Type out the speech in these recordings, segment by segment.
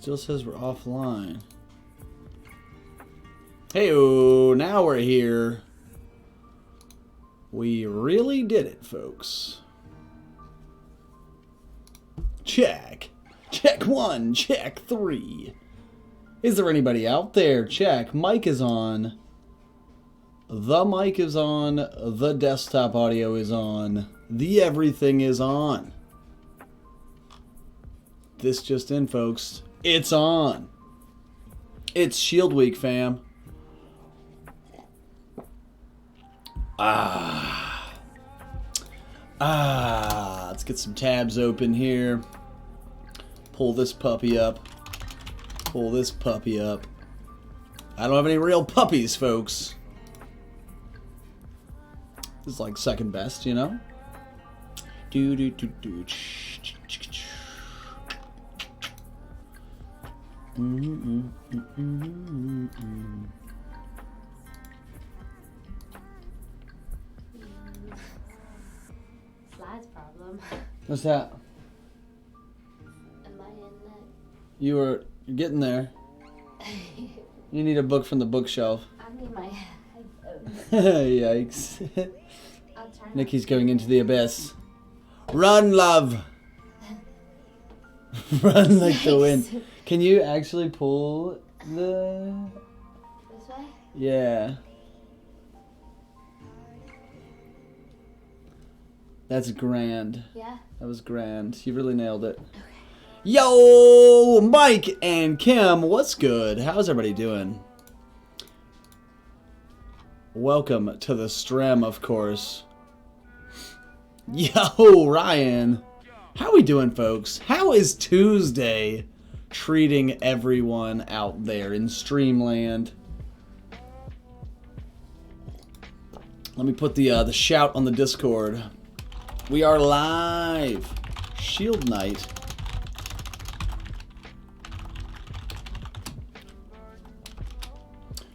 Still says we're offline. Hey-oh, now we're here. We really did it, folks. Check. Check 1, check 3. Is there anybody out there? Check. Mic is on. The mic is on. The desktop audio is on. The everything is on. This just in, folks. It's on. It's Shield Week, fam. Let's get some tabs open here. Pull this puppy up. Pull this puppy up. I don't have any real puppies, folks. This is like second best, you know? Slides problem. What's that? Am I in You're getting there. You need a book from the bookshelf. I need my headphones. Yikes. I'll try. Nikki's going into the abyss. Run, love! Run like the wind. Can you actually pull the... This way? Yeah. That's grand. Yeah. That was grand. You really nailed it. Okay. Yo, Mike and Kim, what's good? How's everybody doing? Welcome to the stream, of course. Yo, Ryan. How we doing, folks? How is Tuesday treating everyone out there in Streamland? Let me put the shout on the Discord. We are live. Shield Night.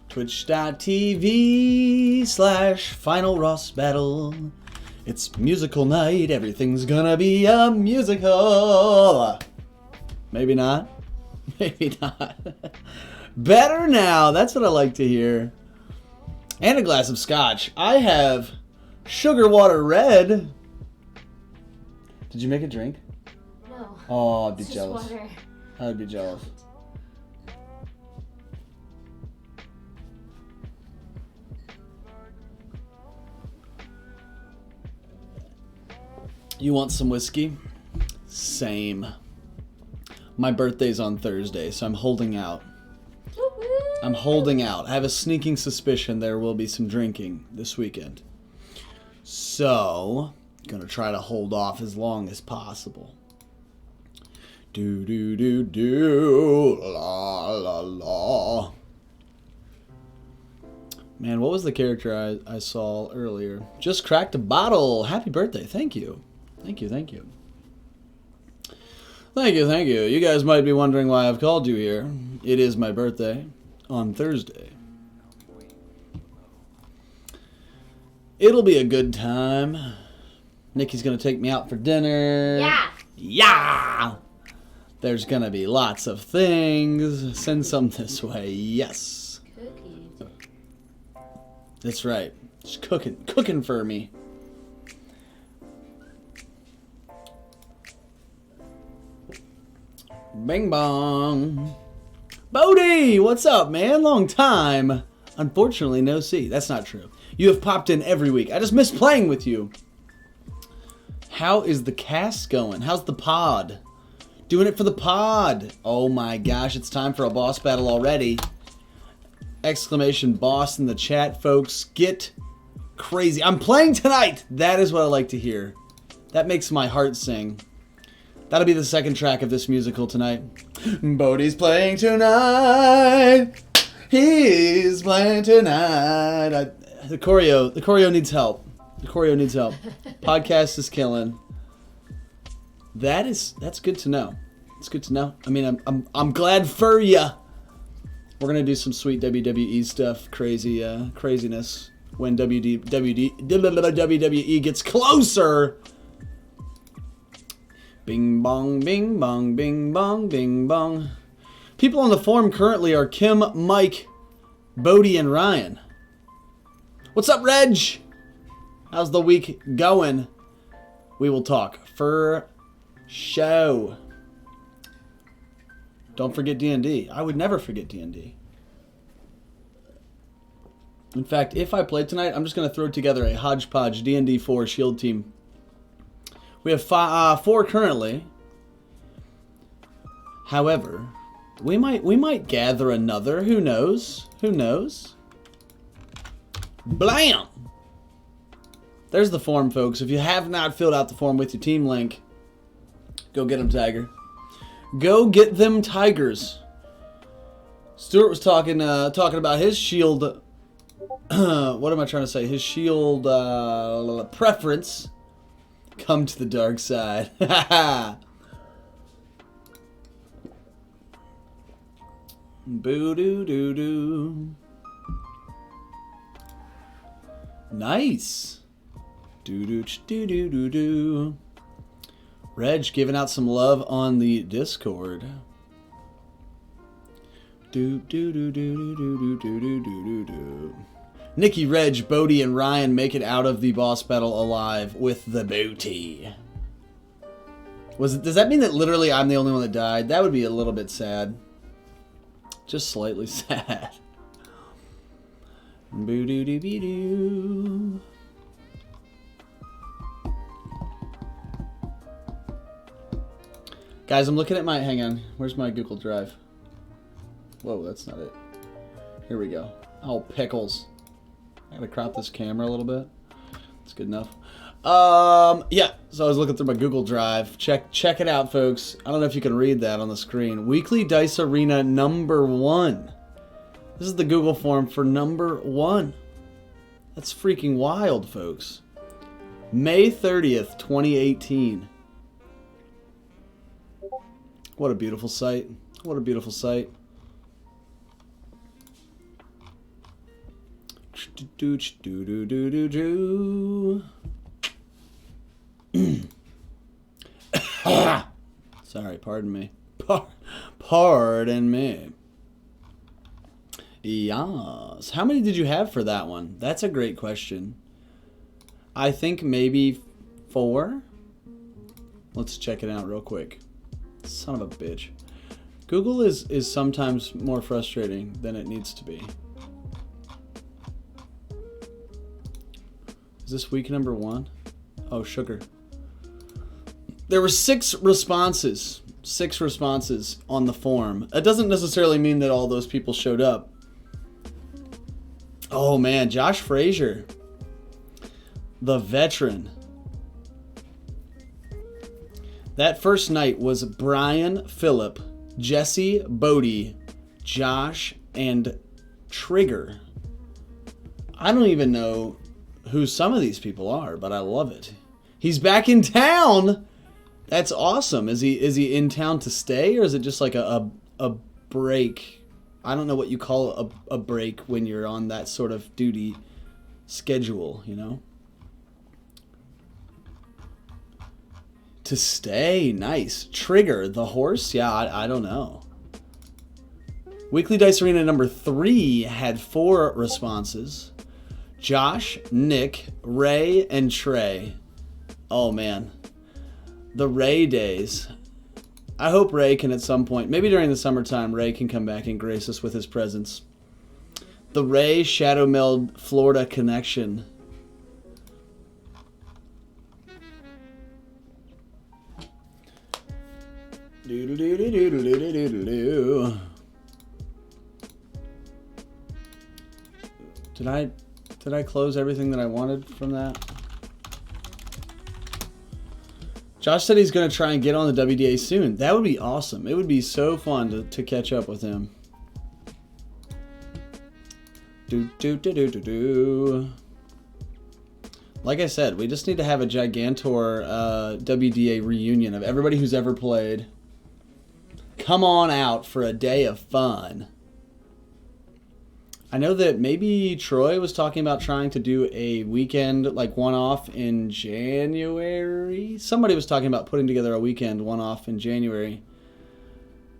Twitch.tv/Final Ross Battle. It's musical night. Everything's gonna be a musical. Maybe not. Maybe not. Better now. That's what I like to hear. And a glass of scotch. I have sugar water red. Did you make a drink? No. Oh, I'd be It's jealous. Just water. I'd be jealous. You want some whiskey? Same. My birthday's on Thursday, so I'm holding out. I'm holding out. I have a sneaking suspicion there will be some drinking this weekend. So, gonna try to hold off as long as possible. Do do do do la la la. Man, what was the character I saw earlier? Just cracked a bottle. Happy birthday. Thank you. Thank you, thank you. Thank you, thank you. You guys might be wondering why I've called you here. It is my birthday on Thursday. It'll be a good time. Nikki's gonna take me out for dinner. Yeah. Yeah! There's gonna be lots of things. Send some this way. Yes. Cookies. That's right. Just cooking for me. Bing bong. Bodie, what's up, man? Long time. Unfortunately, no see. That's not true. You have popped in every week. I just miss playing with you. How is the cast going? How's the pod? Doing it for the pod. Oh my gosh, it's time for a boss battle already. Exclamation boss in the chat, folks. Get crazy. I'm playing tonight. That is what I like to hear. That makes my heart sing. That'll be the second track of this musical tonight. Bodie's playing tonight. He's playing tonight. The choreo needs help. The choreo needs help. Podcast is killing. That's good to know. It's good to know. I mean, I'm glad for ya. We're gonna do some sweet WWE stuff, craziness when WWE gets closer. Bing bong, bing bong, bing bong, bing bong. People on the forum currently are Kim, Mike, Bodie, and Ryan. What's up, Reg? How's the week going? We will talk for show. Don't forget D&D. I would never forget D&D. In fact, if I play tonight, I'm just going to throw together a hodgepodge D&D 4 shield team. We have 4 currently. However, we might gather another. Who knows? Who knows? Blam! There's the form, folks. If you have not filled out the form with your team link, go get them, Tiger. Go get them, Tigers. Stuart was talking about his shield. What am I trying to say? His shield preference. Come to the dark side. Boo doo doo doo. Nice. Doo doo doo doo doo doo. Reg giving out some love on the Discord. Do do do do do do do do do do. Nikki, Reg, Bodie, and Ryan make it out of the boss battle alive with the booty. Does that mean that literally I'm the only one that died? That would be a little bit sad. Just slightly sad. Boo doo doo doo doo. Guys, I'm looking at my... Hang on. Where's my Google Drive? Whoa, that's not it. Here we go. Oh, pickles. I gotta crop this camera a little bit. That's good enough. Yeah, so I was looking through my Google Drive. Check it out, folks. I don't know if you can read that on the screen. Weekly Dice Arena #1. This is the Google form for #1. That's freaking wild, folks. May 30th, 2018. What a beautiful sight. What a beautiful sight. Sorry, pardon me. Pardon me. Yes. How many did you have for that one? That's a great question. I think maybe 4. Let's check it out real quick. Son of a bitch. Google is sometimes more frustrating than it needs to be. Is this week #1? Oh, sugar. There were 6 responses. 6 responses on the form. That doesn't necessarily mean that all those people showed up. Oh man, Josh Frazier. The veteran. That first night was Brian, Phillip, Jesse, Bodie, Josh, and Trigger. I don't even know who some of these people are, but I love it. He's back in town. That's awesome. Is he in town to stay, or is it just like a break? I don't know what you call a break when you're on that sort of duty schedule, you know? To stay. Nice. Trigger, the horse? Yeah, I don't know. Weekly Dice Arena #3 had 4 responses. Josh, Nick, Ray, and Trey. Oh, man. The Ray days. I hope Ray can at some point, maybe during the summertime, Ray can come back and grace us with his presence. The Ray Shadow Meld Florida connection. Do-do-do-do-do-do-do-do-do. Did I close everything that I wanted from that? Josh said he's going to try and get on the WDA soon. That would be awesome. It would be so fun to catch up with him. Do-do-do-do-do-do. Like I said, we just need to have a Gigantor WDA reunion of everybody who's ever played. Come on out for a day of fun. I know that maybe Troy was talking about trying to do a weekend, like one-off in January. Somebody was talking about putting together a weekend one-off in January.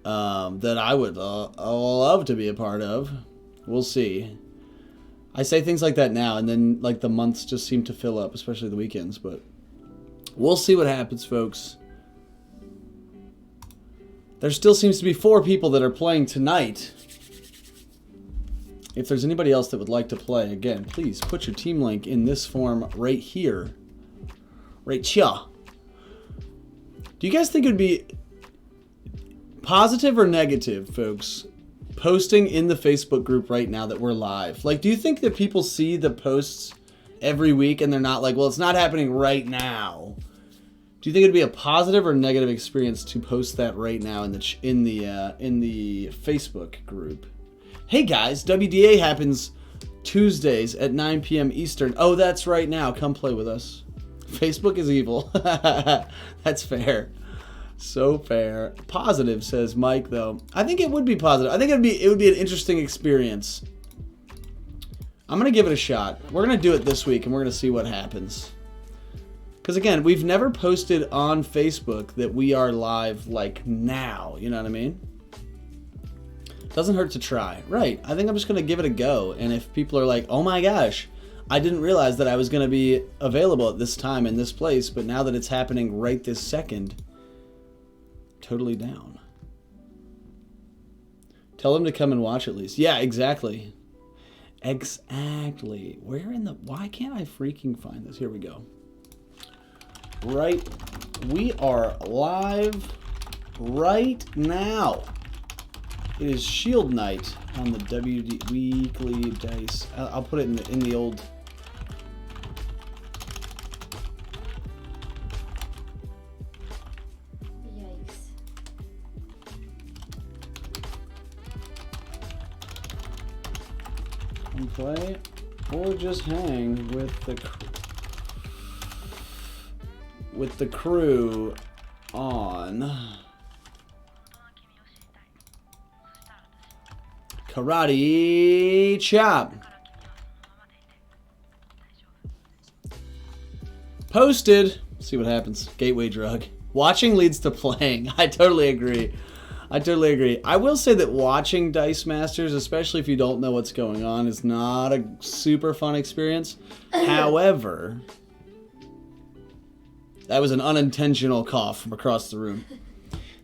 that I would love to be a part of. We'll see. I say things like that now, and then like the months just seem to fill up, especially the weekends. But we'll see what happens, folks. There still seems to be 4 people that are playing tonight. If there's anybody else that would like to play, again, please put your team link in this form right here. Right here. Do you guys think it would be positive or negative, folks, posting in the Facebook group right now that we're live? Like, do you think that people see the posts every week and they're not like, well, it's not happening right now? Do you think it'd be a positive or negative experience to post that right now in the Facebook group? Hey guys, WDA happens Tuesdays at 9 p.m. Eastern. Oh, that's right now. Come play with us. Facebook is evil. That's fair. So fair. Positive, says Mike, though. I think it would be positive. I think it would be an interesting experience. I'm going to give it a shot. We're going to do it this week, and we're going to see what happens. Because, again, we've never posted on Facebook that we are live, like, now. You know what I mean? Doesn't hurt to try. Right. I think I'm just going to give it a go. And if people are like, oh my gosh, I didn't realize that I was going to be available at this time in this place, but now that it's happening right this second, totally down. Tell them to come and watch at least. Yeah, exactly. Exactly. Why can't I freaking find this? Here we go. Right. We are live right now. It is Shield Night on the WD Weekly Dice. I'll put it in the old. Yikes. And play or just hang with the crew on Karate Chop. Posted. See what happens. Gateway drug. Watching leads to playing. I totally agree. I will say that watching Dice Masters, especially if you don't know what's going on, is not a super fun experience. However, that was an unintentional cough from across the room.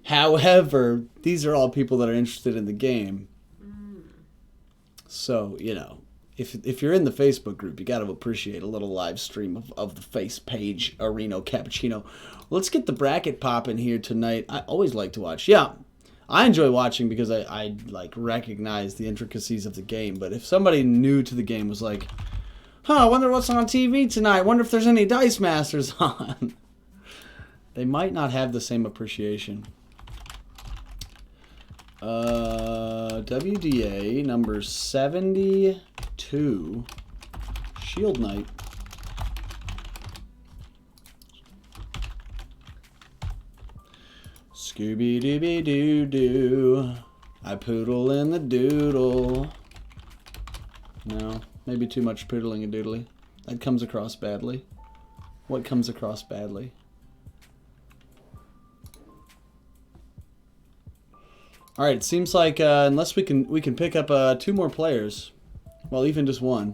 However, these are all people that are interested in the game. So, you know, if you're in the Facebook group, you got to appreciate a little live stream of the face page, Areno Cappuccino. Let's get the bracket popping here tonight. I always like to watch. Yeah, I enjoy watching because I like recognize the intricacies of the game. But if somebody new to the game was like, I wonder what's on TV tonight. I wonder if there's any Dice Masters on. They might not have the same appreciation. WDA number 72, Shield Knight. Scooby-Dooby-Doo-Doo, I poodle in the doodle. No, maybe too much poodling and doodly. That comes across badly. What comes across badly? All right, it seems like unless we can pick up 2 more players, well, even just 1,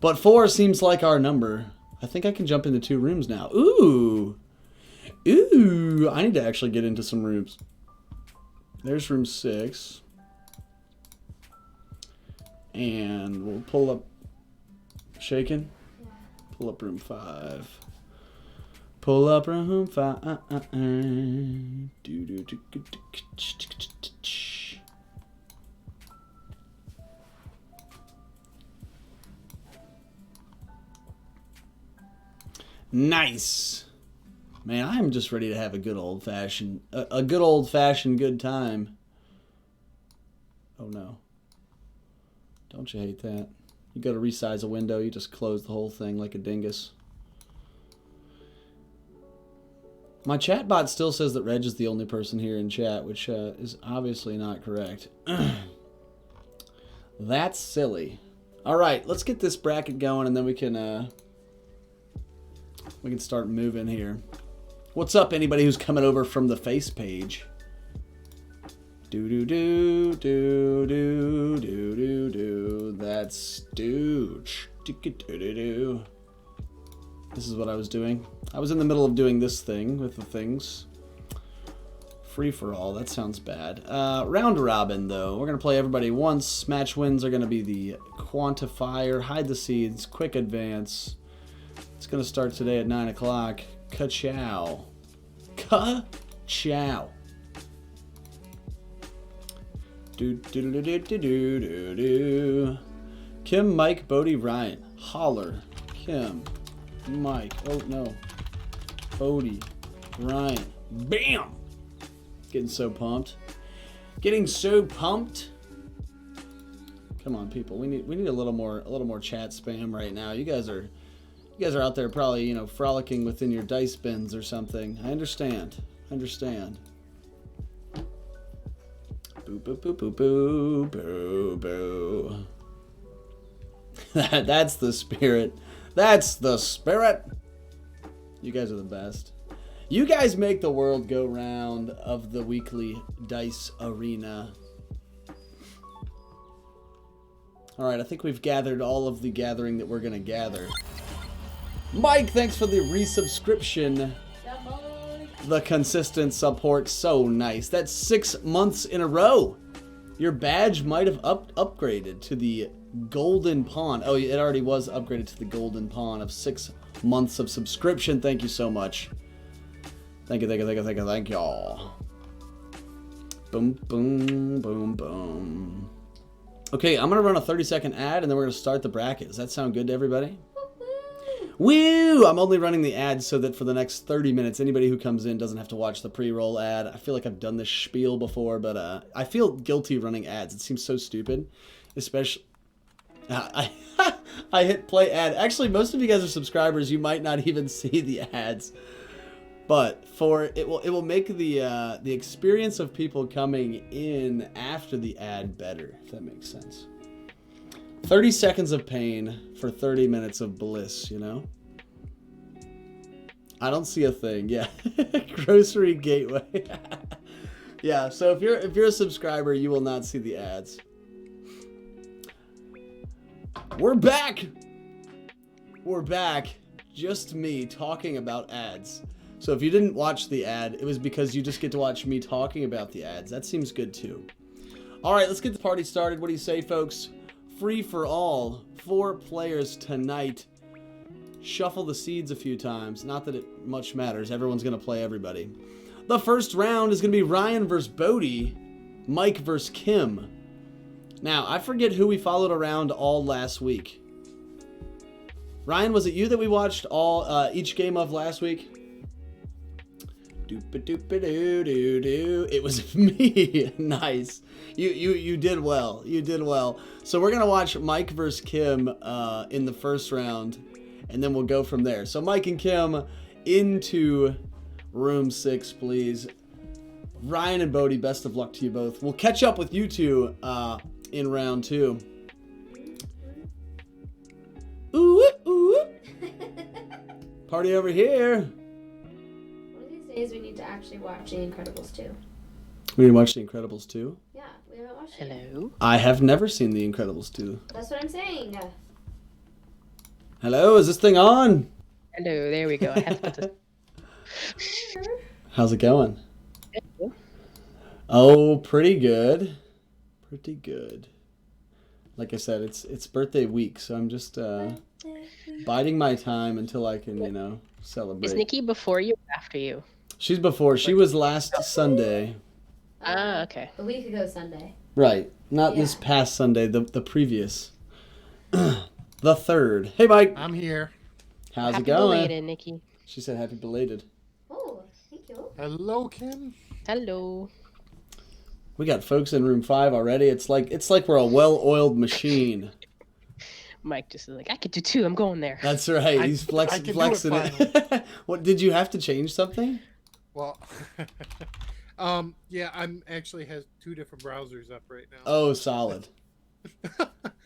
but 4 seems like our number. I think I can jump into 2 rooms now. Ooh, I need to actually get into some rooms. There's room 6, and we'll pull up. Shaken. Yeah. Pull up room 5. Pull up room 5. Nice. Man, I am just ready to have a good old-fashioned good time. Oh no. Don't you hate that? You go to resize a window, you just close the whole thing like a dingus. My chat bot still says that Reg is the only person here in chat, which is obviously not correct. That's silly. All right, let's get this bracket going, and then we can start moving here. What's up, anybody who's coming over from the face page? Do do do do do do do do. That's Stooge. Do do do do. This is what I was doing. I was in the middle of doing this thing with the things. Free for all. That sounds bad. Round robin though. We're gonna play everybody once. Match wins are gonna be the quantifier. Hide the seeds. Quick advance. It's gonna start today at 9 o'clock. Ka-chow. Ka-chow. Do do do do do do do do. Kim, Mike, Bodie, Ryan. Holler. Kim, Mike. Oh no. Bodie, Ryan. Bam! Getting so pumped. Getting so pumped. Come on, people. We need a little more chat spam right now. You guys are out there probably, you know, frolicking within your dice bins or something. I understand. Boo boo boo boo boo boo boo. That's the spirit. That's the spirit. You guys are the best. You guys make the world go round of the weekly dice arena. All right, I think we've gathered all of the gathering that we're gonna gather. Mike, thanks for the resubscription. The consistent support, so nice. That's 6 months in a row. Your badge might have upgraded to the Golden Pawn. Oh, it already was upgraded to the Golden Pawn of 6 months of subscription. Thank you so much. Thank you, y'all. Boom, boom, boom, boom. Okay, I'm gonna run a 30-second ad and then we're gonna start the bracket. Does that sound good to everybody? Woo! I'm only running the ad so that for the next 30 minutes, anybody who comes in doesn't have to watch the pre-roll ad. I feel like I've done this spiel before, but I feel guilty running ads. It seems so stupid, especially... I hit play ad. Actually, most of you guys are subscribers. You might not even see the ads, but it will make the experience of people coming in after the ad better, if that makes sense. 30 seconds of pain for 30 minutes of bliss, you know? I don't see a thing. Yeah. Grocery Gateway. Yeah, so if you're a subscriber, you will not see the ads. We're back. We're back. Just me talking about ads. So if you didn't watch the ad, it was because you just get to watch me talking about the ads. That seems good too. All right, let's get the party started. What do you say, folks? Free for all, 4 players tonight. Shuffle the seeds a few times. Not that it much matters. Everyone's going to play everybody. The first round is going to be Ryan versus Bodie, Mike versus Kim. Now, I forget who we followed around all last week. Ryan, was it you that we watched each game of last week? Doop-a-doop-a-doo-doo-doo. It was me. Nice. You did well. You did well. So we're gonna watch Mike versus Kim in the first round, and then we'll go from there. So Mike and Kim into room 6, please. Ryan and Bodie, best of luck to you both. We'll catch up with you two in round 2. Ooh, ooh. Party over here. One of these days we need to actually watch The Incredibles 2. We need to watch The Incredibles 2? Yeah, we haven't watched it. Hello? I have never seen The Incredibles 2. That's what I'm saying. Hello, is this thing on? Hello, there we go. I have to put this. How's it going? Oh, pretty good. Pretty good. Like I said, it's birthday week, so I'm just biding my time until I can, you know, celebrate. Is Nikki before you or after you? She's before. She was last Sunday. Ah, okay. A week ago Sunday. Right. Not this past Sunday, the previous. The 3rd. Hey, Mike. I'm here. How's Happy it going? belated, Nikki. She said happy belated. Oh, thank you. Hello, Kim. Hello. We got folks in room 5 already. It's like we're a well-oiled machine. Mike just is like, I could do 2. I'm going there. That's right. He's I can do it flexing it. What did you have to change something? Well, yeah, I'm actually has 2 different browsers up right now. Oh, solid.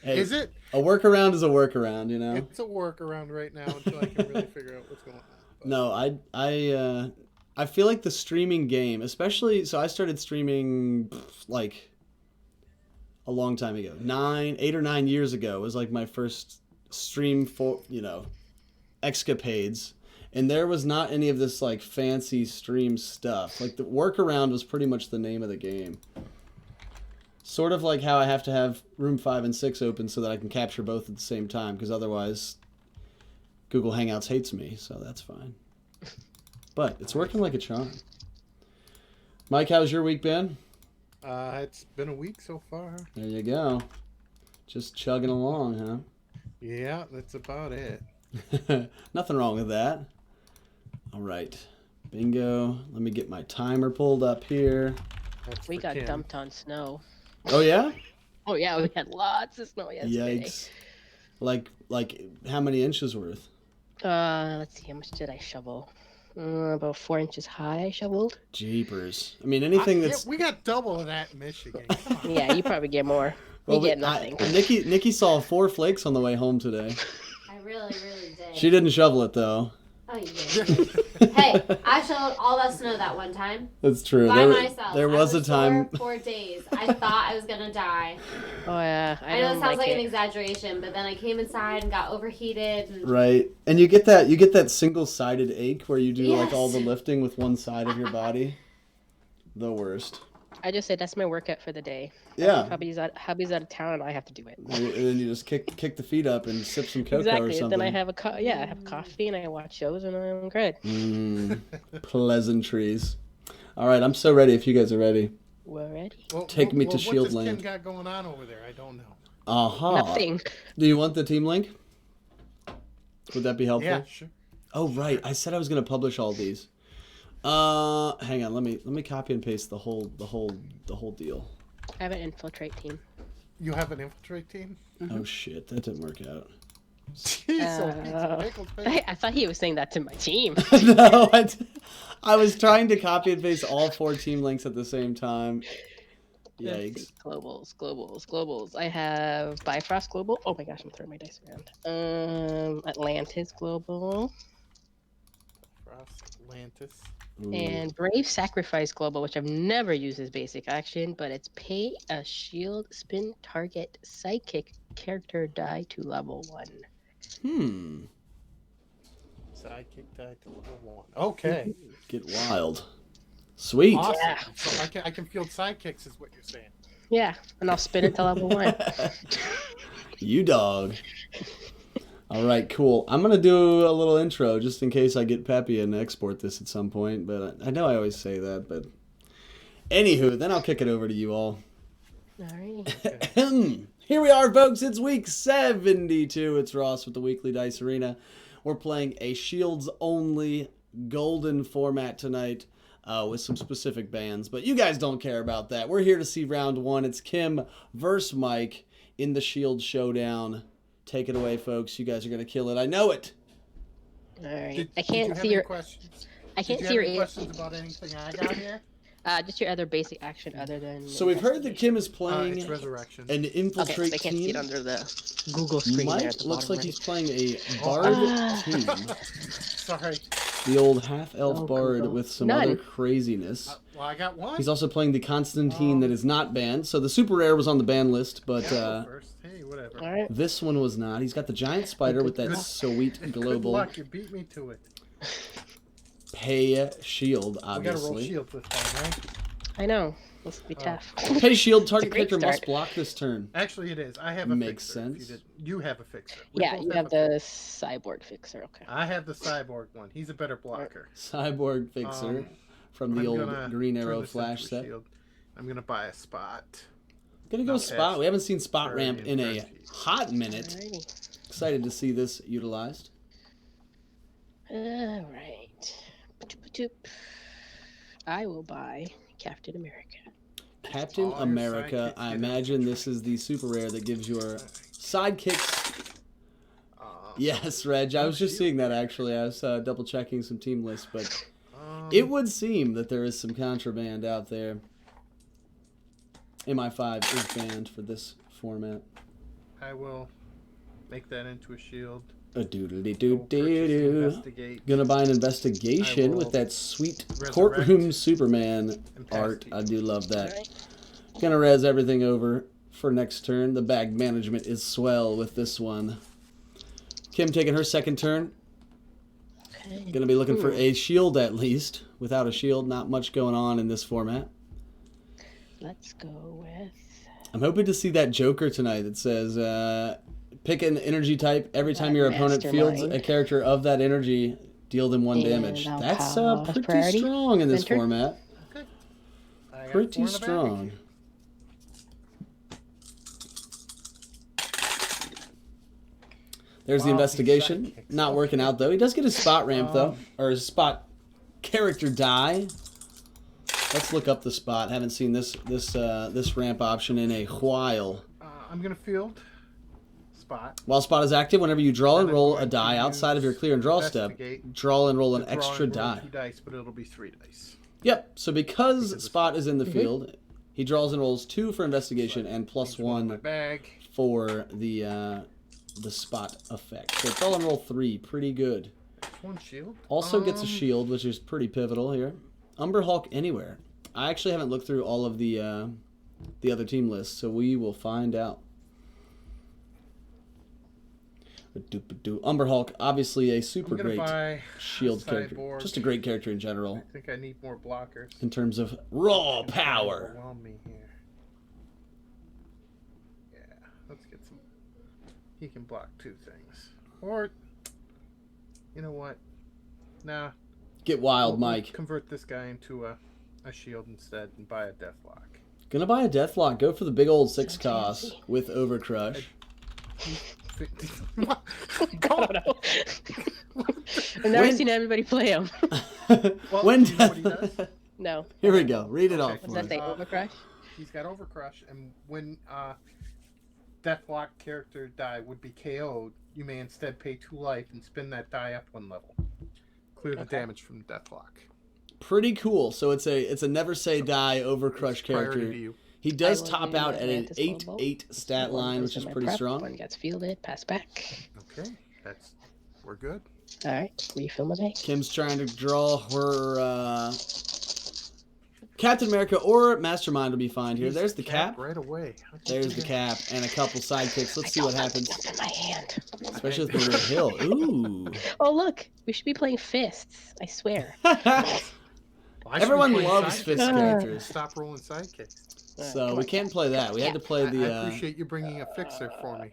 Hey, Is it? A workaround is a workaround, you know. It's a workaround right now until I can really figure out what's going on. But No, I feel like the streaming game, especially, so I started streaming like a long time ago. 8 or 9 years ago was like my first stream for, escapades. And there was not any of this like fancy stream stuff. Like the workaround was pretty much the name of the game. Sort of like how I have to have room 5 and 6 open so that I can capture both at the same time, because otherwise Google Hangouts hates me, so that's fine. But it's working like a charm. Mike, how's your week been? It's been a week so far. There you go. Just chugging along, huh? Yeah, that's about it. Nothing wrong with that. All right. Bingo. Let me get my timer pulled up here. That's We for got Kim. dumped on snow. Oh, yeah? Oh yeah, we had lots of snow yesterday. Yikes. Like how many inches worth? Let's see, how much did I shovel? About 4 inches high I shoveled. Jeepers. I mean, anything Yeah, that's... we got double of that in Michigan. Come on. Yeah, you probably get more. We get nothing. Nikki saw 4 flakes on the way home today. I really, really did. She didn't shovel it, though. Oh, you did. Hey, I shoveled all that snow that one time That's true. by myself. There was a time... sore for days. I thought I was gonna die. Oh yeah, I know don't it sounds like it. an exaggeration, but then I came inside and got overheated. And Right. And you get that single-sided ache where you do like Yes. all the lifting with one side of your body. The worst. I just say that's my workout for the day. Yeah. Hubby's out of town, and I have to do it. And then you just kick the feet up and sip some cocoa or Exactly. something. Then I have I have coffee and I watch shows and I'm good. Pleasantries. All right, I'm so ready if you guys are ready. We're ready. Take me to what Shield does Land. Kim got going on over there? I don't know. Aha. Nothing. Do you want the team link? Would that be helpful? Yeah, sure. Oh, right. I said I was going to publish all these. Hang on. Let me copy and paste the whole deal. I have an infiltrate team. You have an infiltrate team? Oh shit, that didn't work out. Jeez, oh, pizza, pickles, pickles. I thought he was saying that to my team. No, I was trying to copy and paste all 4 team links at the same time. Let's Yikes. see. Globals. I have Bifrost Global. Oh my gosh, I'm throwing my dice around. Atlantis Global. Frost, Atlantis. Ooh. And Brave Sacrifice Global, which I've never used as basic action, but it's pay a shield spin target psychic character die to level 1. Sidekick died to level 1. Okay. Get wild. Sweet. Awesome. Yeah. So I can field sidekicks, is what you're saying. Yeah, and I'll spin it to level 1. You dog. All right, cool. I'm going to do a little intro just in case I get peppy and export this at some point, but I know I always say that, but anywho, then I'll kick it over to you all. Alrighty. Here we are, folks. It's week 72. It's Ross with the Weekly Dice Arena. We're playing a Shields-only golden format tonight with some specific bands, but you guys don't care about that. We're here to see round 1. It's Kim versus Mike in the Shield Showdown. Take it away, folks. You guys are going to kill it. I know it. Alright. Did I you can't have see any your questions? I can't Did see you your have any questions about anything I got here? just your other basic action other than So we've heard that Kim is playing It's resurrection. an Okay, so infiltrate they can't see team. it under the Google screen there Mike at the looks bottom like right. he's playing a bard team. Sorry. The old half-elf Oh, bard Google. with some None. other craziness. Well, I got one. He's also playing the Constantine that is not banned. So the super rare was on the ban list, but Yeah, I'll go first. Hey, whatever. Alright. this one was not. He's got the giant spider with that Good- sweet Good global luck. You beat me to it. pay shield, We gotta roll obviously. shields this time, right? I know. This will be tough. Pay shield, target It's a great character must start. block this turn. Actually, it is. I have a Makes fixer. If sense. You have a fixer. We Yeah, both you have a the fixer. cyborg fixer. Okay. I have the cyborg one. He's a better blocker. Cyborg fixer from the I'm old gonna Green turn Arrow this flash into a set. shield. I'm gonna buy a spot. Gonna go Not spot. as We haven't seen spot very ramp in a impressive. hot minute. Alrighty. Excited to see this utilized. Alright. I will buy Captain America. Captain All your America. sidekicks I get imagine this is the super rare that gives your sidekicks. Yes, Reg. I was just seeing that actually. I was double checking some team lists, but it would seem that there is some contraband out there. MI5 is banned for this format. I will make that into a shield. A doodly-doo-doo-doo. Investigate. Gonna buy an investigation I will with that sweet resurrect courtroom Superman and pass art. to you. I do love that. Alright. Gonna res everything over for next turn. The bag management is swell with this one. Kim taking her second turn. Okay. Gonna be looking for a shield at least. Without a shield, not much going on in this format. Let's go with. I'm hoping to see that Joker tonight that says, pick an energy type. Every time your opponent fields a Mastermind. character of that energy, deal them 1 And damage. I'll That's pause pretty priority. strong in this Enter. format. Okay. I got Pretty 4 in the bag. strong. There's the Wow, these investigation. sidekicks. Not working out though. He does get his spot ramp though, or his spot character die. Let's look up the spot. Haven't seen this ramp option in a while. I'm gonna field spot. While spot is active, whenever you draw and And I'm roll a going to die outside of your use clear and draw step, investigate draw and roll an to draw extra and roll die. 2 dice, but it'll be 3 dice. Yep. So because it's- spot is in the Mhm. field, he draws and rolls 2 for investigation and plus Each one in my 1 bag. for the spot effect. So draw and roll 3, pretty good. There's 1 shield. Also gets a shield, which is pretty pivotal here. Umber Hulk anywhere. I actually haven't looked through all of the other team lists, so we will find out. Umber Hulk, obviously a super I'm gonna great buy shield character. Cyborg. Just a great character in general I think I need more blockers. in terms of raw It's power. overwhelm me here. Yeah, let's get some. He can block 2 things, or you know what? Nah. Get wild, we'll Mike. Convert this guy into a shield instead and buy a deathlock. Gonna buy a Deathlock. Go for the big old 6 Sounds cost fancy. with Overcrush. I don't know. I've never seen everybody play him. Well, When you know what he does? No. Here we go. Read it Okay. off What's for that us. thing? Overcrush? He's got Overcrush, and when Deathlock character die would be KO'd, you may instead pay 2 life and spin that die up 1 level. Clear the Okay. damage from Deathlock. Pretty cool. So it's a never say die Overcrush It's priority character. to you. He does I will top do out at an Atlantis Global. 8/8 stat One line, goes which is in my pretty prep, strong. One gets fielded, pass back. Okay, we're good. Alright, refill my bank. Kim's trying to draw her Captain America or Mastermind will be fine here. Use There's the cap. right away. How'd you There's do the that? cap and a couple sidekicks. Let's see I what don't have happens. stuff in my hand. Especially with the red hill. Ooh. Oh look, we should be playing fists. I swear. Why should Everyone we play loves sidekicks? fist Ah. characters. Stop rolling sidekicks. So we can't play that. We had to play I the appreciate you bringing a fixer for me.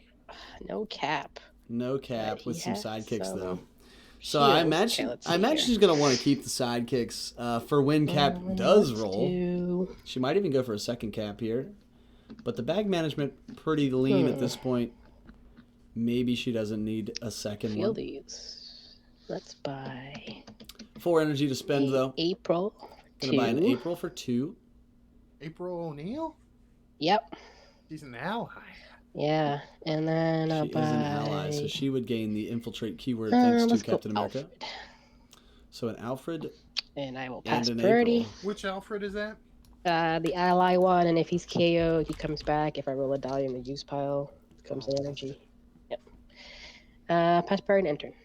No cap. no cap But with he some has sidekicks some though. So I shields. imagine Okay, let's I see imagine here. she's gonna want to keep the sidekicks for when cap Let's does roll. do- She might even go for a second cap here. But the bag management pretty lean at this point. Maybe she doesn't need a second one. Fieldies. Let's buy 4 energy to spend though. April. Gonna buy an 2. April for 2. April O'Neil? Yep. He's an ally. Yeah. And then I'll She is buy. an ally, so she would gain the infiltrate keyword thanks to let's go Captain America. Alfred. So an Alfred And I will and pass an priority. April. Which Alfred is that? The ally one, and if he's KO, he comes back. If I roll a die in the use pile, comes the energy. Yep. Pass priority and enter.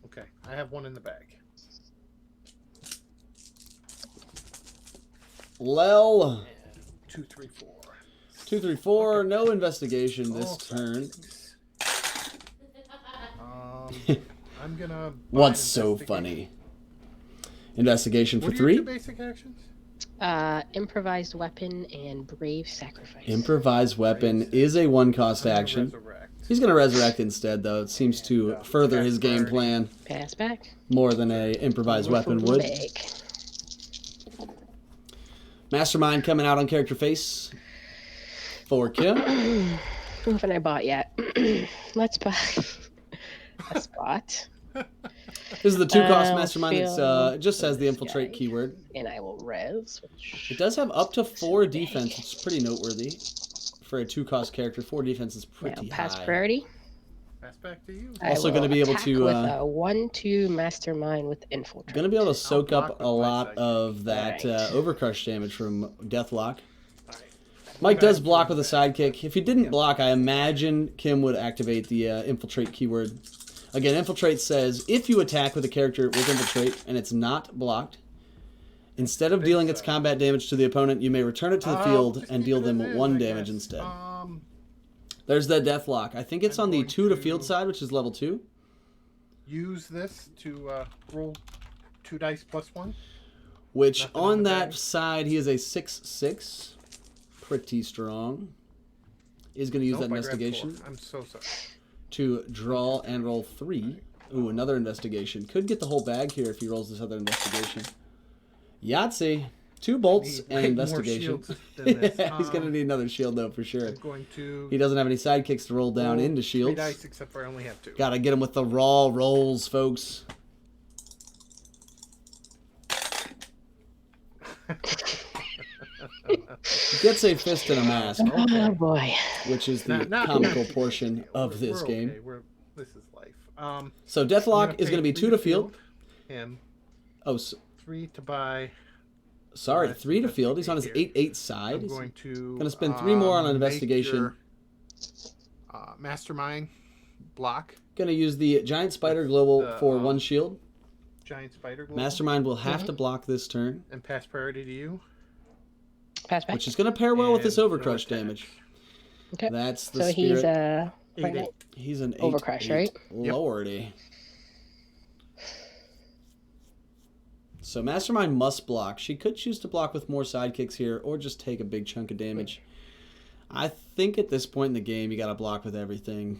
Okay, I have 1 in the bag. Lel. 2, 3, 4. 2, 3, 4. No investigation this Oh, turn. thanks. I'm gonna. buy What's an so investigation. funny? Investigation for What are your 3. 2 basic actions? Improvised weapon and brave sacrifice. Improvised weapon is a 1 cost I'm gonna action. resurrect. He's going to resurrect instead, though. It seems to And, further pass his game priority. plan Pass back. more than a improvised weapon Refill would. bag. Mastermind coming out on character face for Kim. Who haven't I bought yet? Let's buy a spot, This is the 2 cost I'll Mastermind. It's, feel it just says the this infiltrate guy. keyword. and I will res. Which It does have up to 4 defense, which is pretty noteworthy for a 2 cost character. 4 defense is now pretty pass high. priority. Pass back to you. I Also gonna will be able attack to, with a 1/2 mastermind with infiltrate. Going to be able to soak block up with a my lot sidekick. of that Right. overcrush damage from Deathlock. Alright. Mike Okay. does block with a sidekick. If he didn't block, I imagine Kim would activate the infiltrate keyword. Again, Infiltrate says, if you attack with a character with Infiltrate and it's not blocked, instead of dealing its combat damage to the opponent, you may return it to the field and deal them 1 damage instead. There's the Deathlock. I think it's on the 2 to field side, which is level 2. Use this to roll 2 dice plus 1. Which, Nothing on in the that bag. side, he is a 6/6. Pretty strong. Is going to use that Nope, I grabbed investigation 4. I'm so sorry. to draw and roll 3. Ooh, another investigation. Could get the whole bag here if he rolls this other investigation. Yahtzee. 2 bolts Need and way more investigation. shields than this. He's going to need another shield, though, for sure. I'm going to He doesn't have any sidekicks to roll down roll into 3 shields. dice, except for I only have 2. Got to get him with the raw rolls, folks. Gets a fist and a mask, Oh boy. which is the Not- comical portion of We're- this we're game. okay. This is life. So I'm Deathlock gonna is going to pay be 2 to field. Him Oh, 3 to buy. sorry, Let's 3 to field. He's on his investigate 8/8 side. I'm going to Gonna spend 3 more on an make investigation. your, Mastermind block. Going to use the Giant Spider Global The, for 1 shield. Giant spider glove. Mastermind will have to block this turn, And pass priority to you. Pass back. which is going to pair well with this and no Overcrush attack. damage. Okay. That's the So spirit. he's Eight, right, eight. He's an 8/8. Overcrush, right? Yep. Lordy. So Mastermind must block. She could choose to block with more sidekicks here or just take a big chunk of damage. I think at this point in the game you got to block with everything.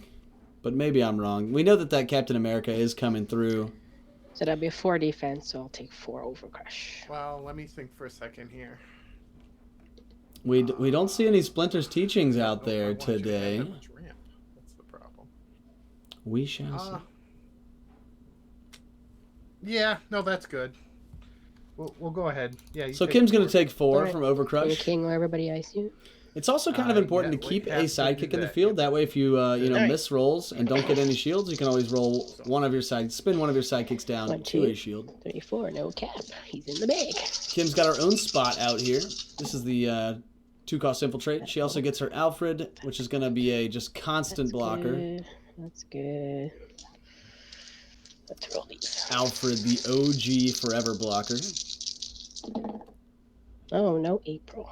But maybe I'm wrong. We know that Captain America is coming through. So that'd be a 4 defense, so I'll take 4 Overcrush. Well, let me think for a second here. We don't see any Splinter's teachings out Nope, I there want you to have today. that much ramp. That's the problem. We shall see. Yeah, no, that's good. We'll go ahead. Yeah. You So take Kim's going 4. to take 4 Alright. from King Overcrush. King where everybody ice you. It's also kind of important yeah, to we keep a have to sidekick do in the that, field. yeah. That way, if you Alright. miss rolls and don't get any shields, you can always roll one of your spin one of your sidekicks down 1, to 2, a shield. 3, 4, no cap. He's in the bag. Kim's got her own spot out here. This is the 2-cost Infiltrate. She also gets her Alfred, which is going to be a just constant blocker. Good. That's good. Let's roll these. Alfred, the OG forever blocker. Oh, no April.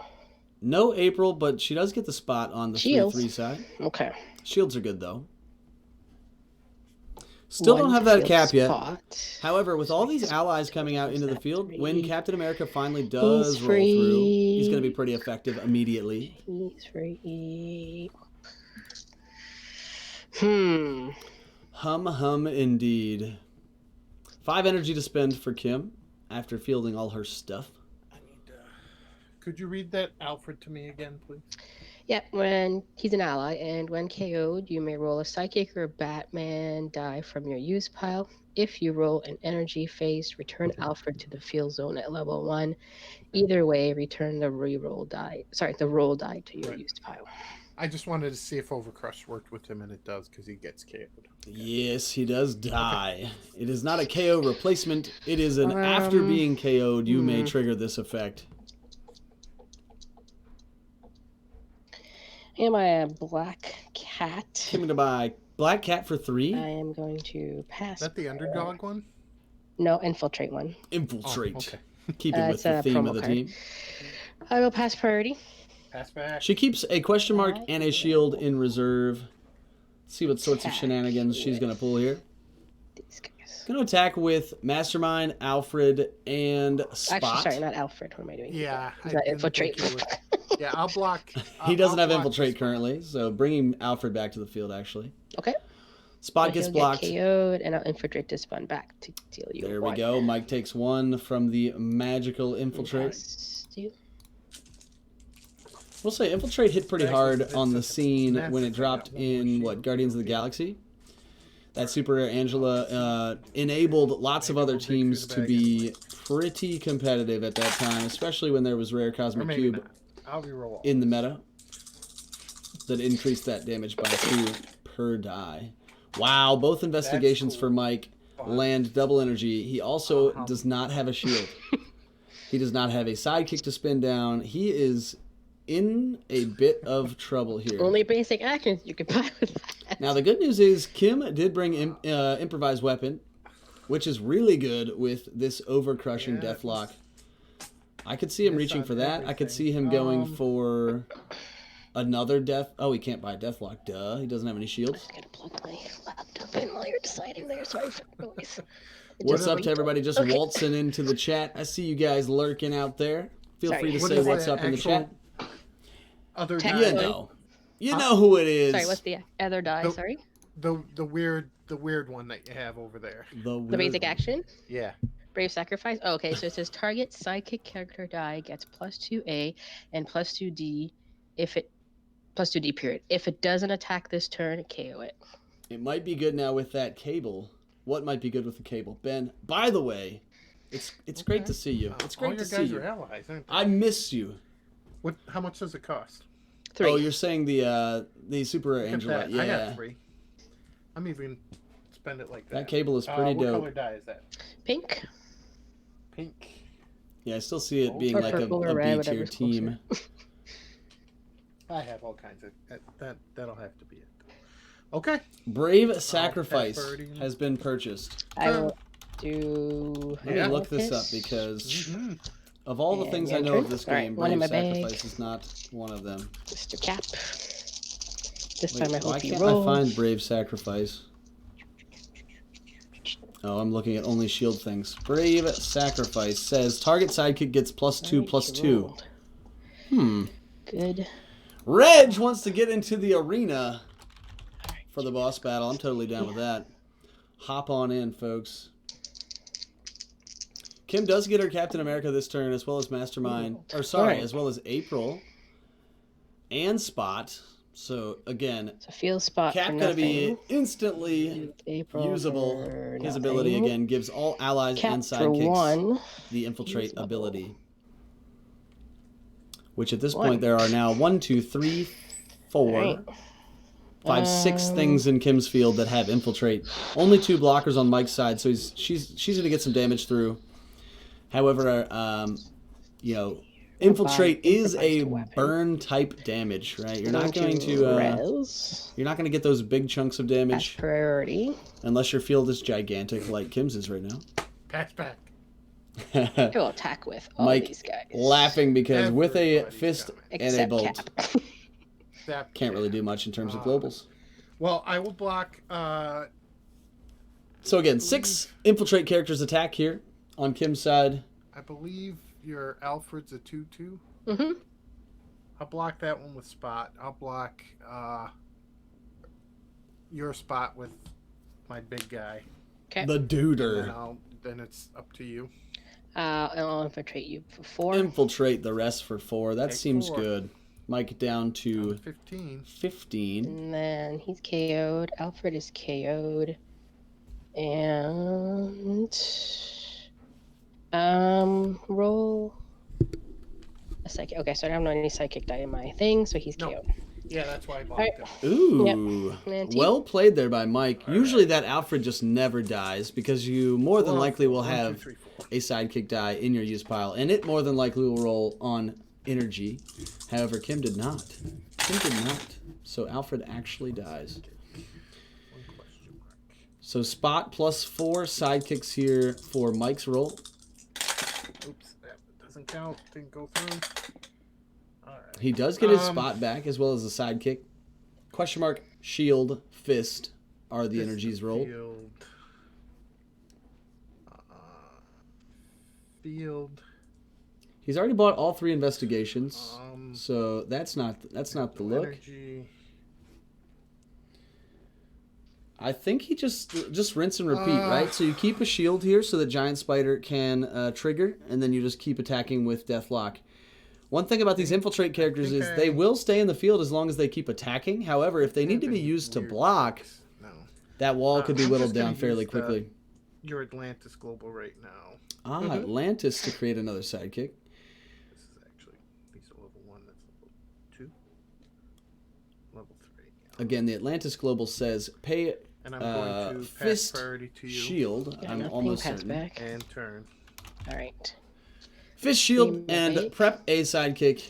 No April, but she does get the spot on the Shields. 3/3 side. Okay. Shields are good, though. Still don't One have that field cap yet. spot. However, with all these allies coming out into the field, when Captain America finally does He's roll through, he's free. going to be pretty effective immediately. He's free. Hum indeed. 5 energy to spend for Kim after fielding all her stuff. Could you read that Alfred to me again, please? Yeah, when he's an ally, and when KO'd, you may roll a psychic or a Batman die from your use pile. If you roll an energy phase, return Alfred to the field zone at level 1. Either way, return the roll die to your Right. used pile. I just wanted to see if Overcrush worked with him, and it does because he gets KO'd. Yes, he does die. It is not a KO replacement. It is an after being KO'd, you may trigger this effect. Am I a black cat? Kim to buy Black Cat for 3. I am going to pass. Is that the underdog one? No, infiltrate one. Infiltrate. Oh, okay. Keeping with it's the a theme promo of the card. team. I will pass priority. Pass back. She keeps a question mark and a shield in reserve. Let's see what sorts of shenanigans she's going to pull here. These guys. Going to attack with Mastermind, Alfred, and Spot. Actually, sorry, not Alfred. What am I doing? Yeah. Is I that didn't infiltrate? think you would- Yeah, I'll block. He doesn't I'll have block Infiltrate this one. currently, so bringing Alfred back to the field, actually. Okay. Spot So gets he'll blocked. Get KO'd, and I'll infiltrate this one back to deal you. There we one. go. Mike takes 1 from the magical Infiltrate. Pass you. We'll say Infiltrate hit pretty Actually, hard it's on the a scene massive when it dropped one more in, shield. Guardians of the Galaxy. That Super Rare Angela enabled lots of other Maybe we'll dig teams through to the be pretty competitive at that time, especially when there was Rare Or Cosmic maybe Cube not. I'll reroll. in the meta that increased that damage by 2 per die. Wow, both investigations cool. for Mike Fun. land double energy. He also does not have a shield. He does not have a sidekick to spin down. He is in a bit of trouble here. Only basic actions you can buy with that. Now, the good news is Kim did bring improvised weapon, which is really good with this over-crushing Yeah. Deathlock. I could see him Miss reaching on for that. I could everything. see him going for another death. Oh, he can't buy a Deathlock. Duh. He doesn't have any shields. I'm gonna plug my laptop in while you're deciding there. Sorry for the noise. It What's just up to went- everybody just Okay. waltzing into the chat? I see you guys lurking out there. Feel Sorry. free to What say is what's the up in the actual chat. Other Tech You die, one. know. You know who it is. Sorry, what's the other die? The- Sorry, the weird one that you have over there. the the basic weird one. action. Yeah. Brave Sacrifice. Oh, okay, so it says target sidekick character die gets +2A and +2D if it +2D period. If it doesn't attack this turn, KO it. It might be good now with that cable. What might be good with the cable? Ben, by the way, it's great Okay. to see you. It's All great your to see guys you. are allies, aren't they? I miss you. What? How much does it cost? 3. Oh, you're saying the Super Look at Angela. that. Yeah. I got 3. I'm even spend it like that. That cable is pretty what dope. color die is that? Pink. Pink. Yeah, I still see it Or being like a purple or red, B tier whatever's closer. team. I have all kinds of that'll have to be it. Okay. Brave Sacrifice Birdie. has been purchased. I will do. Let Yeah. me look this up Focus. because Mhm. of all the And things I know of enter. this All right, game, one in Brave my bag. Sacrifice is not one of them. Mr. Cap. This Wait, time I why hope you can't roll. I find Brave Sacrifice? Oh, I'm looking at only shield things. Brave Sacrifice says target sidekick gets +2 Alright, +2. you rolled. Hmm. Good. Reg wants to get into the arena for the boss battle. I'm totally down with that. Hop on in, folks. Kim does get her Captain America this turn, as well as Mastermind. Or sorry, Alright. as well as April and Spot. So again, So field spot Cap for gonna nothing. be instantly April usable. for His ability nothing. again gives all allies Cap and for sidekicks 1. the infiltrate Usable. ability. Which at this One. point there are now 1, 2, 3, 4, Alright. 5, 6 things in Kim's field that have infiltrate. Only 2 blockers on Mike's side, so she's gonna get some damage through. However, you know, infiltrate is a improvised weapon. burn type damage, right? You're not going to res. you're not going to get those big chunks of That's damage priority. unless your field is gigantic like Kim's is right now. Patch back. I will attack with all Mike these guys. laughing because with a Everybody's fist coming. and a Except bolt, Cap. That can't really do much in terms of globals. Well, I will block. So again, 6 infiltrate characters attack here on Kim's side. I believe your Alfred's a 2/2. Mm-hmm. I'll block that one with Spot. I'll block your Spot with my big guy. Okay. The And duder. then it's up to you. And I'll infiltrate you for 4. Infiltrate the rest for 4. That Take seems 4. good. Mike down to 15. 15. And then he's KO'd. Alfred is KO'd. And roll a psychic. Okay, so I don't have any psychic die in my thing, so he's No. KO'd. Yeah, that's why I blocked Alright. him. Ooh. And he- Well played there by Mike. Usually that Alfred just never dies because you more than Four, likely will 1, 2, have 3, 4. a sidekick die in your use pile, and it more than likely will roll on energy. However, Kim did not. Kim did not. So Alfred actually dies. One question mark. So Spot +4 sidekicks here for Mike's roll. Oops, that doesn't count. Didn't go through. All right. He does get his Um, Spot back as well as a sidekick. Question mark, shield, fist are the Fist energies of rolled. Field. Field. He's already bought all 3 investigations. Um, So that's not the look. Energy. I think he just rinse and repeat, right? So you keep a shield here so that Giant Spider can trigger, and then you just keep attacking with Deathlock. One thing about these infiltrate characters is they will stay in the field as long as they keep attacking. However, if they need to be used to Weird block, things. No. that wall could be I'm whittled just gonna down fairly use the- quickly. Your Atlantis Global right now. Atlantis to create another sidekick. This is actually these are level 1. That's level 2. Level 3. Yeah. Again, the Atlantis Global says pay And I'm going to pass fist priority to you shield. Yeah, I'm nothing, almost pass certain. back. and turn. All right. Fist shield Team and Mike. prep a sidekick.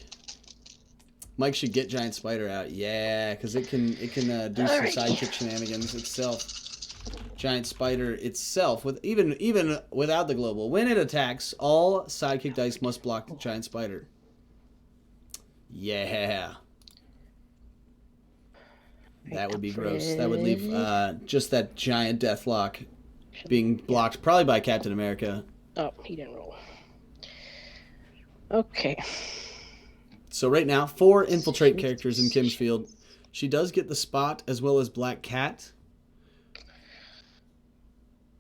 Mike should get Giant Spider out. Yeah, because it can do some Alrighty. sidekick shenanigans itself. Giant Spider itself, with even without the global, when it attacks, all sidekick dice must block the Giant Spider. Yeah. That would be gross. That would leave just that giant Deathlock being blocked, probably by Captain America. Oh, he didn't roll. Okay. So right now, 4 infiltrate characters in Kim's field. She does get the Spot as well as Black Cat.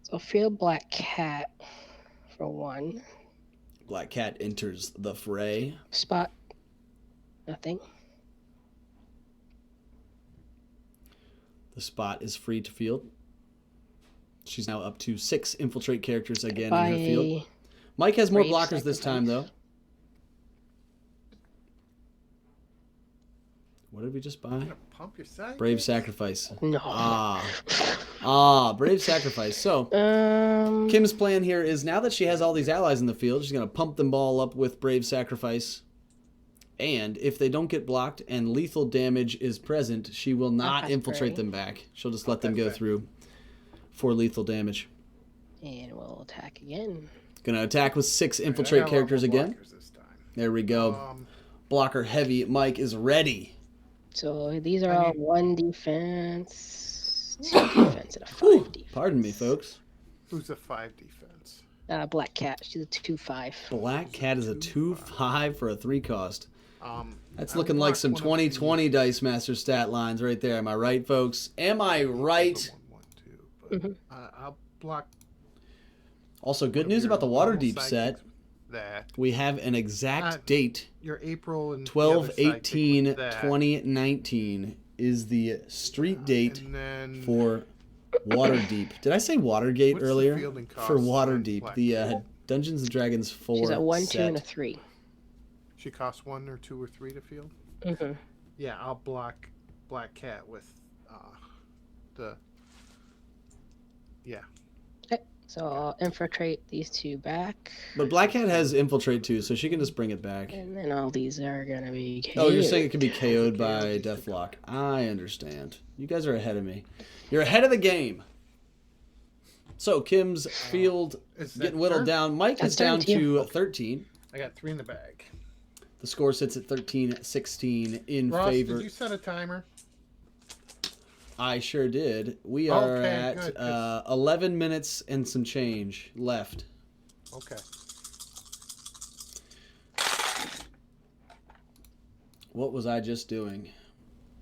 So field Black Cat for 1. Black Cat enters the fray. Spot. Nothing. The Spot is free to field. She's now up to 6 infiltrate characters again By in her field. Mike has more Brave blockers this time, though. What did we just buy? Gonna pump your side. Brave Sacrifice. No. Brave Sacrifice. So, Kim's plan here is now that she has all these allies in the field, she's going to pump them all up with Brave Sacrifice. And if they don't get blocked and lethal damage is present, she will not infiltrate them back. She'll just let them go through for lethal damage. And we'll attack again. Going to attack with 6 infiltrate characters again. This time. There we go. Blocker heavy. Mike is ready. So these are all 1 defense, 2 defense, and a 5 defense. Pardon me, folks. Who's a 5 defense? Black Cat. She's a 2/5. Black Cat is a 2/5 for a 3 cost. That's I looking would like block some one of 2020 Dice Master stat lines right there. Am I right, folks? Am I right? 1, 1, 2, but I'll block. Also, good news about the Waterdeep set. That We have an exact date. your April and 12/18/2019 is the street date and then for Waterdeep. Did I say Watergate What's the earlier? fielding cost For on Waterdeep, Black the Cat? Dungeons and Dragons 4 She's a 1, 2, set. and a 3. she costs 1 or 2 or 3 to field. Mm-hmm. Yeah, I'll block Black Cat with the. Yeah. So I'll infiltrate these 2 back. But Black Cat has infiltrate too, so she can just bring it back. And then all these are going to be Oh, you're saying it can be KO'd. KO'd by Deathlock. I understand. You guys are ahead of me. You're ahead of the game. So Kim's field Is that getting whittled turn? down. Mike is That's down turn to to 13. I got 3 in the bag. The score sits at 13-16 in Ross, favor. did you set a timer? I sure did. We are Okay, at good. 11 minutes and some change left. Okay. What was I just doing?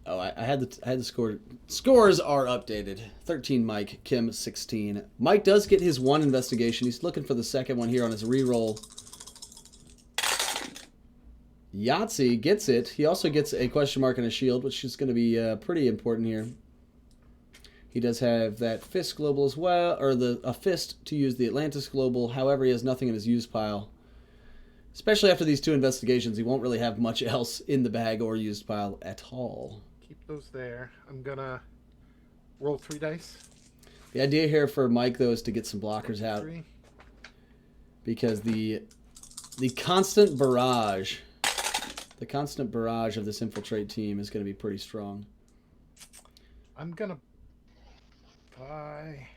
Oh, I had the score. Scores are updated. 13 Mike, Kim 16. Mike does get his 1 investigation. He's looking for the second one here on his reroll. Yahtzee gets it. He also gets a question mark and a shield, which is going to be pretty important here. He does have that Fist Global as well, or a Fist to use the Atlantis Global. However, he has nothing in his use pile. Especially after these 2 investigations, he won't really have much else in the bag or used pile at all. Keep those there. I'm gonna roll 3 dice. The idea here for Mike, though, is to get some blockers out. 3. Because the constant barrage of this infiltrate team is going to be pretty strong. I'm gonna buy.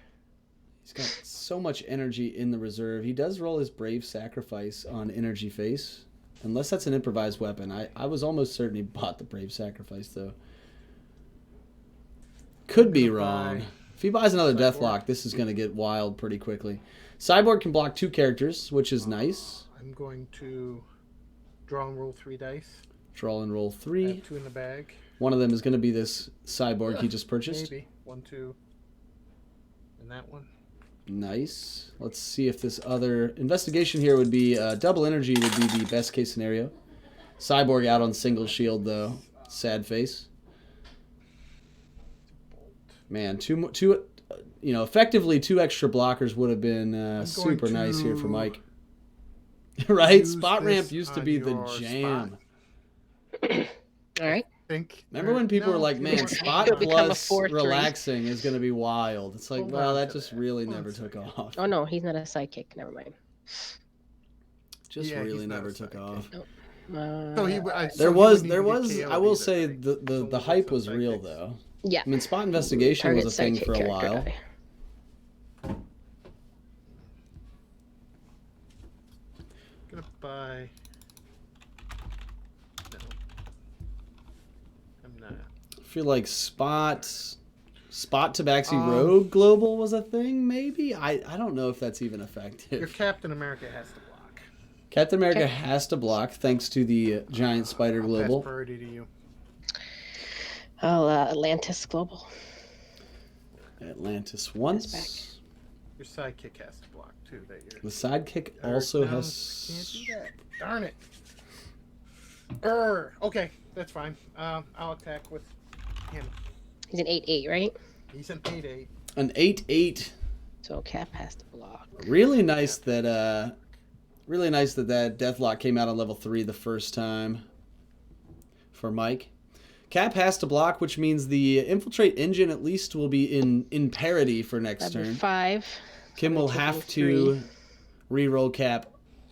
He's got so much energy in the reserve. He does roll his Brave Sacrifice on Energy Face. Unless that's an improvised weapon. I was almost certain he bought the Brave Sacrifice, though. Could be wrong. If he buys another Cyborg. Deathlock, this is going to get wild pretty quickly. Cyborg can block 2 characters, which is nice. I'm going to draw and roll 3 dice. Draw and roll I 3. have 2 in the bag. One of them is going to be this Cyborg he just purchased. Maybe 1, 2, and that one. Nice. Let's see if this other investigation here would be double energy would be the best case scenario. Cyborg out on single shield though. Sad face. Man, effectively 2 extra blockers would have been super nice here for Mike. Right? use Spot this ramp used to on be the your jam. All right. Remember when people were like, man, spot It'll become a plus 4-3. relaxing is going to be wild. It's like, Hold well, on that to just that. really One never took second. off. Oh no, he's not a psychic. Never mind. Just Yeah, he's really not a never took sidekick. off. Nope. So There he was, wouldn't there even get was. KO'd I will either, say right? the So we'll hype get was some real sidekicks. though. Yeah. I mean, spot investigation Target was a thing sidekick for a character while. die. Gonna buy. No. I'm not. I feel like Spot Tabaxi Um, Rogue Global was a thing, maybe? I don't know if that's even Your effective. Captain America has to block. Captain America Okay. has to block thanks to the giant spider I'll global. pass priority to you. Atlantis Global. Atlantis once. Your sidekick has to block too. That you're. The sidekick Or also no, has. Can't do that. Darn it. Okay, that's fine. I'll attack with him. He's an 8/8, right? He's an 8/8. An 8/8. So Cap has to block. Really nice that that Deathlock came out on level 3 the first time for Mike. Cap has to block, which means the infiltrate engine at least will be in parity for next Level turn. 5. Kim will taking have 3. to re-roll Cap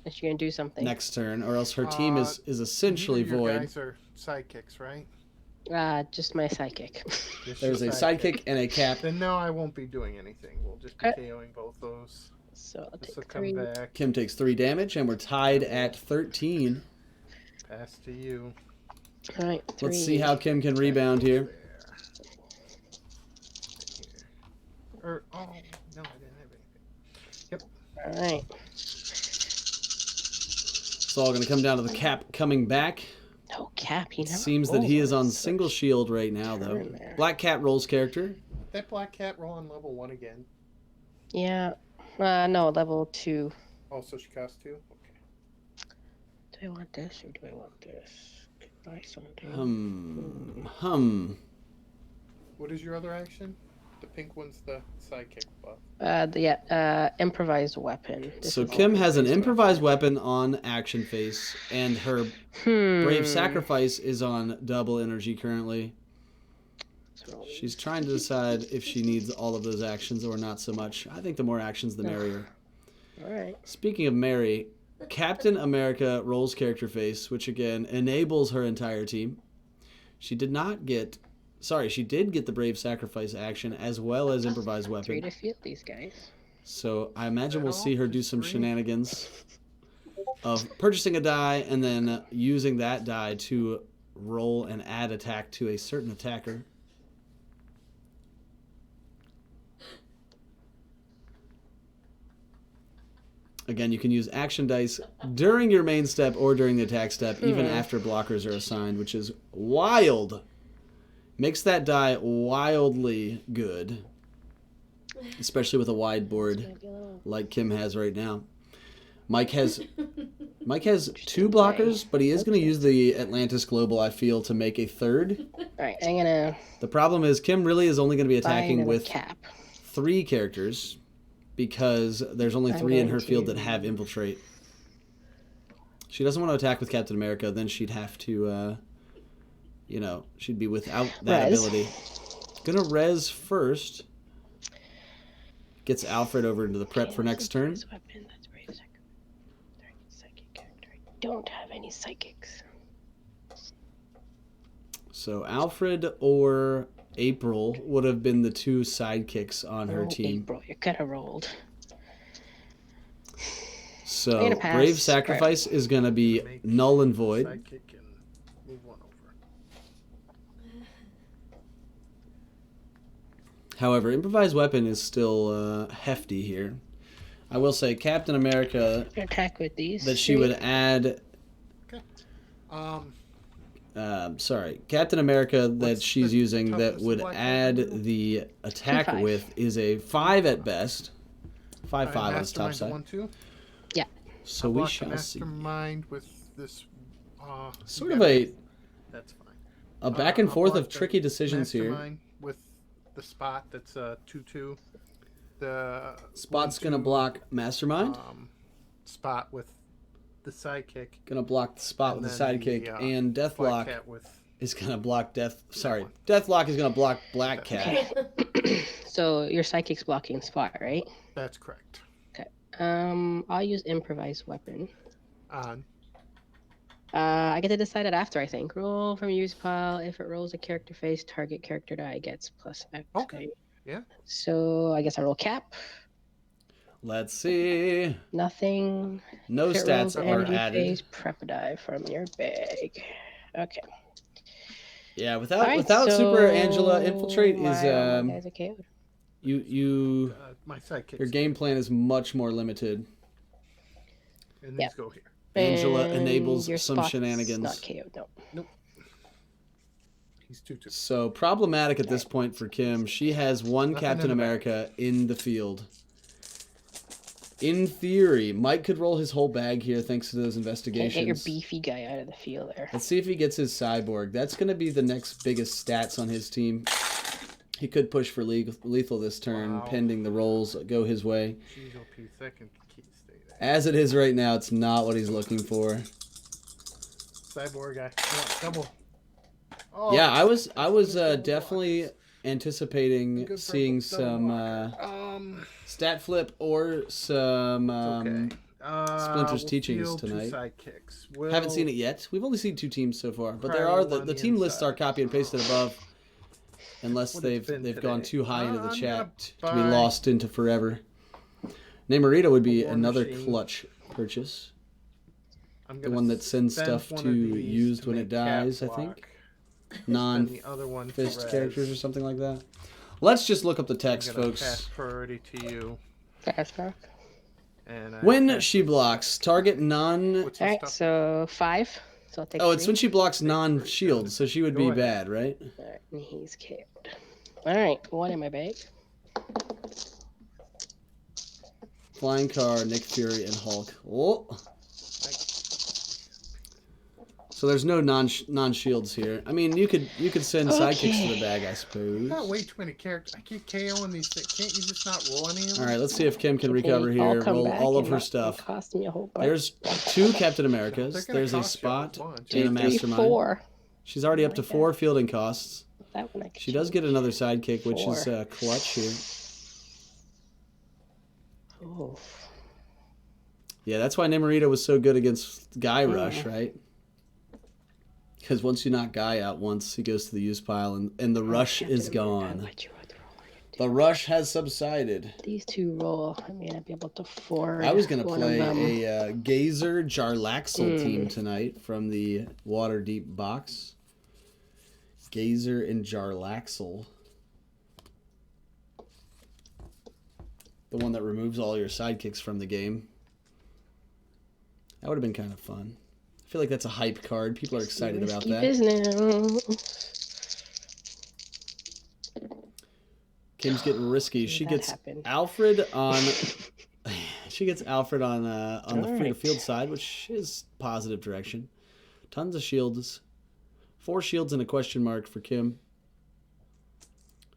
If you're gonna do something. next turn, or else her team is essentially Neither of void. your guys are sidekicks, right? Just my psychic. Just There's a your sidekick and a Cap. Then no, I won't be doing anything. We'll just be Okay. KOing both those. So I'll This will take come 3. back. Kim takes 3 damage, and we're tied at 13. Pass to you. All right, 3. Let's see how Kim can rebound here. There. Or oh no, I didn't have anything. All right. It's all going to come down to the Cap coming back. No Cap. He It never seems that he is on rolls. single shield right now, though. turn there. Black Cat rolls character. That black cat roll on level 1 again. Yeah. No, level 2. Oh, so she costs 2? Okay. Do I want this or do I want this? Buy something. What is your other action? The pink one's the sidekick buff. Improvised weapon. This So is Kim has an improvised improvised weapon on action face, and her weapon. Brave Sacrifice is on double energy currently. So- She's trying to decide if she needs all of those actions or not so much. I think the more actions, the merrier. All right. Speaking of Mary, Captain America rolls character face, which again enables her entire team. She did get the Brave Sacrifice action as well as improvised 3 weapon. to field these guys. So I imagine Is that we'll see all? her do Just some 3? shenanigans of purchasing a die and then using that die to roll and add attack to a certain attacker. Again, you can use action dice during your main step or during the attack step, even after blockers are assigned, which is wild. Makes that die wildly good, especially with a wide board like Kim has right now. Mike has 2 blockers, but he is going to use the Atlantis Global, I feel, to make a third. All right, I'm gonna The problem is Kim really is only going to be buy attacking another with Cap. 3 characters because there's only I'm 3 in going her field to- that have infiltrate. She doesn't want to attack with Captain America, then she'd have to, she'd be without that Res. ability. Gonna res first. Gets Alfred over into the prep for next turn. Improvised weapon, that's Brave Sacrifice. Target psychic character. I don't have any psychics. So Alfred or April would have been the 2 sidekicks on her Oh, team. April, you're kind of rolled. So I'm gonna pass. Brave Sacrifice is gonna be Make null and void. Sidekick and move 1 over. However, improvised weapon is still hefty here. I will say Captain America Attack with these. that she 3. would add. Um, Captain America that What's she's the using that toughness would of Black add Panther? the attack 2/5. with is a 5 at best. 5/5 on his top Mastermind side. 1/2. So I'll we block the shall see. Mastermind with this. Sort of a That's fine. back and I'll forth block of the tricky decisions here. Mastermind with the spot that's 2/2. The Spot's 1/2, gonna block Mastermind. spot with the sidekick. Gonna block the spot and with the then sidekick, the, and Black Deathlock cat with. is gonna block Sorry, one. Deathlock is gonna block Black Cat. Okay. So your psychic's blocking spot, right? That's correct. I'll use improvised weapon. On. I get to decide it after, I think. Roll from use pile. If it rolls a character face, target character die gets plus X. Okay. Yeah. So I guess I roll cap. Let's see. Nothing. No If it stats rolls are energy added. phase, prep a die from your bag. Okay. Yeah, without All right, without Super Angela, infiltrate my is guys are KO'd. you My sidekick. your game plan is much more limited. And Yeah. these go here. Angela And enables your some spot's shenanigans. Not KO'd, no. He's 2/2. So problematic at this point for Kim. She has one Nothing Captain in the America in the field. In theory, Mike could roll his whole bag here thanks to those Can't investigations. get your beefy guy out of the field there. Let's see if he gets his cyborg. That's going to be the next biggest stats on his team. He could push for lethal this turn, Wow. pending the rolls go his way. Jeez, OP second key stay there. As it is right now, it's not what he's looking for. Cyborg guy. Double. Oh, Yeah, I was definitely anticipating Good for seeing double some blocker. stat flip or some Okay. Splinter's we'll teachings field two tonight. sidekicks. Haven't seen it yet. We've only seen 2 teams so far, but there Probably are the on the the team lists inside. are copy and pasted above, unless What it's they've been gone today. too high into the I'm chat gonna to be buy- lost into forever. Namorita would be War another Machine. clutch purchase. I'm The gonna one that sends spend stuff one to of these used to when it make cap dies, I block, think. and the other one for Non-fist res. characters or something like that. Let's just look up the I'm text, gonna folks. pass priority to you. Fast rock. And I When pass- she blocks, target non... What's your Alright, stuff? so 5. So I'll take Oh, it's 3. when she blocks non-shield, so she would Go be ahead. bad, right? Alright, and he's KO'd. Alright, 1 in my bag. Flying car, Nick Fury, and Hulk. Oh. So there's no non-shields here. I mean, you could send sidekicks to the bag, I suppose. Not way too many characters. I keep KOing these things. Can't you just not roll any of them? All right, let's see if Kim can They recover all here. come Roll back all of and her not stuff. Cost me a whole bunch. There's 2 Captain They're Americas. gonna There's a cost you a spot bunch. and a 2, 3, mastermind. 4. She's already up to Like 4 fielding costs. That one I can She does get another sidekick, which is 4. clutch here. Oh. Yeah, that's why Namorita was so good against Guy Rush, right? Because once you knock Guy out once, he goes to the use pile, and the rush is gone. The rush has subsided. These 2 roll. I may not be able to afford. I was going to one play of them. a Gazer Jarlaxle team tonight from the Waterdeep box. Gazer and Jarlaxle. The one that removes all your sidekicks from the game. That would have been kind of fun. I feel like that's a hype card. People are excited about Risky that. business. Kim's getting risky. She that gets happened. Alfred on. She gets Alfred on the free to Alright. field side, which is positive direction. Tons of shields. 4 shields and a question mark for Kim.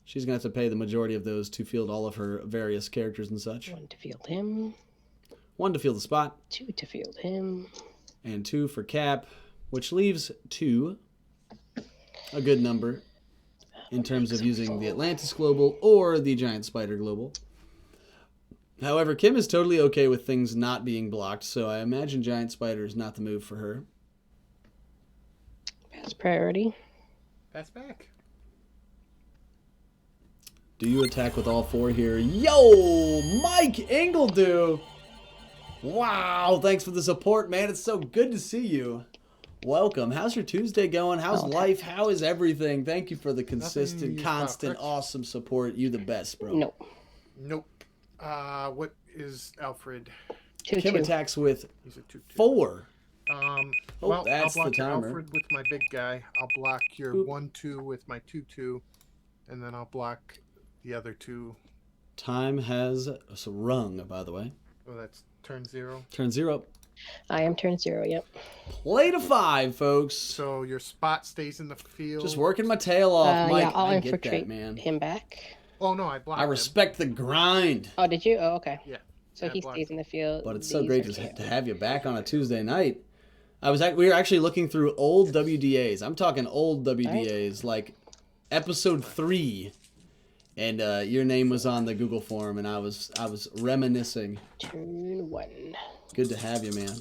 She's gonna have to pay the majority of those to field all of her various characters and such. 1 to field him. 1 to field the spot, 2 to field him. and 2 for Cap, which leaves 2. A good number in terms of using the Atlantis Global or the Giant Spider Global. However, Kim is totally okay with things not being blocked, so I imagine Giant Spider is not the move for her. Pass priority. Pass back. Do you attack with all 4 here? Yo, Mike Ingledew! Wow, thanks for the support, man. It's so good to see you. Welcome. How's your Tuesday going? How's Okay. life? How is everything? Thank you for the consistent, Nothing constant, perfect. awesome support. You the best, bro. No. Nope. What is Alfred? 2 Kim 2. attacks with He's a 2/2. 4. Oh, Oh, that's I'll block the your timer. Alfred with my big guy. I'll block your Boop. 1/2 with my 2/2, and then I'll block the other 2. Time has rung, by the way. Oh, that's turn 0. Turn 0. I am turn 0, yep. Play to 5, folks. So your spot stays in the field. Just working my tail off, Mike. Yeah, I'll I get that, infiltrate man. him back. Oh no, I blocked I him. respect the grind. Oh, did you? Oh, okay. Yeah. So Yeah, I he blocked stays in the field. But it's so These great are to KO. have you back on a Tuesday night. We were actually looking through old WDAs. I'm talking old WDAs, like episode 3, and your name was on the Google form, and I was reminiscing. Turn 1. Good to have you, man.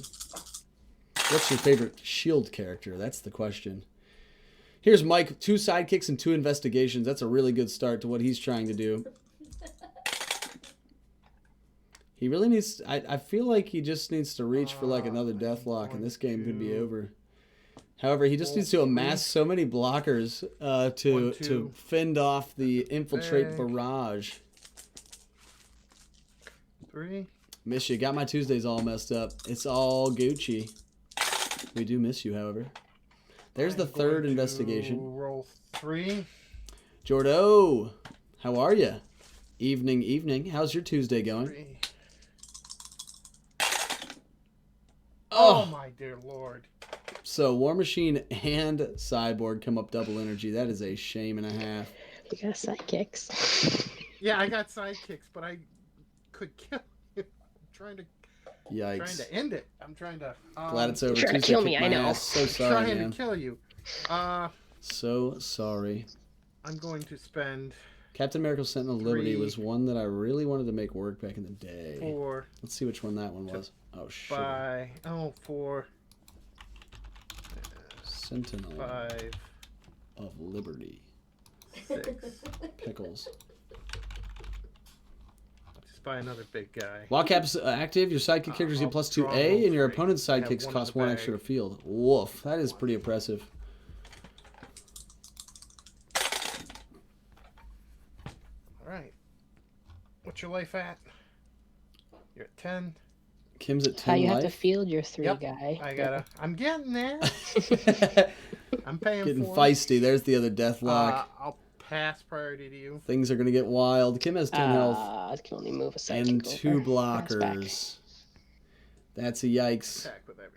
What's your favorite Shield character? That's the question. Here's Mike, 2 sidekicks and 2 investigations. That's a really good start to what he's trying to do. He really needs... I feel like he just needs to reach for like another Deathlock, and this game could be over. However, he just needs to amass so many blockers to fend off the Infiltrate barrage. 3. Miss you. Got my Tuesdays all messed up. It's all Gucci. We do miss you, however. There's the third investigation. Roll 3. Jordo, how are you? Evening, evening. How's your Tuesday going? 3. Oh my dear lord. So War Machine and Cyborg come up double energy. That is a shame and a half. We got sidekicks. Yeah, I got sidekicks, but I could kill you. I'm trying Yikes. to end it. I'm trying to. Glad it's over. Trying to Tuesday kill kicked me, my I know. ass. So sorry, trying man. to kill you. So sorry. I'm going to spend Captain America Sentinel of Liberty 3, was one that I really wanted to make work back in the day. 4, Let's see which one that one was. Oh, shit. 5. Oh, 4, Sentinel 5, of Liberty. 6. Pickles. Just buy another big guy. Wildcap's active. Your sidekick characters get I'll plus draw 2A, and your three. opponent's I have sidekicks one in cost the 1 bag. extra to field. Woof. That is pretty impressive. All right. What's your life at? You're at 10. Kim's at How 10 you have to life. field your 3 Yep, guy. I'm getting there. I'm paying Getting for it. feisty. There's the other Deathlock. I'll pass priority to you. Things are going to get wild. Kim has 10 health I can only move a sidekick and 2 over. Bounce back. blockers. That's a yikes. Attack with everything.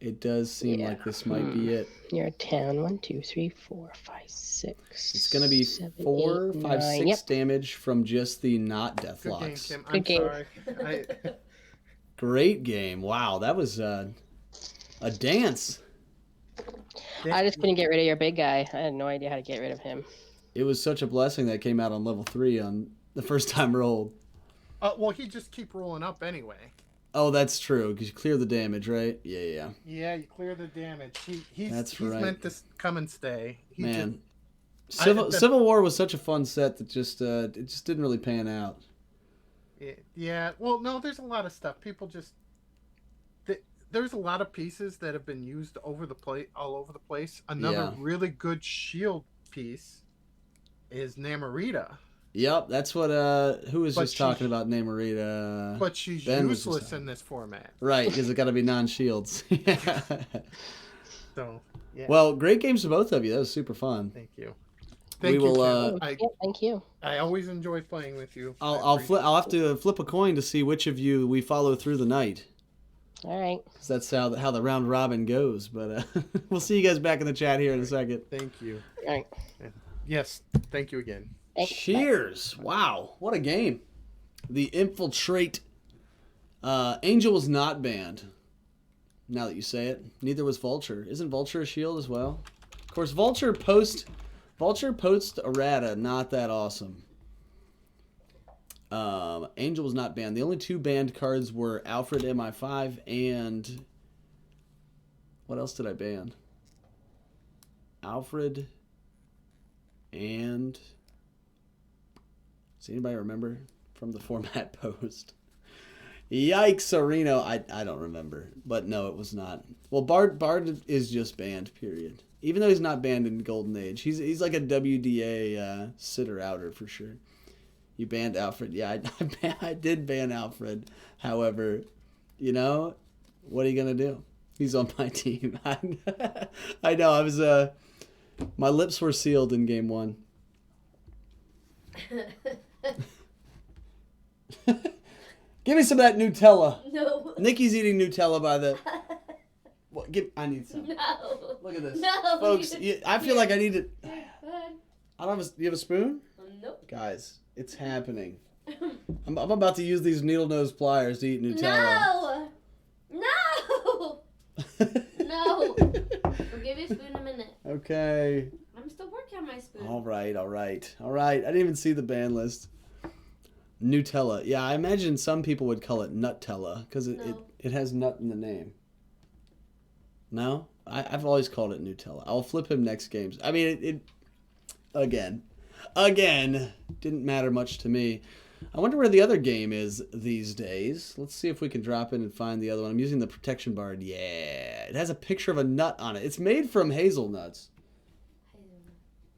It does seem Yeah. like this might be it. You're at 10. 1, 2, 3, 4, 5, 6. It's going to be 7, 4, 8, 5, 6 9. Yep. damage from just the not Good game, Deathlocks. Kim. Good I'm game. sorry. Great game. Wow, that was a dance. I just couldn't get rid of your big guy. I had no idea how to get rid of him. It was such a blessing that came out on level 3 on the first time rolled. Well, he just keep rolling up anyway. Oh, that's true, because you clear the damage, right? Yeah. Yeah, you clear the damage. He's right. meant to come and stay. Man. I- Civil War was such a fun set that just it just didn't really pan out. Yeah. Well, no, there's a lot of stuff. People just there's a lot of pieces that have been used all over the place. Another Yeah. really good shield piece is Namorita, Yep, that's what who was But just talking about Namorita? but she's Ben was just useless talking. in this format. Right, because it got to be non-shields. So yeah. Well, great games to both of you. That was super fun. Thank you. Thank you. will, Kim. Yeah, thank you. I always enjoy playing with you. I'll have to flip a coin to see which of you we follow through the night. All right. 'Cause that's how the round robin goes. But we'll see you guys back in the chat here in a second. Thank you. All right. Yes. Thank you again. Thanks. Cheers! Wow, what a game! The Infiltrate. Angel was not banned. Now that you say it, neither was Vulture. Isn't Vulture a shield as well? Of course, Vulture post errata, not that awesome. Angel was not banned. The only 2 banned cards were Alfred MI5 and what else did I ban? Alfred and does anybody remember from the format post? Yikes, Reno. I don't remember, but no, it was not. Well, Bard is just banned. Period. Even though he's not banned in Golden Age, he's like a WDA sitter outer for sure. You banned Alfred. Yeah, I did ban Alfred. However, you know, what are you gonna do? He's on my team. I know. I was my lips were sealed in game 1. Give me some of that Nutella. No. Nikki's eating Nutella by the. What? I need some. No. Look at this, No. folks. I feel like I need it. Good. I don't have. You have a spoon, Nope. guys? It's happening. I'm about to use these needle nose pliers to eat Nutella. No. No. I'll give you a spoon in a minute. Okay. I'm still working on my spoon. All right. I didn't even see the ban list. Nutella. Yeah, I imagine some people would call it Nutella because No. it has nut in the name. No? I've always called it Nutella. I'll flip him next games. I mean, it again, didn't matter much to me. I wonder where the other game is these days. Let's see if we can drop in and find the other one. I'm using the protection bar. Yeah, it has a picture of a nut on it. It's made from hazelnuts.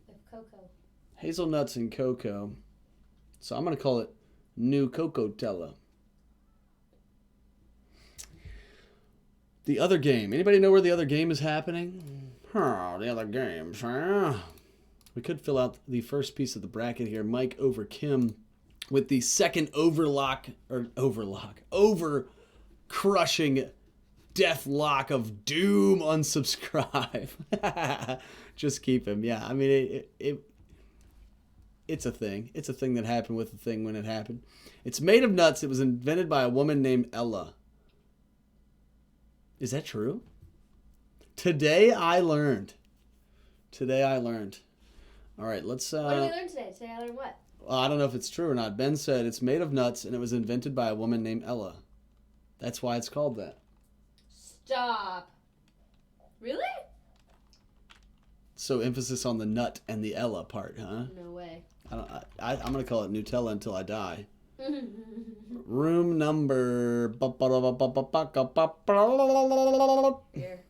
With cocoa. Hazelnuts and cocoa. So I'm going to call it New Cocotella. The other game. Anybody know where the other game is happening? The other games, huh? We could fill out the first piece of the bracket here. Mike over Kim with the second over crushing death lock of doom unsubscribe. Just keep him. Yeah, I mean, it's a thing. It's a thing that happened with the thing when it happened. It's made of nuts. It was invented by a woman named Ella. Is that true? Today I learned. All right, let's... What did we learn today? Today I learned what? Well, I don't know if it's true or not. Ben said it's made of nuts and it was invented by a woman named Ella. That's why it's called that. Stop. Really? So emphasis on the nut and the Ella part, huh? No way. I'm going to call it Nutella until I die. Room number... Here. Here.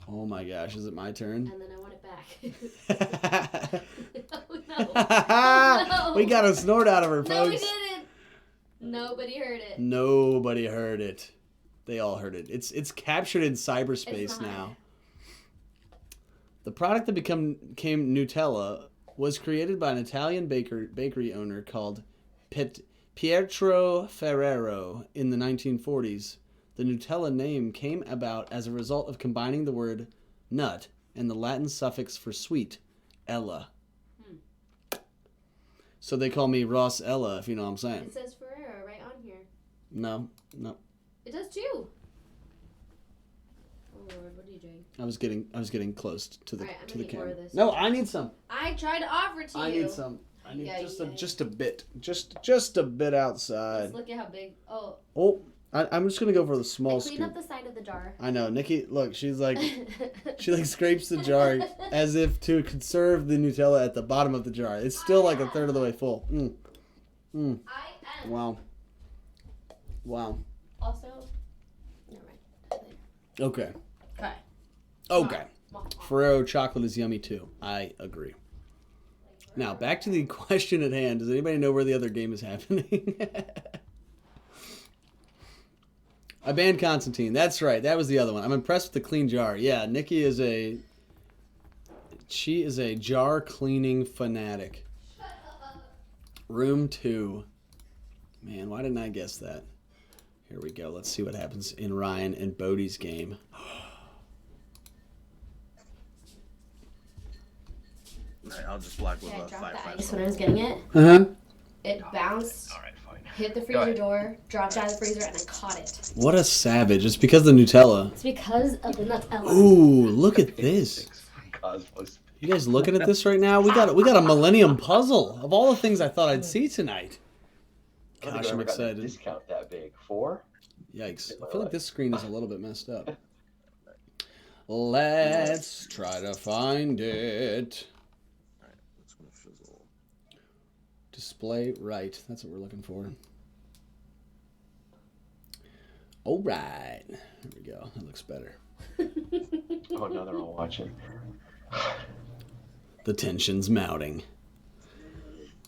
Oh my gosh, is it my turn? And then I want it back. Oh, no. No. We got a snort out of her, No, we folks. didn't. Nobody heard it. Nobody heard it. They all heard it. It's captured in cyberspace It's not. now. The product that became Nutella was created by an Italian bakery owner called Pietro Ferrero in the 1940s. The Nutella name came about as a result of combining the word nut and the Latin suffix for sweet, Ella. So they call me Ross Ella, if you know what I'm saying. It says Ferrero right on here. No. It does too. Oh Lord, what are you doing? I was getting close to the All right, I'm to gonna the eat more camera. of this. No, I need some. I tried to offer it to you. I need some. I need Yeah, just yeah, a yeah. just a bit. Just a bit outside. Let's look at how big. Oh, Oh, I'm just gonna go for the small I cleaned scoop. up the side of the jar. I know, Nikki. Look, she's like, she like scrapes the jar as if to conserve the Nutella at the bottom of the jar. It's still like a third of the way full. I am. Wow. Also, never mind. Okay. Okay. Ferrero chocolate is yummy too. I agree. Now back to the question at hand. Does anybody know where the other game is happening? I banned Constantine. That's right. That was the other one. I'm impressed with the clean jar. Yeah, Nikki is a jar cleaning fanatic. Room 2. Man, why didn't I guess that? Here we go. Let's see what happens in Ryan and Bodie's game. I'll just block with Okay, a I dropped 5 the 5. ice when I was getting it. Uh-huh. It bounced, All right, fine. hit the Go freezer ahead. door, dropped out of the freezer, and I caught it. What a savage. It's because of the Nutella. It's because of the Nutella. Ooh, look at this. Cosmos. You guys looking at this right now? We got a Millennium Puzzle. Of all the things I thought I'd see tonight. I don't think Gosh, I I'm ever got a excited. Discount that big. 4? Yikes. I feel like this screen is a little bit messed up. Let's try to find it. Display right. That's what we're looking for. All right. There we go. That looks better. Oh, no, they're all watching. The tension's mounting.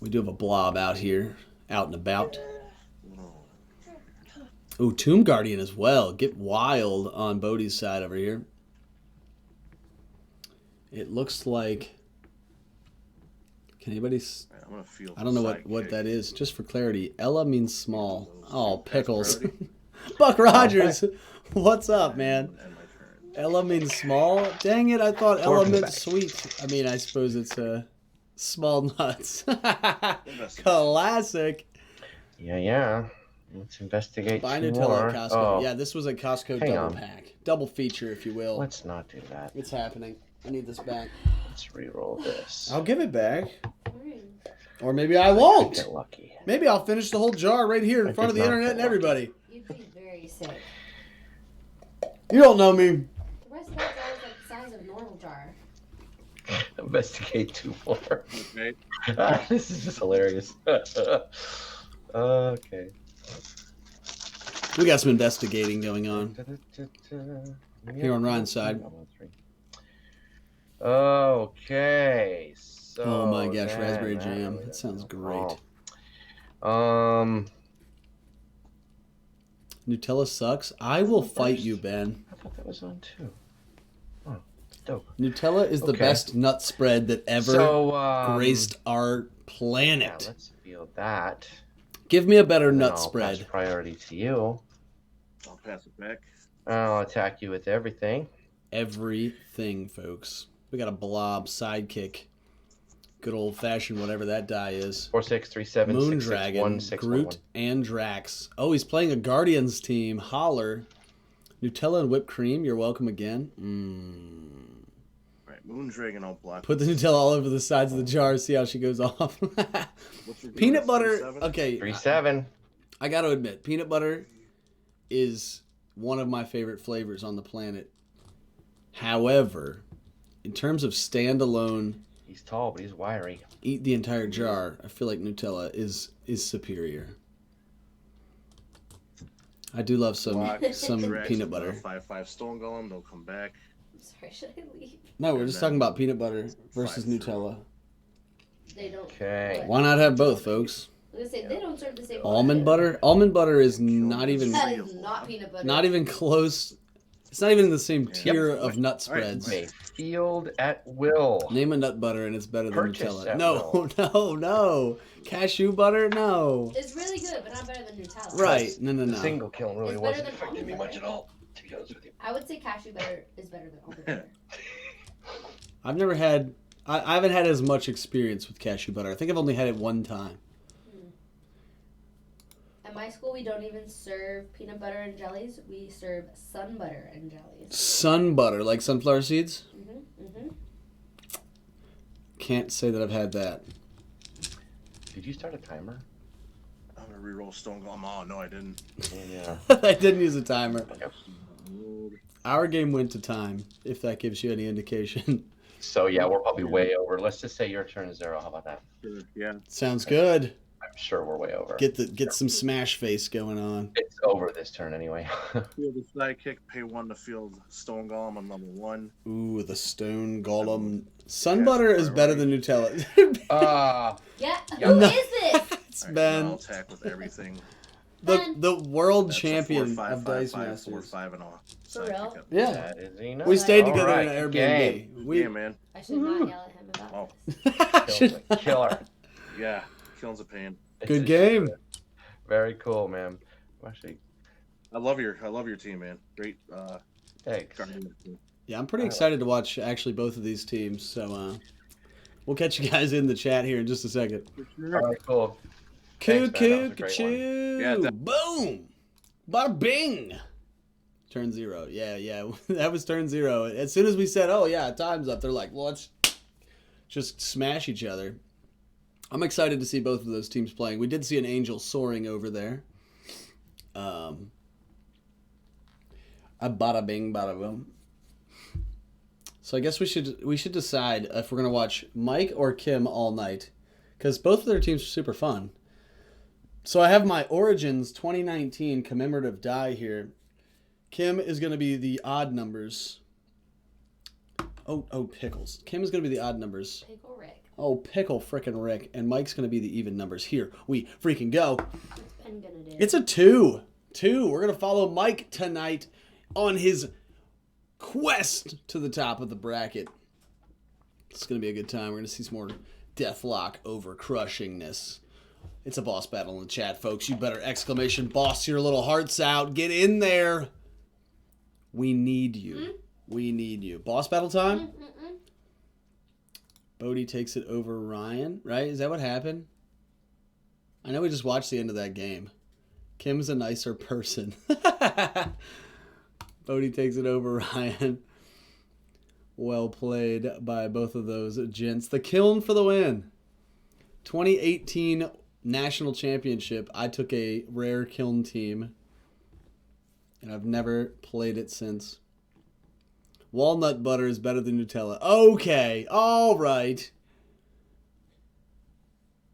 We do have a blob out here, out and about. Ooh, Tomb Guardian as well. Get wild on Bodie's side over here. It looks like... Can anybody... I'm gonna feel I don't know what sidekick. that is. Just for clarity, Ella means small. Oh, pickles. Buck Rogers, what's up, man? And my turn. Ella means small? Dang it, I thought Ella Welcome meant back. sweet. I mean, I suppose it's small nuts. Investigate. Classic. Yeah. Let's investigate Buy some Nutella more. at Costco. Oh, Yeah, this was a Costco Hang double on. pack. Double feature, if you will. let's not do that. It's happening. I need this back. Let's re-roll this. I'll give it back. Mm. Or maybe I won't. Get lucky. Maybe I'll finish the whole jar right here in I front of did the not internet get and everybody. You'd be very sick. You don't know me. The rest of that jar is like the size of a normal jar. Investigate 2-4. Okay. This is just hilarious. Okay. We got some investigating going on. Here on Ryan's side. Okay. So Oh my gosh, then raspberry that jam. really That sounds doesn't great. fall. Nutella sucks. I will fight you, Ben. I thought that was on too. Oh, dope. Nutella is the Okay. best nut spread that ever So graced our yeah, planet. let's feel that. Give me a better And then nut I'll spread. pass priority to you. I'll pass it back. I'll attack you with everything. Everything, folks. We got a blob sidekick. Good old fashioned whatever that die is. 4, 6, 3, 7, Moon 6, 6, Dragon, 1, 6, 1, Groot, 1. and Drax. Oh, he's playing a Guardians team. Holler. Nutella and whipped cream. You're welcome again. Right, Moondragon, I'll block. Put the Nutella all over the sides of the jar. See how she goes off. What's your Peanut defense? butter. 3-7? Okay, 3, 7. I got to admit, peanut butter is one of my favorite flavors on the planet. However, in terms of standalone, He's tall, but he's wiry. eat the entire jar, I feel like Nutella is superior. I do love some Block, Drax peanut with butter. the 5/5 Stone Golem. They'll come back. I'm sorry, should I leave? No, we're just talking about peanut butter versus 5-3. Nutella. They don't. Okay. What? Why not have both, folks? I was gonna say they don't serve the same. Almond butter. butter? Almond butter is not even That is not peanut butter. not even close. It's not even in the same tier Yep. of nut All right. spreads. May field at will. Name a nut butter and it's better than Purchase Nutella. at No, no. Cashew butter? No. It's really good, but not better than Nutella. Right. No. The single kiln really It's better wasn't than affecting me almond much butter. at all, to be honest with you. I would say cashew butter is better than almond butter. I've never had. I haven't had as much experience with cashew butter. I think I've only had it one time. At my school, we don't even serve peanut butter and jellies. We serve sun butter and jellies. Sun butter, like sunflower seeds. Mm-hmm. Can't say that I've had that. Did you start a timer? I'm gonna reroll Stone Golem. Oh no, I didn't. Yeah. I didn't use a timer. Our game went to time, if that gives you any indication. So yeah, we're probably way over. Let's just say your turn is 0. How about that? Sure, yeah. Sounds good. I'm sure we're way over. Get some smash face going on. It's over this turn anyway. Field the sidekick. Pay 1 to field Stone Golem on level 1. Ooh, the stone golem. Sun Yeah, butter is better than Nutella. Yeah. Yeah. Who No. is this? It's All right, Ben, I'll attack with everything. the world That's a champion 4, 5, of 5, Dice 5, Masters. 4, 5, and all. For real? Yeah, That is enough. we stayed All together right, in an good Airbnb. game. We Yeah, man. I should not yell at him about Oh. this. Killer. Yeah. Killing's a pain. Good game. Very cool, man. Actually, I love your team, man. Great thanks. Guardian team. Yeah, I'm pretty excited to watch actually both of these teams. So we'll catch you guys in the chat here in just a second. All right, cool. Coo Thanks, man. That was coo a great choo. Yeah, Boom. Bada bing. Turn 0. Yeah. That was turn 0. As soon as we said, "Oh yeah, time's up," they're like, "Well, let's just smash each other." I'm excited to see both of those teams playing. We did see an angel soaring over there. A bada bing, bada boom. So I guess we should decide if we're gonna watch Mike or Kim all night, because both of their teams are super fun. So I have my Origins 2019 commemorative die here. Kim is gonna be the odd numbers. Oh, pickles. Kim is gonna be the odd numbers. Pickle Rick. Oh, pickle frickin' Rick. And Mike's going to be the even numbers. Here we freaking go. What's Ben gonna do? It's a 2. 2. We're going to follow Mike tonight on his quest to the top of the bracket. It's going to be a good time. We're going to see some more Deathlock over crushingness. It's a boss battle in the chat, folks. You better exclamation boss your little hearts out. Get in there. We need you. We need you. Boss battle time? Bodhi takes it over Ryan, right? Is that what happened? I know we just watched the end of that game. Kim's a nicer person. Bodhi takes it over Ryan. Well played by both of those gents. The Kiln for the win. 2018 National Championship. I took a rare Kiln team. and I've never played it since. Walnut butter is better than Nutella. Okay, all right.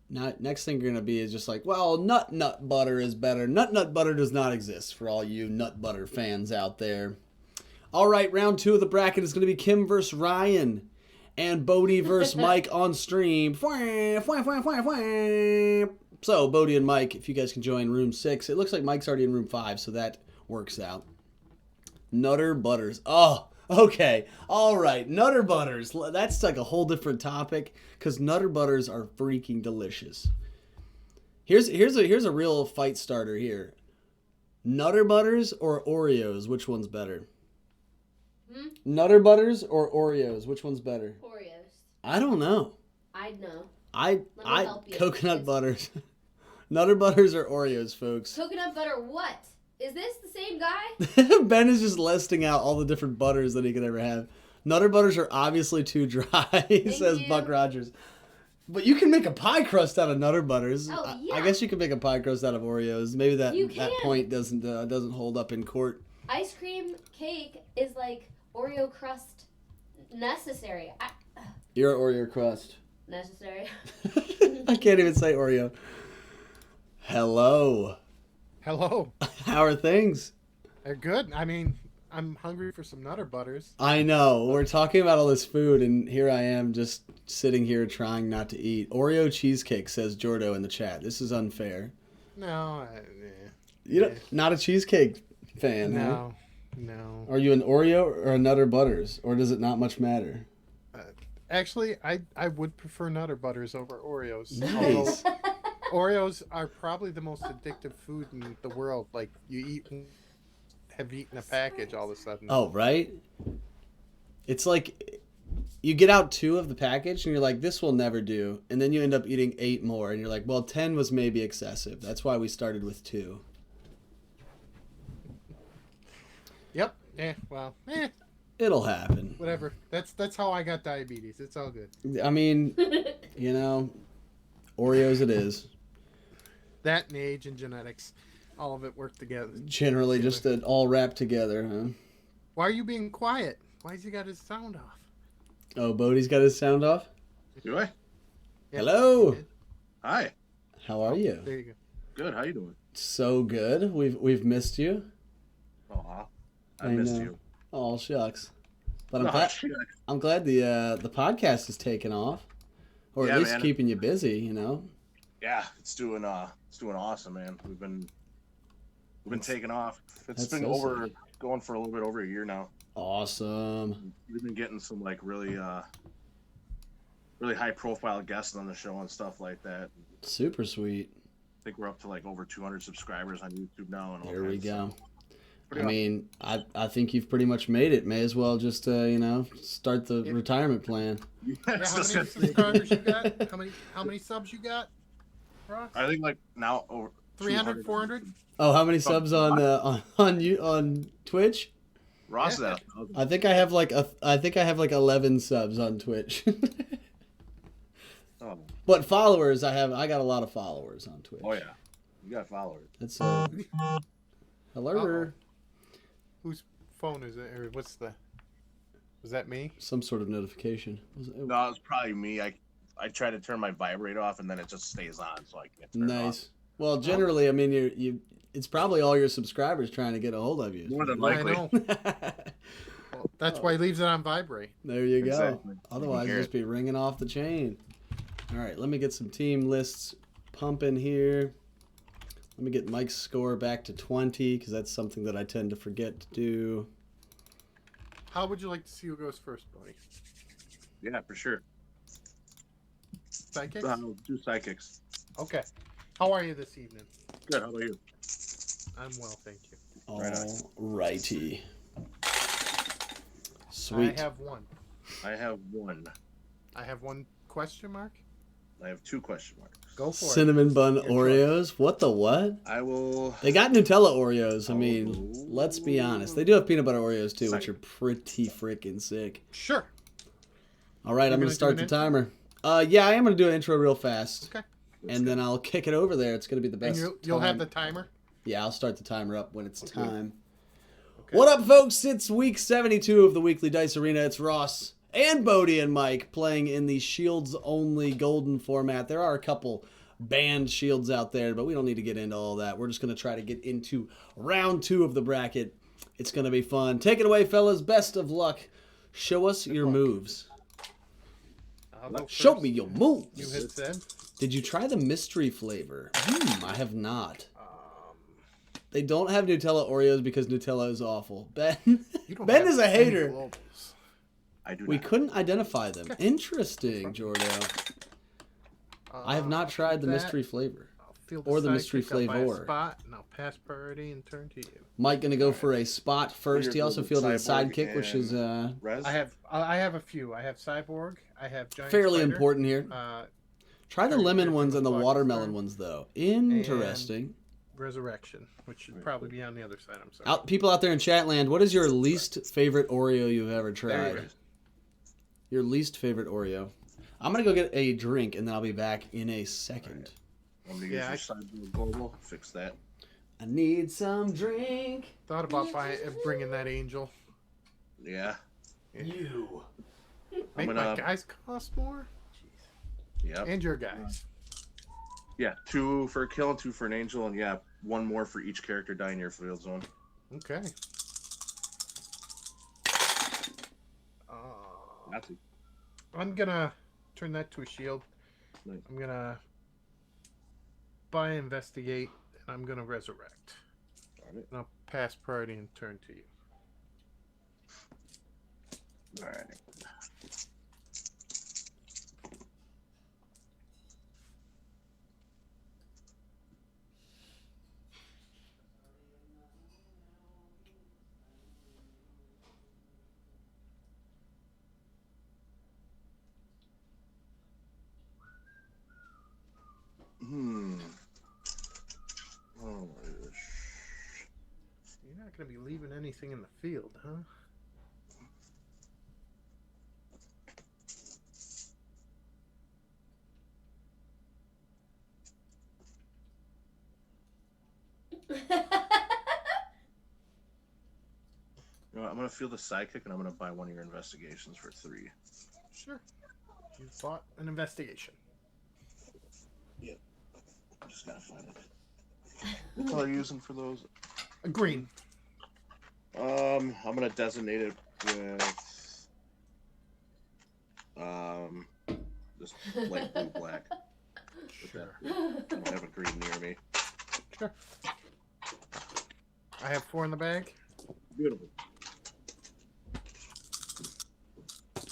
Now, next thing you're going to be is just like, well, nut butter is better. Nut butter does not exist for all you nut butter fans out there. All right, round 2 of the bracket is going to be Kim versus Ryan and Bodie versus Mike on stream. So, Bodie and Mike, if you guys can join room 6. It looks like Mike's already in room 5, so that works out. Nutter butters. Oh, okay. All right. Nutter butters. That's like a whole different topic because Nutter butters are freaking delicious. Here's a real fight starter here. Nutter butters or Oreos? Which one's better? Nutter butters or Oreos? Which one's better? Oreos. I don't know. I'd know. I help you. coconut It's- butters. Nutter butters or Oreos, folks. Coconut butter what? Is this the same guy? Ben is just listing out all the different butters that he could ever have. Nutter butters are obviously too dry, says you. Buck Rogers. But you can make a pie crust out of Nutter butters. Oh, I yeah. guess you could make a pie crust out of Oreos. Maybe that You can. point doesn't hold up in court. Ice cream cake is like Oreo crust necessary. You're an Oreo crust. Necessary. I can't even say Oreo. Hello. Hello. How are things? They're good. I mean, I'm hungry for some Nutter butters. I know. We're talking about all this food, and here I am just sitting here trying not to eat. Oreo cheesecake, says Jordo in the chat. This is unfair. No, You know, not a cheesecake fan, huh? no, no. Are you an Oreo or a Nutter Butters, or does it not much matter? Actually, I would prefer Nutter butters over Oreos. Nice. Although Oreos are probably the most addictive food in the world. Like have eaten a package all of a sudden. Oh, right? It's like you get out 2 of the package and you're like, this will never do. And then you end up eating 8 more and you're like, well, 10 was maybe excessive. That's why we started with 2. Yep. Well. It'll happen. Whatever. That's how I got diabetes. It's all good. I mean, you know, Oreos it is. That and age and genetics, all of it work together. Generally just all wrapped together, huh? Why are you being quiet? Why's he got his sound off? Oh, Bodie's got his sound off? Do I? Yeah, Hello. he did. Hi. How are you? There you go. Good. How you doing? So good. We've missed you. Oh, I I missed know. you. Oh, shucks. But I'm Oh, glad, shit. I'm glad the podcast is taking off, or Yeah, at least man. keeping you busy. You know. Yeah, it's doing awesome, man. We've been taking off. It's That's been so going for a little bit over a year now. Awesome. We've been getting some like really high profile guests on the show and stuff like that. Super sweet. I think we're up to like over 200 subscribers on YouTube now. And all There we kinds of go. stuff. I Pretty mean, I think you've pretty much made it. May as well just start the retirement plan. Yeah, Yeah, it's how many just gonna- subscribers you got? How many subs you got, Ross? I think like now over 300, 400? Oh, how many subs on Twitch? Ross, Yeah. that I think I have like 11 subs on Twitch. oh, But followers, I got a lot of followers on Twitch. oh yeah, you got followers. That's hello. Uh-oh. Whose phone is it? Or was that me? Some sort of notification. Was it- No, it's probably me. I try to turn my vibrate off and then it just stays on, so I can't turn it off. Nice. Well, generally, I mean, it's probably all your subscribers trying to get a hold of you. More than I likely. know. Well, that's why he leaves it on vibrate. There you go. Exactly. Otherwise, Hear it'd just be ringing off the chain. All right, let me get some team lists pumping here. Let me get Mike's score back to 20 because that's something that I tend to forget to do. How would you like to see who goes first, buddy? Yeah, for sure. Psychics? Do psychics. Okay. How are you this evening? Good. How about you? I'm well, thank you. Right on. All righty. Sweet. I have one. I have one. I have one question mark. I have 2 question marks. Go for Cinnamon bun Your Oreos. What the what? I will. They got Nutella Oreos. I mean, Oh. let's be honest. They do have peanut butter Oreos too, which Sick. are pretty freaking sick. it. Sure. All right, You're I'm gonna gonna do start an the intro? timer. Yeah, I am gonna do an intro real fast, Okay. and then I'll kick it over there. It's gonna be the And best. you'll have time. the timer. Yeah, I'll start the timer up when it's time. What up, folks? It's week 72 of the Weekly Dice Arena. It's Ross and Bodie and Mike playing in the Shields-only Golden format. There are a couple banned Shields out there, but we don't need to get into all that. We're just going to try to get into round 2 of the bracket. It's going to be fun. Take it away, fellas. Best of luck. Show us your moves. I'll go Show first. me your moves. You had said. Did you try the mystery flavor? I have not. They don't have Nutella Oreos because Nutella is awful. Ben You don't Ben have is a any hater. globals. I do We not. couldn't identify them. Interesting, Jordo. I have not tried the that, mystery flavor. I'll field or the sidekick mystery up by a flavor. Spot, and I'll pass priority and turn to you. Mike gonna go for a spot first. You're He also good fielded a with Cyborg sidekick, which is Rez? I have a few. I have Cyborg. I have Giant fairly Spider, important here. Try the Target lemon character ones and the with watermelon Blockbuster. ones, though. Interesting. Resurrection, which should probably be on the other side. I'm sorry. People out there in chat land, what is your least favorite Oreo you've ever tried? There. Your least favorite Oreo. I'm gonna go get a drink and then I'll be back in a second. I'm gonna Yeah, use your Cyborg global. Fix that. I need some drink. Thought about bringing that angel. Yeah. You. Make my gonna- guys cost more, Yep. and your guys. Yeah. 2 for a kill and 2 for an angel, and yeah, 1 more for each character dying in your field zone. Okay. Not to. I'm gonna turn that to a shield. Nice. I'm gonna buy investigate, and I'm gonna resurrect. Alright. And I'll pass priority and turn to you. Alright. Oh my gosh. You're not gonna be leaving anything in the field, huh? You know what, I'm gonna field the sidekick, and I'm gonna buy 1 of your investigations for 3. Sure. You bought an investigation. I'm just gotta find it. What color are you using for those? A green. I'm gonna designate it with this light blue black. Sure. I don't have a green near me. Sure. I have 4 in the bag. Beautiful.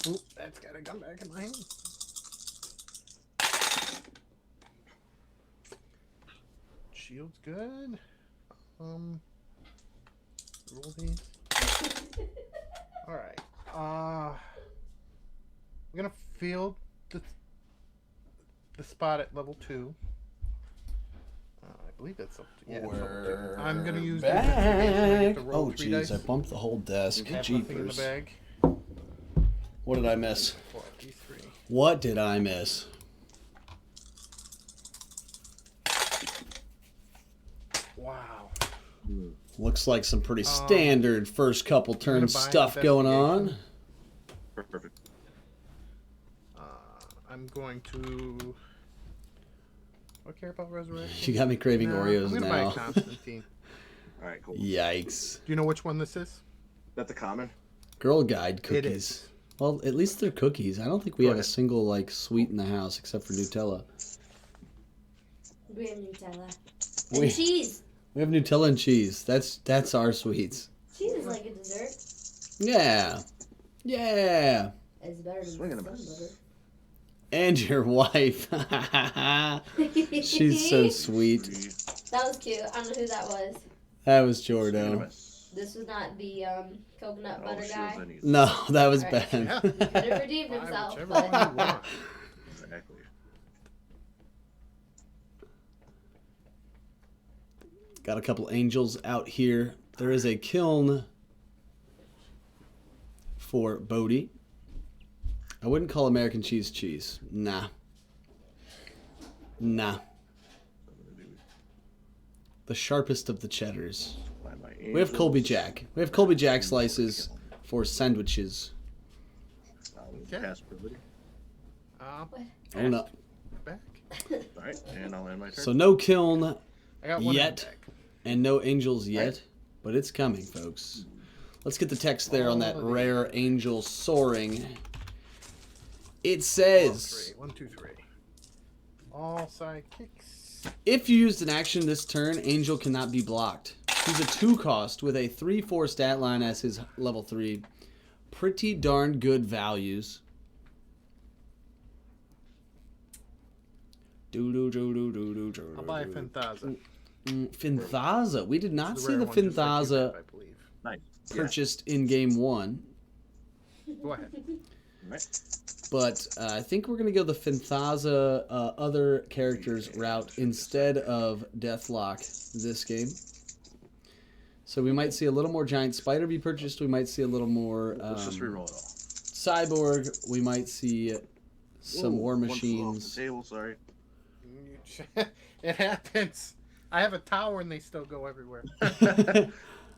Oop, that's gotta come back in my hand. Shield's good. Roll these. All right. I'm gonna field the spot at level 2. I believe that's up to it's level 2. I'm gonna use the investigation. I get to roll Oh 3 jeez, dice. I bumped the whole desk. Have nothing in the Jeepers. bag. What did I miss? 4, D3. What did I miss? Wow. Looks like some pretty standard first couple turns buy an stuff going on. Perfect. I'm going to. Do I care about resurrection? You got me craving No, Oreos I'm gonna buy now. a Constantine. All right, cool. Yikes. Do you know which one this is? That the common? Girl Guide It cookies. is. Well, at least they're cookies. I don't think we Go have a ahead. single like sweet in the house except for Nutella. We have Nutella. We- And cheese. We have Nutella and cheese. That's our sweets. Cheese is like a dessert. Yeah. Yeah. It's better than Swing and a sun miss. butter. And your wife. She's so sweet. 3. That was cute. I don't know who that was. That was Swing and a Jordo. miss. This was not the coconut All the butter shields guy. I need. No, that was Alright. Ben. Yeah. He could have redeemed Buy himself, whichever but one you want. Exactly. Got a couple angels out here. There is a kiln for Bodie. I wouldn't call American cheese cheese. Nah. Nah. The sharpest of the cheddars. Find my We have Colby angels. Jack. We have Colby Jack slices for sandwiches. Okay. Pass privilege. Oh no. Back. All right, and I'll end my turn. So no kiln I got one Yet. back. and no angels yet, but it's coming, folks. Let's get the text there on that rare angel soaring. It says, 1, 2, 3. All sidekicks. if you used an action this turn, Angel cannot be blocked. He's a 2 cost with a 3/4 stat line as his level 3. Pretty darn good values. I'll buy Fenthaza. Finthaza. We did not It's see rare the one, just like you Finthaza have, I believe. Nice. purchased in game 1. Go ahead. Right. But I think we're going to go the Finthaza other characters route instead of Deathlock this game. So we might see a little more Giant Spider be purchased. We might see a little more Let's just reroll it all. Cyborg. We might see some Ooh, War one flew off Machines. the table, sorry. It happens. I have a tower and they still go everywhere. I am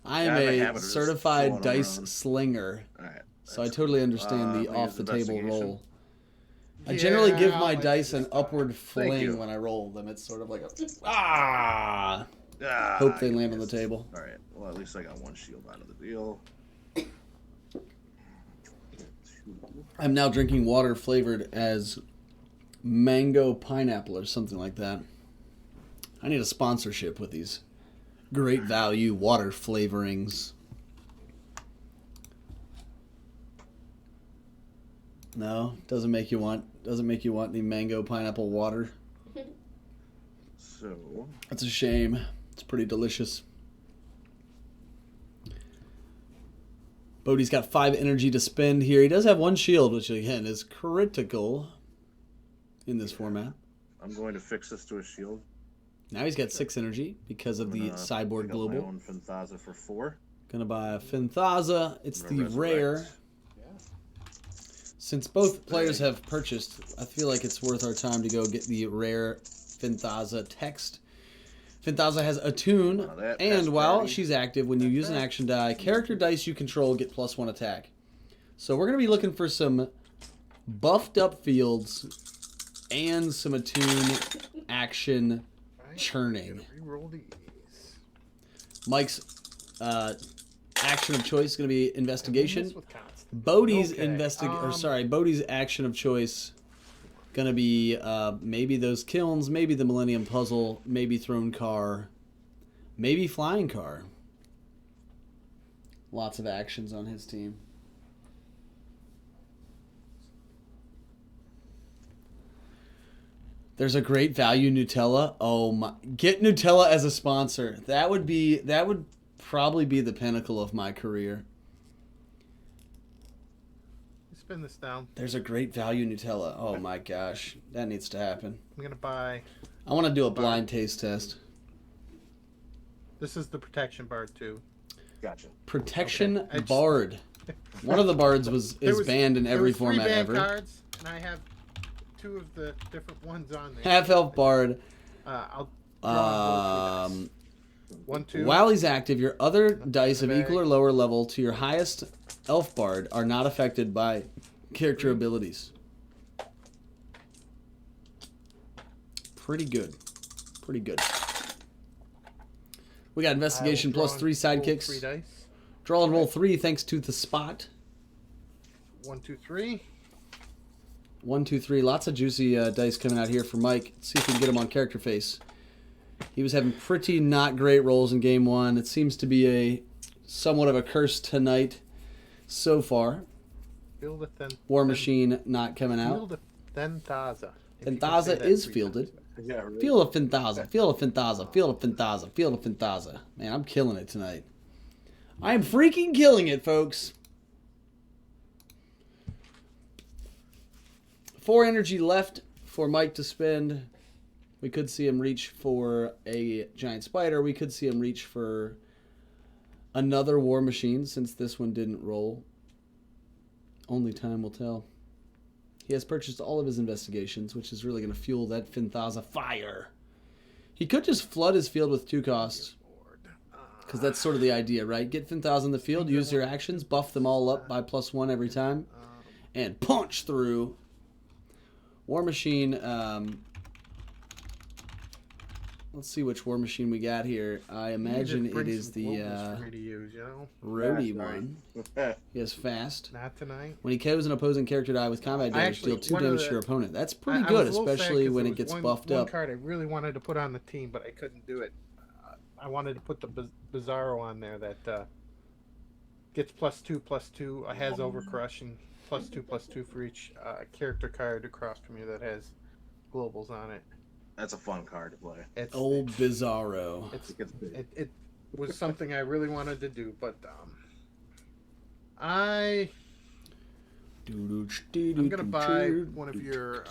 I have a a habit of just certified throwing dice around. slinger, All right. so I totally understand the I off use the table investigation. roll. I generally give Yeah, my I like dice this an style. upward fling you. when I roll them. It's sort of like a ah. Ah, Hope they you land on the missed. table. All right. Well, at least I got one shield out of the deal. I'm now drinking water flavored as mango pineapple or something like that. I need a sponsorship with these great value water flavorings. No, doesn't make you want any mango pineapple water. So, That's a shame. It's pretty delicious. Bodhi's got 5 energy to spend here. He does have 1 shield, which again is critical in this format. I'm going to fix this to a shield. Now he's got 6 energy because of the Cyborg pick up my Global. own Fenthaza for 4. Gonna buy a Finthaza. It's I'm the gonna rare. resurrect. Since both players have purchased, I feel like it's worth our time to go get the rare Finthaza text. Finthaza has Attune, Now that and has while party. she's active, when you use an action die, character dice you control get +1 attack. So we're going to be looking for some buffed up fields and some Attune action churning. Reroll these. Mike's action of choice is going to be investigation. This with constant. Bodhi's Okay, Bodhi's action of choice gonna be maybe those kilns, maybe the Millennium Puzzle, maybe Throne Car, maybe Flying Car. Lots of actions on his team. There's a great value Nutella. Oh my! Get Nutella as a sponsor. That would probably be the pinnacle of my career. Spin this down. There's a great value Nutella. Oh my gosh, that needs to happen. I'm gonna buy. I want to do a blind taste test. This is the protection bar too. Gotcha. Protection Okay, I just- Bard. One of the bards is banned in There every was 3 format banned ever. cards, and I have 2 of the different ones on there. Half Elf Bard. I'll draw both of these. 1, 2. While he's active, your other dice of bag. equal or lower level to your highest Elf Bard are not affected by character abilities. Pretty good. Pretty good. We got investigation I will plus draw 3 and roll sidekicks. 3 dice. Draw and roll 3 thanks to the spot. 1, 2, 3. 1, 2, 3. Lots of juicy dice coming out here for Mike. Let's see if we can get him on character face. He was having pretty not great rolls in game 1. It seems to be a somewhat of a curse tonight so far. Feel the thin. War Machine not coming Feel out. the Fenthaza. If you can say Fenthaza that is 3 fielded. times. Yeah, really. Feel the Finthaza. Feel the Finthaza. Feel the Finthaza. Feel the Finthaza. Man, I'm killing it tonight. I am freaking killing it, folks. 4 energy left for Mike to spend. We could see him reach for a Giant Spider. We could see him reach for another War Machine since this one didn't roll. Only time will tell. He has purchased all of his investigations, which is really going to fuel that Finthaza fire. He could just flood his field with 2 costs. Because that's sort of the idea, right? Get Finthals in the field, use your actions, buff them all up by +1 every time, and punch through. War Machine, let's see which War Machine we got here. I imagine it is the roadie one. He is fast. Not tonight. When he KOs an opposing character die with combat damage, deal 2 damage to your opponent. That's pretty I good, was a little sad especially 'cause when there it was gets buffed one up. card I really wanted to put on the team, but I couldn't do it. I wanted to put the Bizarro on there that gets +2/+2, has Overcrush, and +2/+2 for each character card across from you that has globals on it. That's a fun card to play. It's, Old Bizarro. It gets big. it was something I really wanted to do, but I'm gonna buy one of your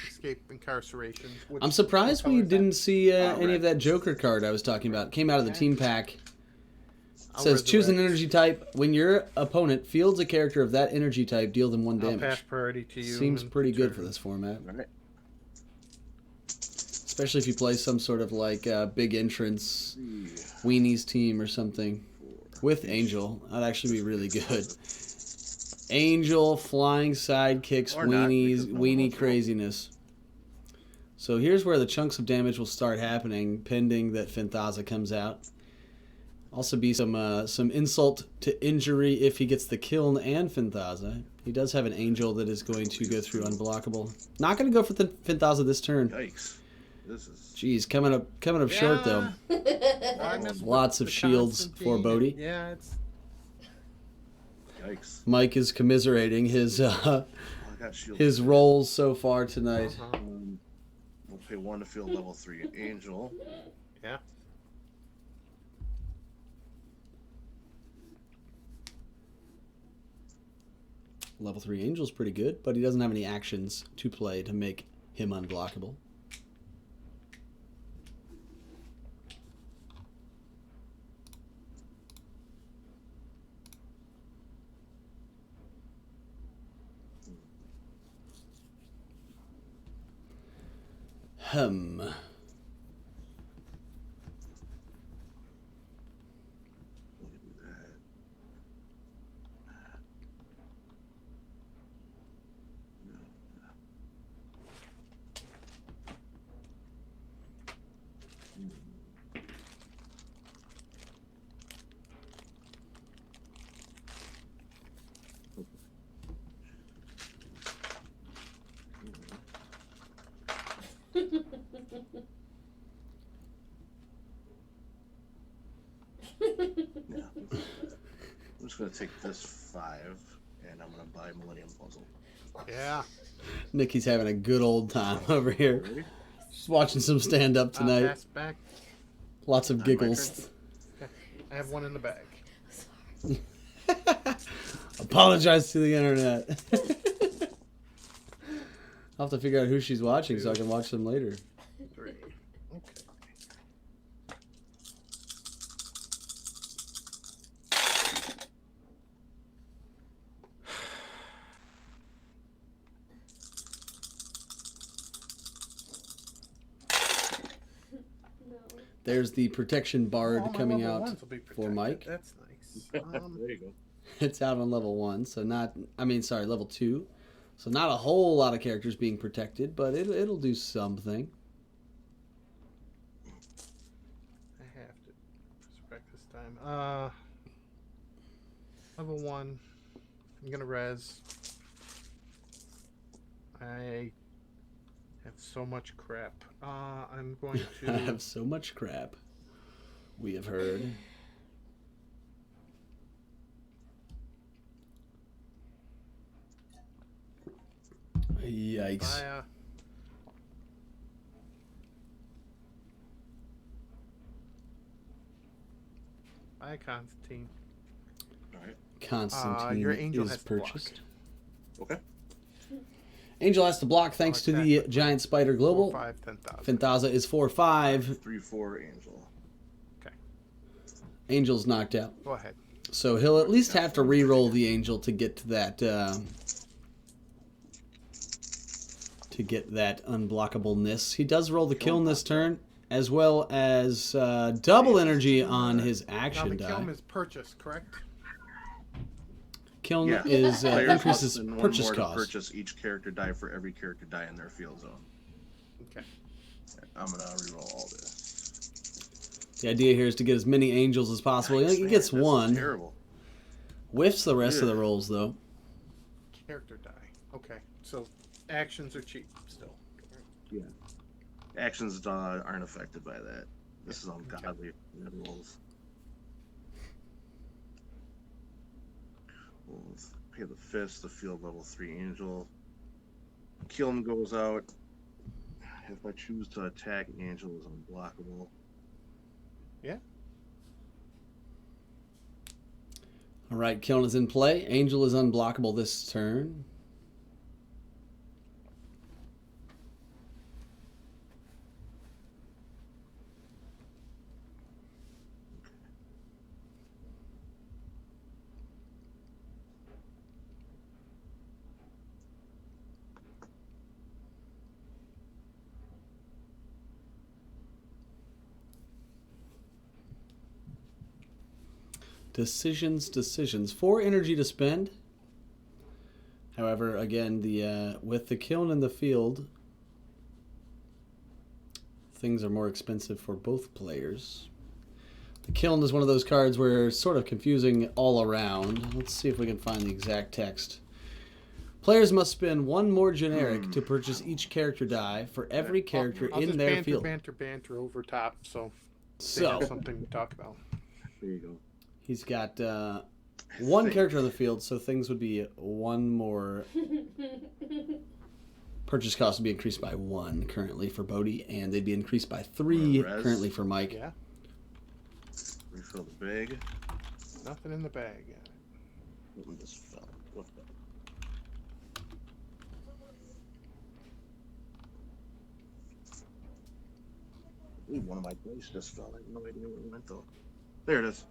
Escape Incarceration. which I'm surprised we color is that? didn't see any red. of that Joker card I was talking about. It came out of the team pack. It I'll says choose an resurrect. energy type. When your opponent fields a character of that energy type, deal them 1 I'll damage. pass priority to you. Seems and pretty good turn. for this format. All right. Especially if you play some sort of like big entrance Weenies team or something. With Angel. That'd actually be really good. Angel, flying sidekicks, Or not, weenies, because no one weenie wants to roll. craziness. So here's where the chunks of damage will start happening, pending that Finthaza comes out. Also be some insult to injury if he gets the kill and Finthaza. He does have an Angel that is going to go through unblockable. Not going to go for the Finthaza this turn. Yikes. This is Jeez, coming up short though. I miss Lots of the shields for Constantine. Bodhi. Yeah, it's yikes. Mike is commiserating his I got shield. his roles so far tonight. We'll pay 1 to field level 3 Angel. yeah. Level 3 Angel's pretty good, but he doesn't have any actions to play to make him unblockable. Hmm. Yeah. I'm just gonna take this 5, and I'm gonna buy Millennium Puzzle. Yeah. Nikki's having a good old time over here. Ready? Just watching some stand up tonight. Pass back. Lots of my giggles. I have one in the bag. Apologize to the internet. I'll have to figure out who she's watching so I can watch them later. 3. Okay. No. There's the protection bard All my coming level out. ones will be for protected. Mike. That's nice. There you go. It's out on level 1, so level 2. So not a whole lot of characters being protected, but it'll do something. I have to respect this time. Level 1. I'm gonna res. I have so much crap. I'm going I to. have so much crap. We have heard. Yikes. Bye, Constantine. All right. Constantine your angel is has to block. purchased. Okay. Angel has to block thanks to the giant spider global. 4, 5, 10,000. Finthaza is 4/5. 3/4 Angel. Angel's knocked out. Go ahead. So he'll at least have to re-roll the angel to get to that unblockableness. He does roll the kill in this turn. as well as double energy on his Now action the die. kiln is purchased, correct? Kiln Yeah. is Players must increases spend one purchase more to cost. purchase each character die for every character die in their field zone. Okay. I'm gonna reroll all this. The idea here is to get as many angels as possible. Yikes, He man, gets this is one. Terrible. Whiffs the rest of the Yeah. rolls, though. Character die. Okay. So actions are cheap still. Actions aren't affected by that. This is ungodly rolls. We'll pay the fist, the field level 3 angel. Kiln goes out. If I choose to attack, angel is unblockable. All right, Kiln is in play. Angel is unblockable this turn. Decisions. 4 energy to spend. However, again, the with the Kiln in the field, things are more expensive for both players. The Kiln is one of those cards where it's sort of confusing all around. Let's see if we can find the exact text. Players must spend 1 more generic to purchase each character die for every character I'll in just their field. banter over top, so they So have something to talk about. There you go. he's got 1 character on the field, so things would be 1 more. Purchase cost would be increased by 1 currently for Bodhi, and they'd be increased by 3 Res. currently for Mike. Yeah. Refill the bag. Nothing in the bag yet. What one just fell? What the? Ooh, one of my dice just fell. I have no idea where it went though. There it is.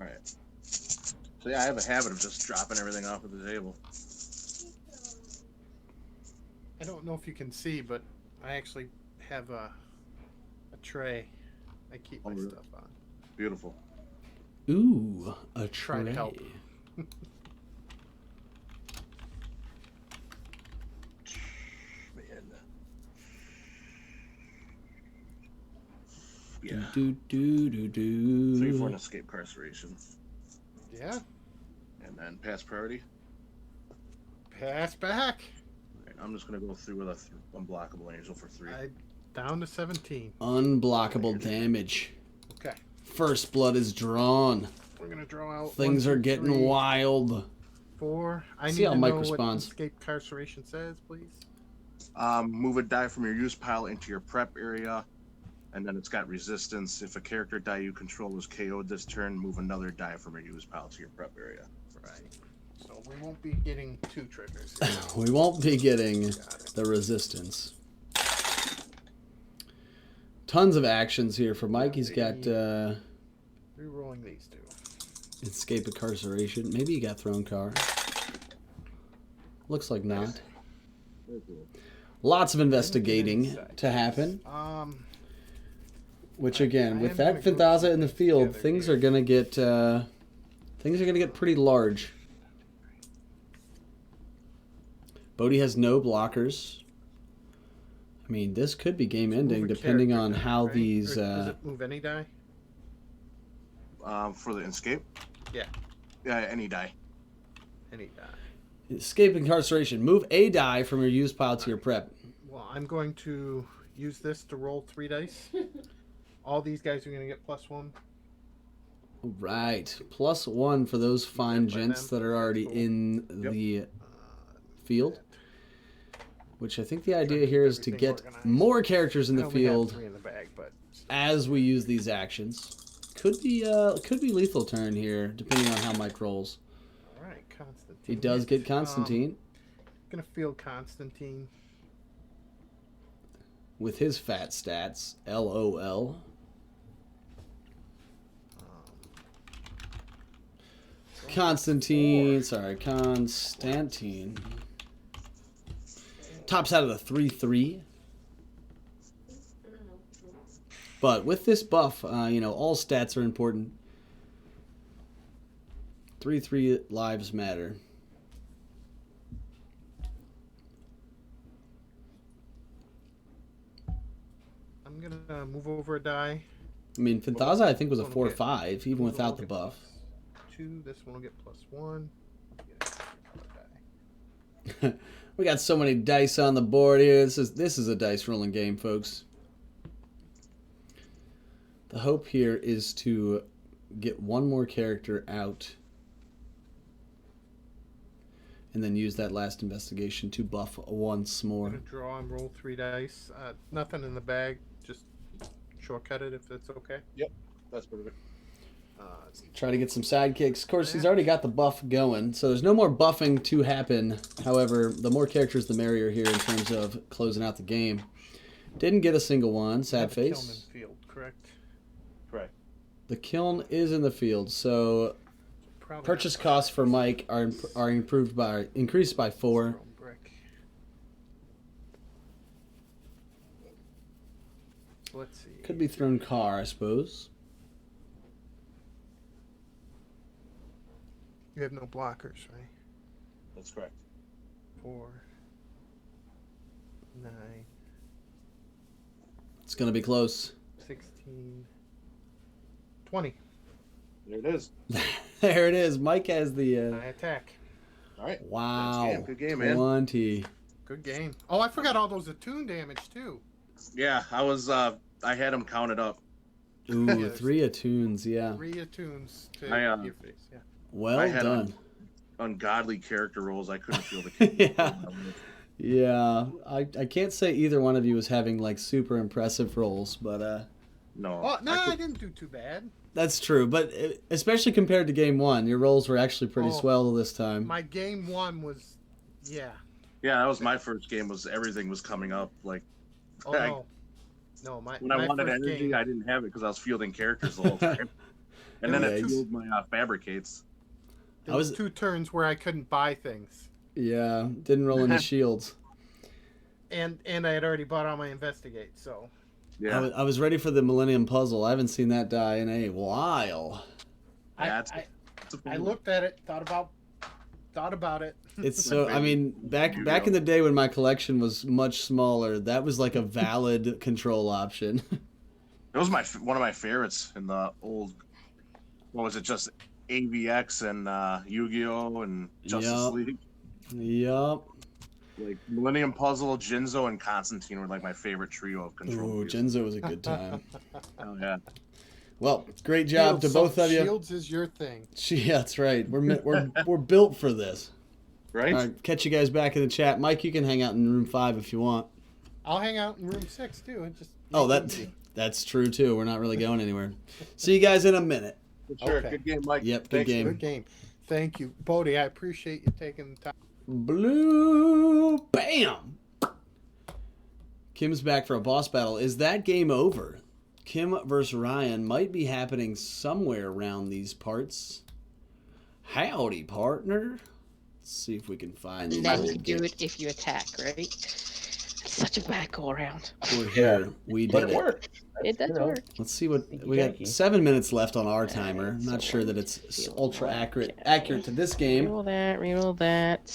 Alright. So yeah, I have a habit of just dropping everything off of the table. I don't know if you can see, but I actually have a tray. I keep my Oh, really? stuff on. Beautiful. Ooh, a Try to tray. help. Man. Yeah. Do, do, do, do. 3 for an escape carceration. Yeah. And then pass priority. Pass back. Alright, I'm just gonna go through with a unblockable angel for 3. Down to 17. Unblockable damage. Okay. First blood is drawn. We're gonna draw out. Things 1, are 2, getting 3, wild. 4. I See need how to Mike know responds. what escape carceration says, please. Move a die from your use pile into your prep area, and then it's got resistance. If a character die you control is KO'd this turn, move another die from your use pile to your prep area. Right. So we won't be getting 2 triggers. We won't be getting Got it. the resistance. Tons of actions here for Mike. He's got Rerolling these 2. escape incarceration. Maybe he got thrown car. Looks like not. Very cool. Lots of investigating to happen. Which again, I with am that gonna go Finthaza in the field, together things here. are gonna get pretty large. Bodhi has no blockers. I mean, this could be game ending Move a depending character on die, how right? these. Or does it move any die? For the escape? Yeah. Yeah, any die. Any die. Escape incarceration. Move a die from your use pile to your prep. Well, I'm going to use this to roll 3 dice. All these guys are going to get +1. Right. +1 for those fine By gents them. that are already Cool. in Yep. the field. Which I think the idea here is to everything get organized. more characters in I the only have field 3 in the bag, but as we use these actions. Could be lethal turn here, depending on how Mike rolls. all right, Constantine. He does get Constantine Gonna field Constantine. with his fat stats. LOL. Constantine. Tops out of the 3-3. But with this buff, all stats are important. 3 lives matter. I'm gonna move over a die. I mean, Phantaza, I think, was a This one will 4/5, even This one without will the get buff. +2. This one will get +1. Yeah, die. We got so many dice on the board here. This is a dice rolling game, folks. The hope here is to get one more character out and then use that last investigation to buff once I'm more. gonna draw and roll 3 dice. Nothing in the bag. Just shortcut it if that's okay. That's perfect. Try to get some sidekicks. Of course, he's already got the buff going, so there's no more buffing to happen. However, the more characters, the merrier here in terms of closing out the game. Didn't get a single one. Sad Kiln in face. field, correct? Correct. The kiln is in the field, so Probably purchase not costs for Mike are increased by 4. Throw brick. Let's see. Could be thrown car, I suppose. You have no blockers, right? That's correct. 4, 9, It's gonna be close. 16, 20. There it is. There it is. Mike has the. I attack. All right. Wow. Good game, man. 20. Good game. Oh, I forgot all those attune damage too. Yeah, I was. I had them counted up. Ooh, Yes. 3 attunes. Yeah. 3 attunes to I, your face. Yeah. Well I had done. Ungodly character rolls. I couldn't feel the. Yeah. Yeah. I can't say either one of you was having like super impressive rolls, but No. Oh no, I I could- didn't do too bad. that's true. But especially compared to game 1, your rolls were actually pretty Oh, swell this time. My game 1 was, yeah. Yeah, that was my first game. Was everything was coming up like Oh I- no, no, my when I my wanted first energy, game, I didn't have it because I was fielding characters the whole time. And then Yeah, it you- fueled my fabricates. there I was was- 2 turns where I couldn't buy things, Yeah. Didn't roll any shields. and I had already bought all my investigate, so Yeah, I was ready for the Millennium Puzzle. I haven't seen that die in a while. Yeah, I looked at it, thought about it. It's so. I mean, back in the day when my collection was much smaller, that was like a valid control option. It was one of my favorites in the old. What was it? Just AVX and Yu-Gi-Oh and Justice Yup. League. Yup. Like Millennium Puzzle, Jinzo, and Constantine were like my favorite trio of control. Ooh, users. Jinzo was a good time. Oh yeah. Well, great job to both of you. Shields is your thing. Yeah, that's right. We're built for this. Right. All right, catch you guys back in the chat. Mike, you can hang out in room 5 if you want. I'll hang out in room 6 too, and just Oh, make it that easy. that's true too. We're not really going anywhere. See you guys in a minute. For sure. Okay. Good game, Mike. Yep, good Thanks. game. Good game. Thank you, Bodie. I appreciate you taking the time. Blue, bam. Kim's back for a boss battle. Is that game over? Kim versus Ryan might be happening somewhere around these parts. Howdy, partner. Let's see if we can find And these. then you do it if you attack, right? It's such a bad go around. We're here. We But did it it. worked. It does work. Let's see what Thank you, we got. thank you. 7 minutes left on our timer. Alright, Not so sure that one, it's two, ultra one, accurate to this game. Reroll that, reroll that.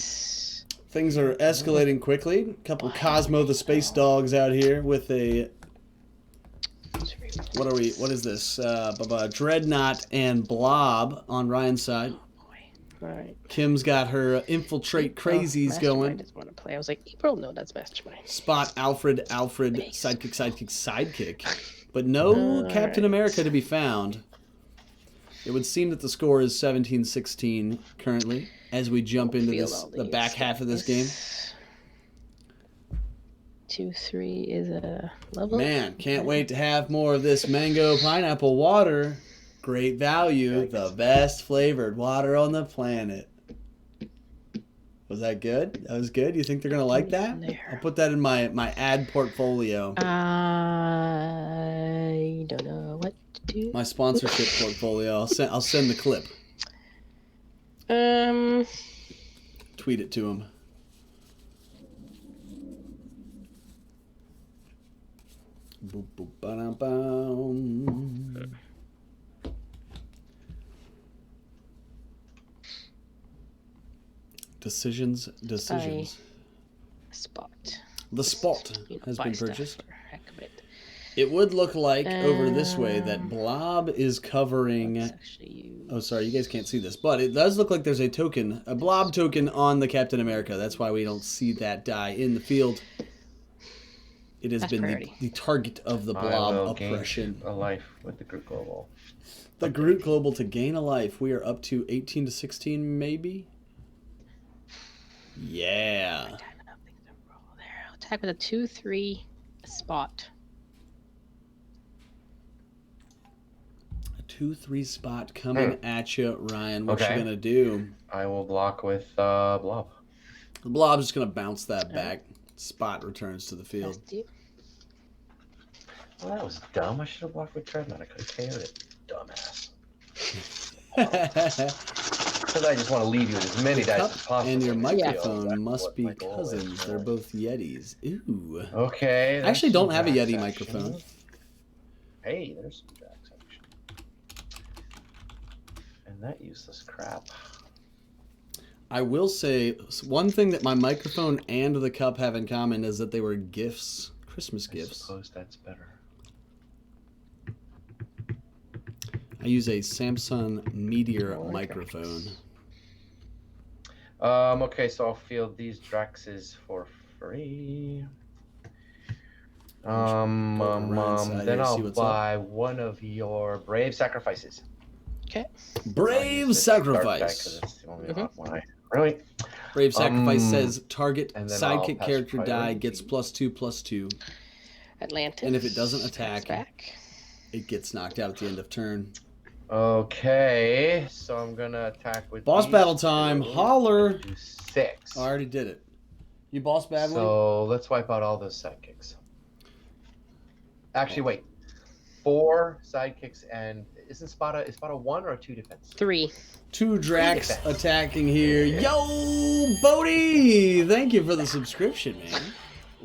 Things are escalating quickly. A couple Cosmo the Space Dogs out here with a what are we? What is this? Dreadnought and Blob on Ryan's side. Alright. Kim's got her infiltrate crazies Mastermind going. doesn't want to play. I was like, April, no, that's Mastermind. Spot Alfred, Nice. sidekick. But no Captain America to be found. It would seem that the score is 17-16 currently as we jump into Feel this all the these back half of this game. 2-3 is a level. Man, can't wait to have more of this mango pineapple water. Great value, the best flavored water on the planet. Was that good? That was good. You think they're gonna like that? I'll put that in my ad portfolio, I don't know what to do. my sponsorship portfolio. I'll send the clip. Tweet it to him. Boop, boop, ba-dum-bum. Decisions. Spot. The spot You know, has buy been stuff purchased. for heck of it. It would look like over this way that Blob is covering. Let's actually use... Oh, sorry, you guys can't see this, but it does look like there's a token, a Blob token on the Captain America. That's why we don't see that die in the field. It has That's been priority. the target of the I Blob will gain oppression. a life with the Groot Global. The Groot Global to gain a life. We are up to 18 to 16, maybe? Yeah. There. I'll attack with a 2/3 spot. A 2-3 spot coming at you, Ryan. What you Okay. gonna do? I will block with Blob. The Blob's just gonna bounce that back. Spot returns to the field. That's you. Well, that was dumb. I should have blocked with Dreadnought. I could have KO'd it. Dumbass. Because I just want to leave you with as many dice as possible. And your Yeah. microphone That's must what be my goal is. cousins. They're both Yetis. Ooh. Okay. I actually there's don't have a some Yeti Drax action. microphone. Hey, there's some Drax action. And that useless crap. I will say one thing that my microphone and the cup have in common is that they were gifts, Christmas I gifts. suppose that's better. I use a Samsung Meteor Oh, okay. microphone. Okay, so I'll field these Draxes for free. Ryan's side Then here, I'll see what's up. buy one of your Brave Sacrifices. Okay. Brave I'll use this dark die 'cause Sacrifice. it's the only one I really. Brave Sacrifice says target and then I'll sidekick pass character die priority. gets +2/+2. Atlantis. And if it doesn't comes attack, back. it gets knocked out at the end of turn. Okay, so I'm gonna attack with Boss these battle time. two Holler. and do 6. I already did it. You boss battling? So let's wipe out all those sidekicks. Actually, wait. 4 sidekicks and isn't Spada? Is Spada 1 or 2 defense? 3. 2 Drax defense. attacking here. Yeah. Yo, Bodie! Thank you for the subscription, man.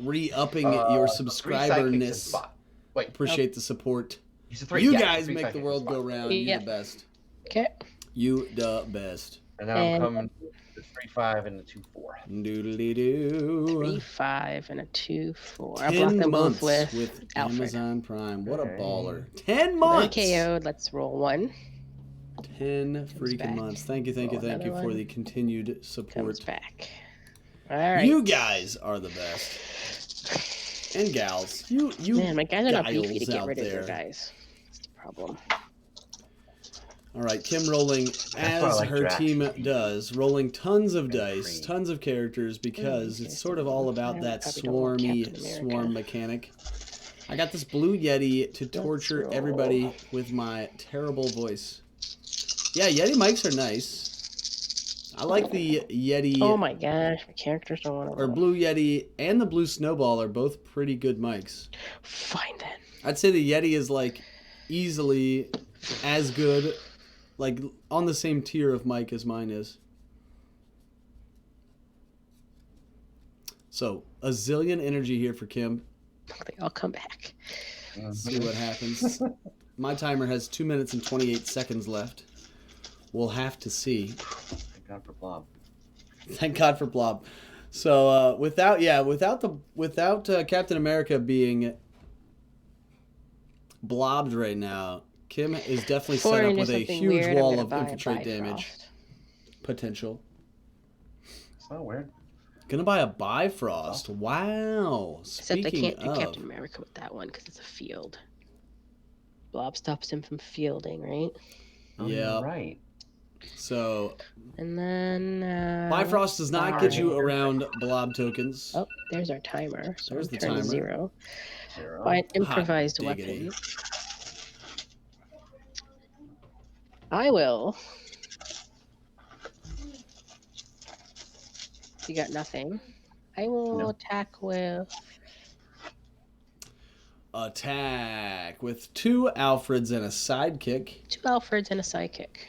Re-upping your 3 sidekicks and subscriberness. Spot. Wait, Appreciate the support. you said 3. You yeah, guys 3 make the sidekicks world and go Spot. round. You Yeah. the best. Okay. You the best. And now I'm And- coming with the 3-5 and the 2-4. Doodly doo. 3, 5, and a 2, 4. I blocked 10 them months both with Alfred. Amazon Prime. What a Okay. baller. 10 One months. KO'd. Let's roll 1. 10 freaking back. months. Thank you Roll for another one. the continued Comes support. back. All right. You guys are the best. And gals. You Man, my guys are not beefy to guiles get out rid of there. their guys. That's the problem. All right, Kim rolling why I as like her Drax. team does, rolling tons of And dice, free. tons of characters because okay, it's so sort of all I about that probably don't want swarmy Captain America. swarm mechanic. I got this blue Yeti to Let's torture roll. everybody with my terrible voice. Yeah, Yeti mics are nice. I like the Yeti Oh my gosh, my characters don't want to or roll. Blue Yeti and the Blue Snowball are both pretty good mics. Fine then. I'd say the Yeti is like easily as good, like on the same tier of mic as mine is. So a zillion energy here for Kim. They all come back. See what happens. My timer has 2 minutes and 28 seconds left. We'll have to see. Thank God for Blob. Thank God for Blob. So without Captain America being blobbed right now, Kim is definitely Before set I up do with a something huge weird, I'm wall gonna of buy a infiltrate damage Bifrost. potential. It's not weird. Gonna buy a Bifrost. Wow. Except I Speaking can't do of, Captain America with that one because it's a field. Blob stops him from fielding, right? Oh, Yeah. you're right. so And then Bifrost does not get you fire. around blob tokens. Oh, there's our timer. So There's I'm the turning timer. 0. 0. Buy an improvised diggity. weapon. I will. You got nothing. I will No. attack with Attack with 2 Alfreds and a sidekick. 2 Alfreds and a psychic.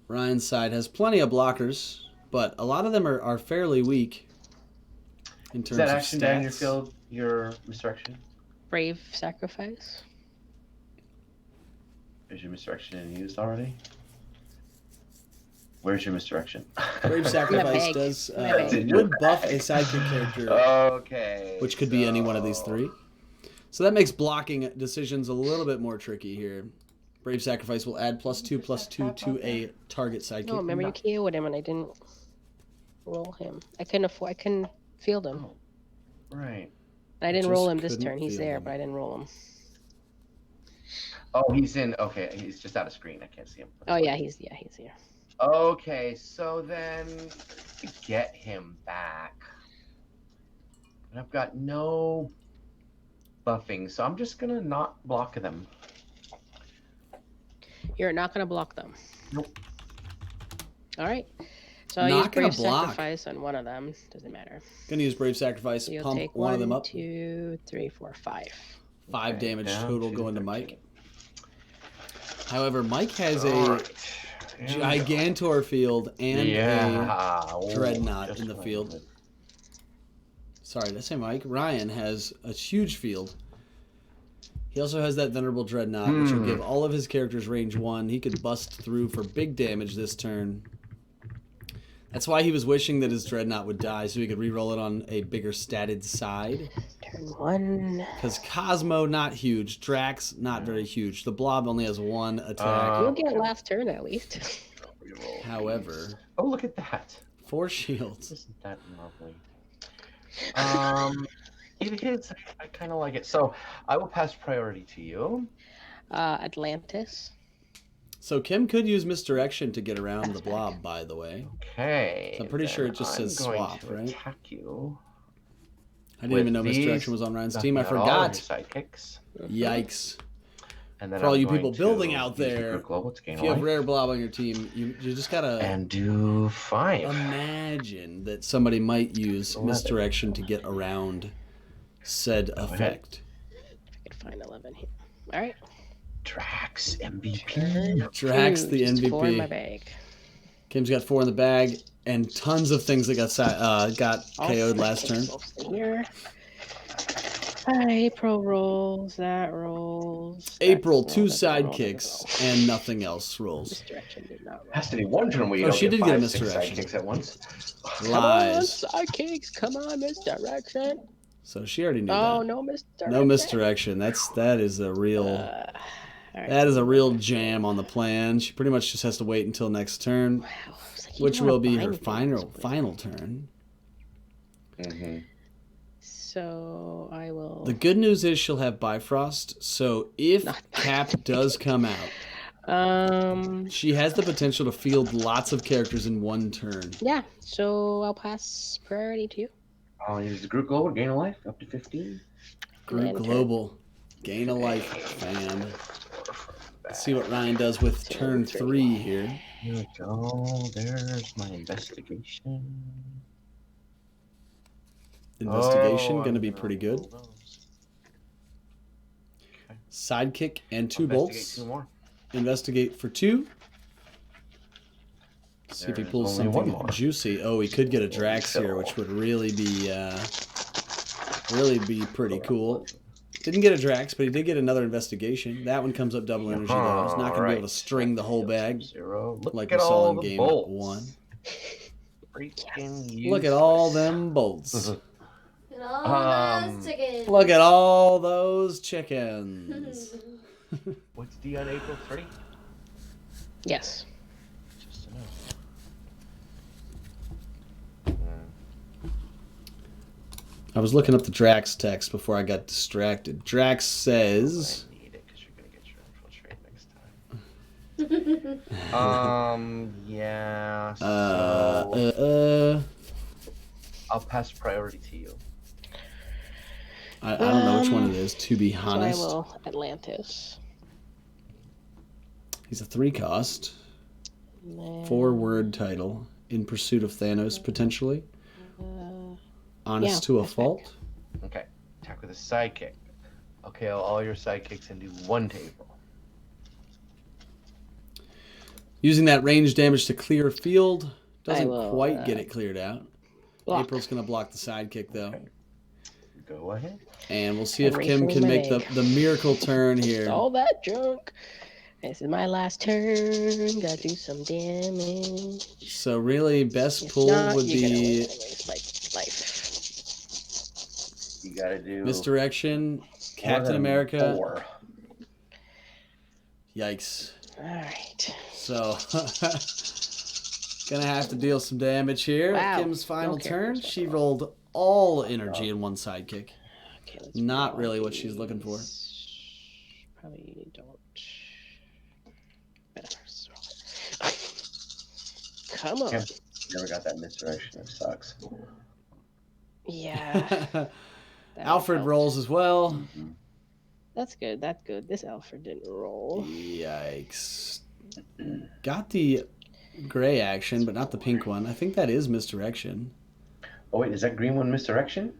Ryan's side has plenty of blockers, but a lot of them are fairly weak in Is terms that of action stats. down your field, your resurrection? Brave sacrifice. Is your misdirection used already? Where's your misdirection? Brave Sacrifice bag. does My bag. would buff a sidekick character, Okay. which could be any one of these three. So that makes blocking decisions a little bit more tricky here. Brave Sacrifice will add +2/+2 to a target sidekick. No, remember you KO'd him and I didn't roll him. I couldn't field him. Right. I didn't Just roll him this couldn't turn. He's field there, him. but I didn't roll him. Oh, he's in. Okay, he's just out of screen. I can't see him. Oh yeah, he's here. Okay, so then to get him back, and I've got no buffing, so I'm just gonna not block them. You're not gonna block them. Nope. All right. So I'll Not use gonna Brave block. Sacrifice on one of them. Doesn't matter. Gonna use Brave Sacrifice, So you'll pump take one of them up. 2, 3, 4, 5. 5 Okay, damage down total to going to 13. Mike. However, Mike has a Alright. Gigantor field and a yeah. Dreadnought Just in the what I field. wanted. Sorry, did I say Mike? Ryan has a huge field. He also has that Venerable Dreadnought, which will give all of his characters range 1. He could bust through for big damage this turn. That's why he was wishing that his Dreadnought would die, so he could reroll it on a bigger statted side. Turn 1. Because Cosmo, not huge. Drax, not very huge. The Blob only has 1 attack. You'll get last turn at least. Reroll. However, Oh, look at that. 4 shields. Isn't that lovely? It is. I kind of like it. So I will pass priority to you. Atlantis. So Kim could use Misdirection to get around the Blob, by the way. Okay. So I'm pretty sure then it just I'm says going swap, to right? Attack you. I didn't With even know these, Misdirection was on Ryan's knocking team. I out all of forgot. your sidekicks. Yikes. And then For all I'm you going people to building out use the there, group global to gain If you have life Rare Blob on your team, you just gotta and do 5. imagine that somebody might use 11. Misdirection to get around said Go ahead. effect. If I could find 11 here. All right. Drax MVP. Drax the Just 4 in my MVP. bag. Kim's got 4 in the bag and tons of things that got All KO'd last sidekicks turn. mostly here. April rolls. That rolls. April, that's 2 roll, that roll, that sidekicks roll. and nothing else rolls. Misdirection did not roll. Has to be one turn where you Oh, don't she get did get a 5, 6 misdirection. sidekicks at once. Come on, Lies. sidekicks. Come on, misdirection. So she already knew Oh, that. no misdirection. No misdirection. That is a real All right. that is a real jam on the plan. She pretty much just has to wait until next turn, Wow. It's like you which don't will wanna be buy her anything at this final point. turn. Mm-hmm. So I will. The good news is she'll have Bifrost, so if Not Cap does come out, she has the potential to field lots of characters in one turn. Yeah. So I'll pass priority to you. I'll use the group global, gain a life, up to 15. Group Lantern. Global. Gain a life, fam. Let's see what Ryan does with turn 3 here. Here we go. There's my investigation. Investigation, Oh, gonna I'm be pretty good. roll those. Sidekick and 2 Investigate bolts. 2 more. Investigate for 2. See if he There's pulls only one something more. juicy. Oh, he could get a Drax here, which would really be pretty cool. Didn't get a Drax, but he did get another investigation. That one comes up double energy though. He's not gonna be able to string the whole bag 0. Look like at we saw all in the game bolts. 1. Freaking Look at all useless. them bolts. And all those Um, chickens. Look at all those chickens. What's D on April 30? Yes. Just to know. I was looking up the Drax text before I got distracted. Drax says, I need it because you're gonna get your infiltrate next time. Yeah. So I'll pass priority to you. I don't know which one it is, to be So I honest. will Atlantis. He's a 3 cost, And then, 4-word title, In Pursuit of Thanos, potentially. Honest yeah, to a that's fault. Okay. Attack with a sidekick. Okay, all your sidekicks and do 1 table. Using that range damage to clear a field. Doesn't will, quite get it cleared out. block. April's going to block the sidekick, though. Go ahead. And we'll see if And Kim refill can my make egg. the miracle turn here. All that junk. This is my last turn. Gotta do some damage. So really, best If pull not, would you're gonna win be anyways, like life. You gotta do Misdirection, more Captain than America. 4. Yikes. Alright. So, gonna have to deal some damage here. Wow. Kim's final No turn. characters She left. rolled all energy in one sidekick. Okay, let's Not roll really what she's looking for. these. Probably don't. Better. Come on. Yeah. Never got that misdirection. It sucks. Yeah. that Alfred helped. rolls as well. Mhm. That's good. That's good. This Alfred didn't roll. Yikes. Got the gray action, but not the pink one. I think that is misdirection. Oh wait, is that green one misdirection?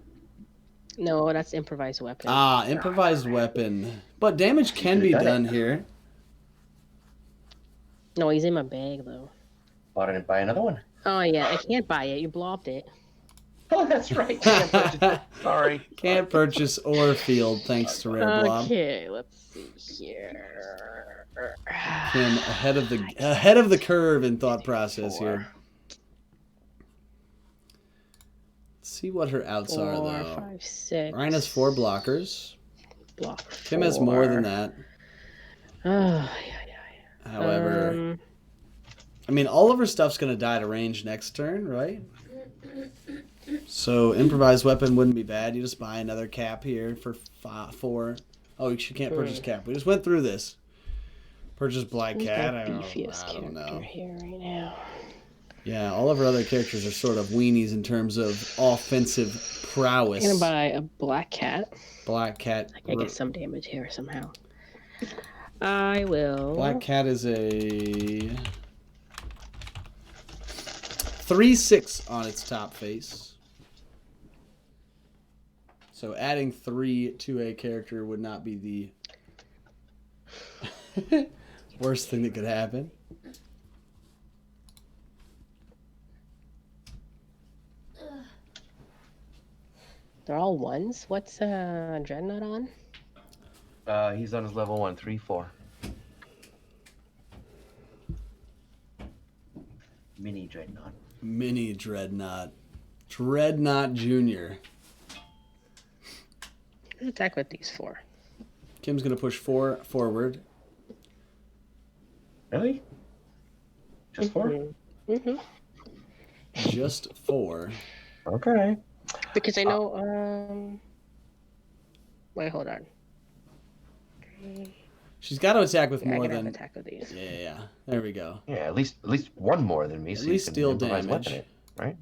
No, that's improvised weapon. Ah, improvised weapon. But damage can be Could've done done here. No, he's in my bag though. Bought it and buy another one. Oh yeah, I can't buy it. You blobbed it. Oh, that's right. Can't purchase it. Sorry. Can't purchase or field thanks to Red Blob. Okay, let's see here. Kim ahead of the curve in thought process here. Let's see what her outs are 4, though. 5, 6. Ryan has 4 blockers. Block. Kim has more 4. than that. Oh, yeah. However, I mean, all of her stuff's gonna die to range next turn, right? So improvised weapon wouldn't be bad. You just buy another cap here for 4. Oh, she can't purchase cap. We just went through this. Purchase Black Who's Cat. that I don't beefiest character know. here right now? Yeah, all of her other characters are sort of weenies in terms of offensive prowess. I'm gonna buy a black cat. Black Cat. I get some damage here somehow. I will. Black Cat is a 3/6 on its top face. So adding 3 to a character would not be the worst thing that could happen. They're all ones. What's Dreadnought on? He's on his level 1, 3, 4. Mini Dreadnought. Mini Dreadnought. Dreadnought Jr. Let's attack with these 4. Kim's going to push 4 forward. Really? Just 4? Mm-hmm. Just 4. Okay. Because I know. Wait, hold on. She's got to attack with Yeah, more I can have than... attack with these. Yeah. There we go. Yeah, at least one more than me. At so you least can deal improvise damage. weapon it, right?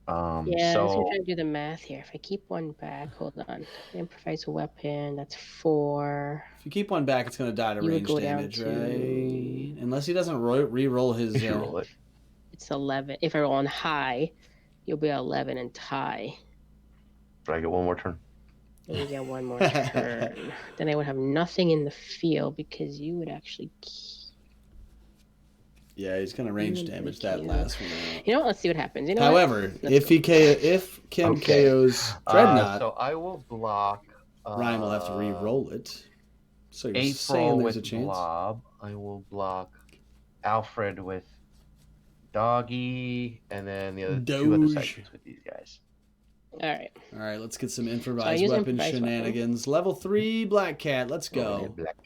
Yeah, so I'm So trying to do the math here. If I keep one back, hold on. Improvise a weapon, that's 4. If you keep one back, it's going to die to You would range go down damage, to- right? Unless he doesn't re-roll his... if you roll it, It's 11. If I roll on high, you'll be at 11 and tie. but I get one more turn. And you get one more turn. Then I would have nothing in the field because you would actually. Yeah, he's going to range Even damage if that you- last one out. You know what? Let's see what happens. You know what? However, Let's if Kim Okay. KOs Dreadnought, So I will block. Ryan will have to re-roll it. So you're April saying there's with a chance? Blob. I will block Alfred with Doggy, and then the other 2 other Doge. sidekicks with these guys. All right. All right, let's get some improvised use weapon improvised weapon. shenanigans. Level 3 Black Cat, let's go. Black.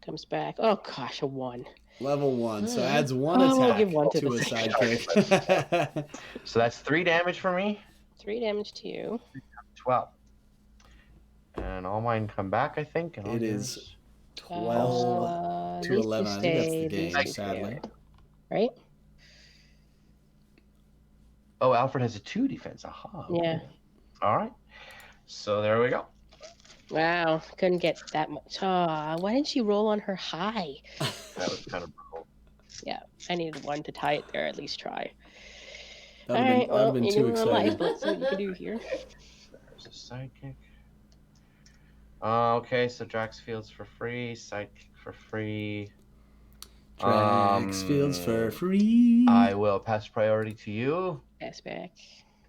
Comes back. Oh gosh, a 1. Level 1, so Alright. adds 1 Oh, we'll attack give one to to the a second. sidekick. So that's 3 damage for me. 3 damage to you. 12. And all mine come back, I think. And all It yours- is 12 these to two 11. I think that's the stay, game, these two sadly. stay. Right? Oh, Alfred has a 2 defense. Aha. okay. Yeah. All right. So there we go. Wow. Couldn't get that much. Why didn't she roll on her high? That was kind of brutal. I needed 1 to tie it there, at least try. That All would right, have well, been you too knew my life, exciting. but let's see what you can do here. There's a sidekick. Okay, so Drax Fields for free, sidekick for free. Drax Fields for free. I will pass priority to you. Pass back.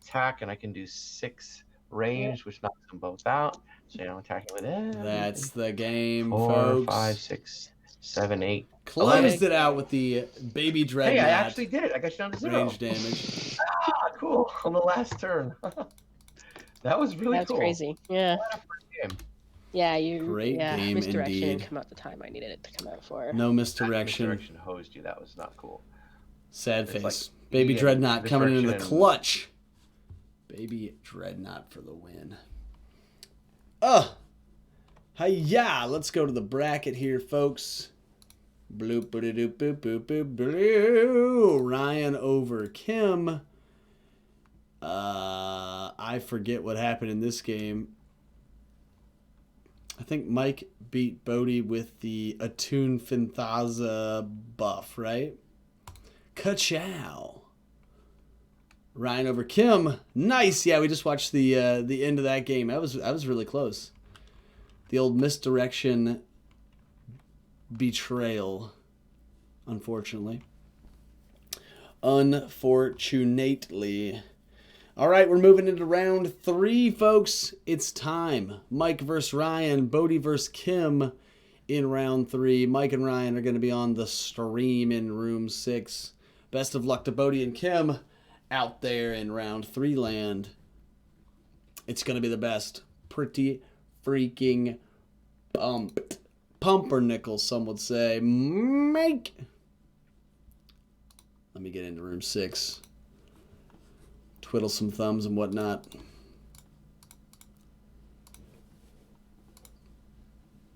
attack, and I can do 6 range, which knocks them both out. So I'm attacking with it. That's the game, 4, folks. 5, 6, 7, 8. Closed it out with the baby dreadnought. Hey, I actually did it. I got you down to 0. Range damage. Ah, cool. On the last turn. That was really That's cool. crazy. Yeah. Game. Yeah, you. Great yeah, game misdirection indeed. didn't come out the time I needed it to come out for. No misdirection. Misdirection hosed you. That was not cool. Sad It's face. like Baby the, dreadnought coming into the misdirection. clutch. Baby dreadnought for the win. Hi-ya! Let's go to the bracket here, folks. Bloop boop doop boop boop boop blue. Ryan over Kim. I forget what happened in this game. I think Mike beat Bodie with the Attune Finthaza buff, right? Ka-chow. Ryan over Kim. Nice. Yeah, we just watched the end of that game. That was really close. The old misdirection betrayal, unfortunately. Unfortunately. All right, we're moving into round 3, folks. It's time. Mike versus Ryan, Bodie versus Kim in round 3. Mike and Ryan are going to be on the stream in room 6. Best of luck to Bodie and Kim out there in round 3 land. It's going to be the best. Pretty freaking pumped. Pumpernickel, some would say. Mike. Let me get into room 6. Twiddle some thumbs and whatnot.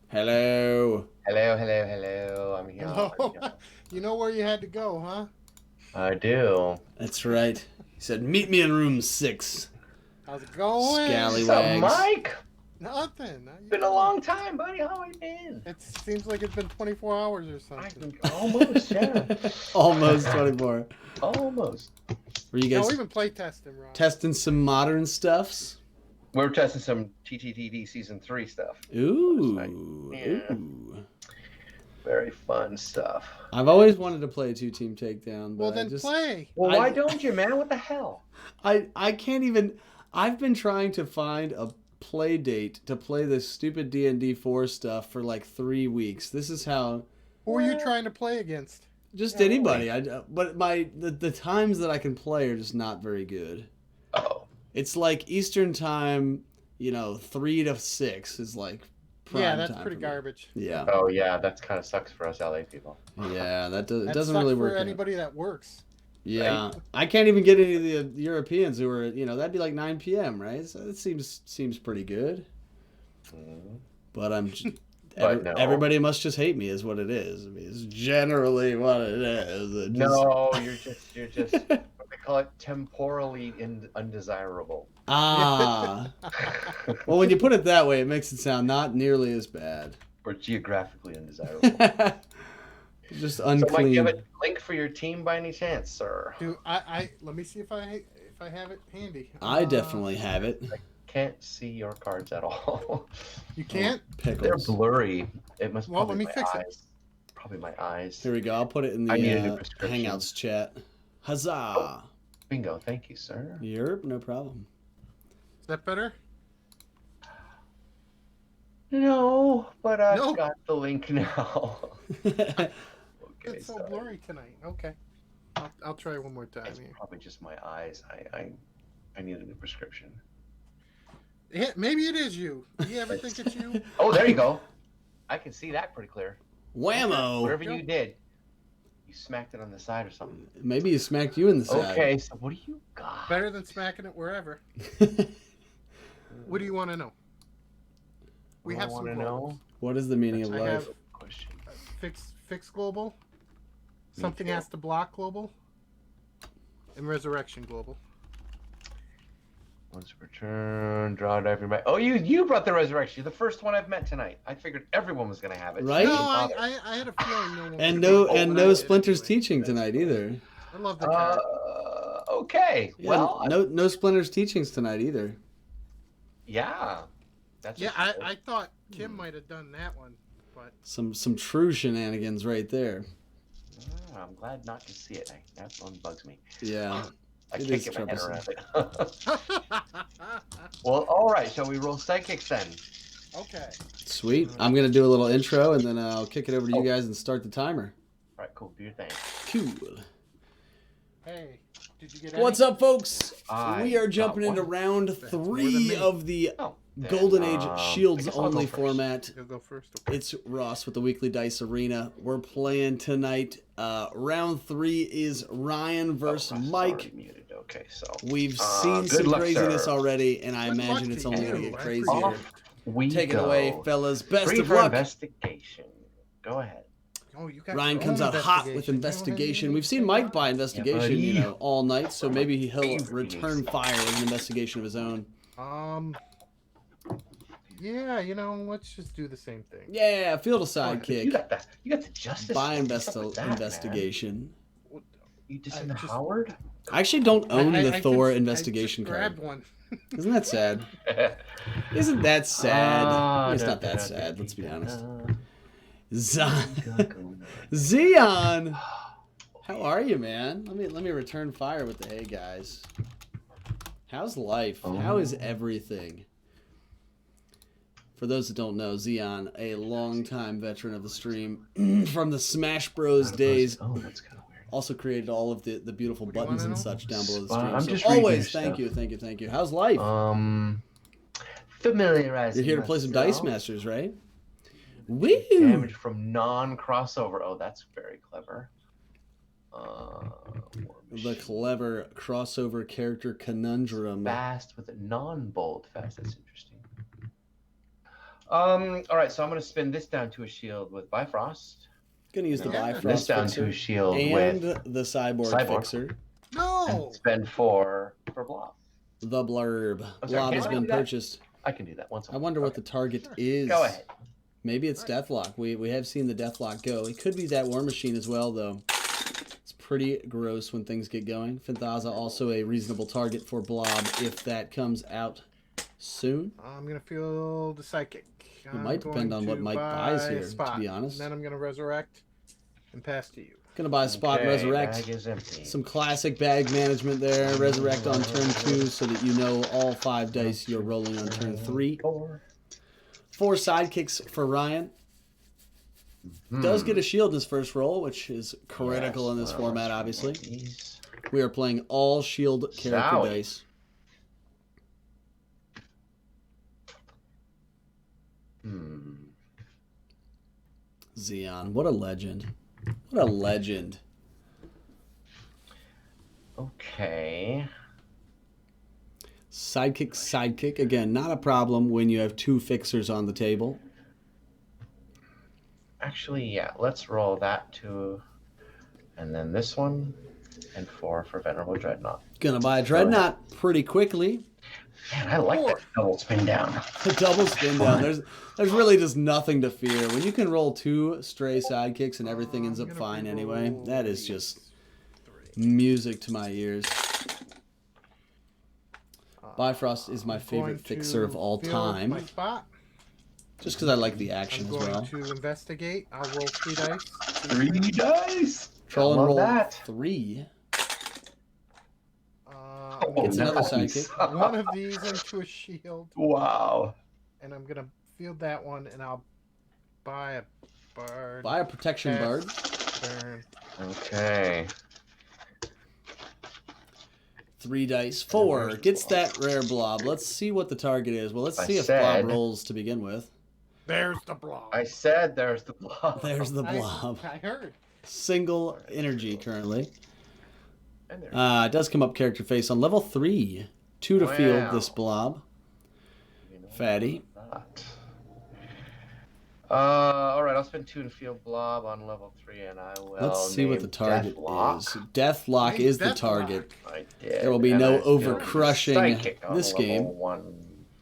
Hello. Hello. I'm here. Hello. You know where you had to go, huh? I do. That's right. He said, meet me in room 6. How's it going? Scally- What's up, Wags. Mike? Nothing. How you Been a doing? long time, buddy. How have you been? It seems like it's been 24 hours or I something. think almost, yeah. Almost 24. Almost. Were you No, guys we've been play testing, Ron. testing some modern stuffs? We're testing some TTTD season 3 stuff. Ooh. Yeah. Ooh. Very fun stuff. I've always wanted to play a 2-team takedown, but Well, then play. Well, I- why don't you, man? What the hell? I can't even. I've been trying to find a play date to play this stupid D&D 4 stuff for like 3 weeks. This is how. Who are you trying to play against? Just Yeah, anybody. But the times that I can play are just not very good. Oh. It's like Eastern time, 3 to 6 is like prime Yeah, that's time pretty for me. garbage. Yeah, Oh, yeah. That kind of sucks for us LA people. yeah, it That doesn't sucks really for work. out. anybody that works. Yeah, I can't even get any of the Europeans who are, that'd be like 9 p.m., right? So it seems pretty good. Mhm. But But no. everybody must just hate me, is what it is. I mean, it's generally what it is. It just- No, you're just what they call it, temporally undesirable. Ah. Well, when you put it that way, it makes it sound not nearly as bad. Or geographically undesirable. Just So, Mike, unclean. do you have a link for your team by any chance, sir? Dude, I let me see if I have it handy. I definitely have it. Can't see your cards at all. You can't. They're Pickles. blurry. It must Well, probably let me my fix it. eyes. Probably my eyes. Here we go. I'll put it in the I need a new prescription. Hangouts chat. Huzzah! Bingo. Thank you, sir. Yerp, no problem. Is that better? No, but I've No. got the link now. Okay, It's so sorry. blurry tonight. Okay. I'll try one more time It's here. probably just my eyes. I need a new prescription. Yeah, maybe it is you. Do you ever think it's you? Oh, there you go. I can see that pretty clear. Whammo! Whatever you did, you smacked it on the side or something. Maybe he smacked you in the side. Okay, so what do you got? Better than smacking it wherever. What do you want to know? We have some want to globals. know. What is the meaning of I life? have Question. Fix global. Something too. has to block global. And resurrection global. Once per turn, draw a die for my. Oh, you brought the resurrection. You're the first one I've met tonight. I figured everyone was gonna have it. Right? No, Didn't bother. I had a feeling no one. And would. no Oh, and no, no it Splinter's anyway. teaching tonight either. I love the card. Okay. Yeah, Well, no Splinter's teachings tonight either. yeah. That's Yeah, just- I thought Kim might have done that one, but Some true shenanigans right there. I'm glad not to see it. That one bugs me. Yeah. I It can't is get my head troublesome. around it. Well, all right. Shall we roll psychics then? Okay. Sweet. I'm gonna do a little intro and then I'll kick it over to you Oh. guys and start the timer. All right, cool. Do your thing. Cool. Hey, did you get any? What's up, folks? I We are got jumping into one. round That's more than 3 me. of the Oh, then, Golden Age I Shields guess I'll go only first. format. You'll go first. Okay. It's Ross with the Weekly Dice Arena. We're playing tonight. Round 3 is Ryan versus Oh, Russ is Mike. already muted. Okay, so We've Uh, seen good some luck, craziness sir. already, and I Good luck imagine it's to only going to you. get I crazier. appreciate off we Take it go. away, fellas. Best Free of for luck. investigation. Go ahead. Oh, you got Ryan your comes own out hot with investigation. investigation. We've seen Mike buy investigation, buddy. all night, so maybe he'll Favorite return music. fire with an investigation of his own. Yeah, let's just do the same thing. Yeah, field a You sidekick. got that. You got the justice. Buy What's up with that, man? investigation. You just I in the just- Howard? I actually don't own the I Thor just- investigation I just grabbed card. one. Isn't that sad? Isn't that sad? Ah, It's da, not da, that da, sad, da, let's be da, honest. da. Zeon! How are you, man? Let me return fire with the hey guys. How's life? How is everything? For those that don't know, Zeon, a longtime veteran of the stream from the Smash Bros days, Oh, that's kind of weird. also created all of the beautiful What do you buttons wanna and know? such down below the Spot- stream. I'm So just reading always, your thank stuff. you. How's life? Familiarizing. You're here to play some myself. Dice Masters, right? Woo! Damage from non-crossover. Oh, that's very clever. War The Machine. clever crossover character conundrum. Fast with a non-bold fast. That's interesting. All right, so I'm gonna spin this down to a shield with Bifrost. Gonna use the Yeah. This Bifrost down to fixer a shield and with the cyborg, Cyborg. fixer. No. and spend 4 for Blob. The blurb. I'm sorry, Blob can has I been do that? purchased. I can do that once. I wonder what the target is. Go ahead. Maybe it's Deathlock. We have seen the Deathlock go. It could be that War Machine as well, though. It's pretty gross when things get going. Finthaza also a reasonable target for Blob if that comes out soon. I'm gonna feel the psychic. It might depend on what Mike buys here, to be honest. Then I'm gonna resurrect and pass to you. Gonna buy a spot, Okay, resurrect. Bag is empty. Some classic bag management there. Resurrect on turn 2 so that you know all 5 dice you're rolling on turn 3. 4. 4 sidekicks for Ryan. Does get a shield in his first roll, which is critical in this format, obviously. We are playing all shield character Zowie. dice. Zeon, what a legend. What a legend. Okay. Sidekick. Again, not a problem when you have 2 fixers on the table. Actually, yeah. Let's roll that 2, and then this one, and 4 for Venerable Dreadnought. Gonna buy a Dreadnought pretty quickly. Man, I like that double spin down. The double spin down. There's really just nothing to fear. When you can roll 2 stray sidekicks and everything ends up fine anyway, that is just music to my ears. Bifrost is my favorite fixer of all time, My spot. just because I like the action I'm as going well. to investigate. I'll roll 3 dice. 3 dice. Troll and Love roll that. 3. Oh, Gets another nice. sidekick. One of these into a shield, Wow. and I'm gonna field that one, and I'll buy a bard. Buy a protection Pass. bard. Turn. Okay. 3 dice. 4. Gets that rare blob. Let's see what the target is. Well, let's I see if said- blob rolls to begin with. There's the blob. I said there's the blob. There's the blob. I heard. Single energy currently. And there. It does come up character face on level 3. 2 to field Wow. this blob. Fatty. All right, I'll spend 2 to field blob on level 3, and I will. Let's see what the name target Deathlock. is. Deathlock Name is the Deathlock. target. I did. There will be and no I feel over-crushing psychic on this level game. 1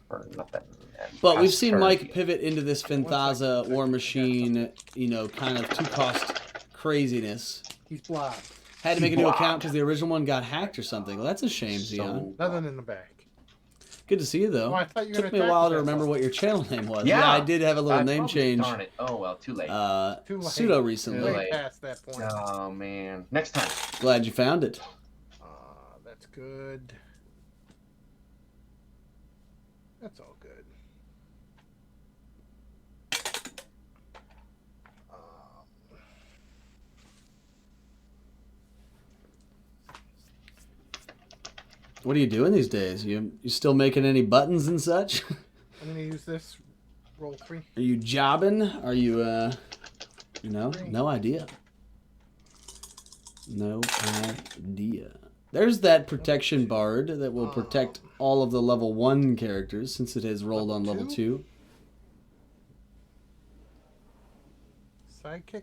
for nothing. And But we've pass seen turn. Mike pivot into this Finthaza War Machine, kind of 2-cost craziness. He's blob. Had to make a new Blob. account because the original one got hacked or something. Well, that's a shame, Zeon. So, Nothing in the bag. Good to see you, though. Oh, I thought you were Took gonna me a attack while to that remember one. what your channel name was. Yeah. I did have a little I name probably- change. Darn it. Oh, well, too late. Too late. Pseudo recently. Too Way late. past that point. Oh, man. Next time. Glad you found it. That's good. good. That's all good. What are you doing these days? You still making any buttons and such? I'm gonna use this. Roll 3. Are you jobbing? Are you no idea. No idea. There's that protection bard that will protect all of the level 1 characters since it has rolled on level 2. Sidekick.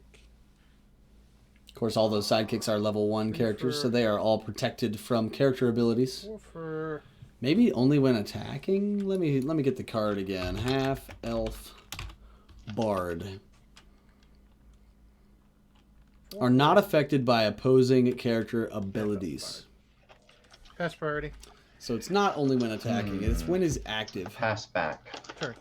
Of course, all those sidekicks are level 1 characters, so they are all protected from character abilities. 4 for Maybe only when attacking? Let me get the card again. Half elf bard. Are not affected by opposing character abilities. pass priority. So it's not only when attacking, it's when he's active. Pass back. Turn.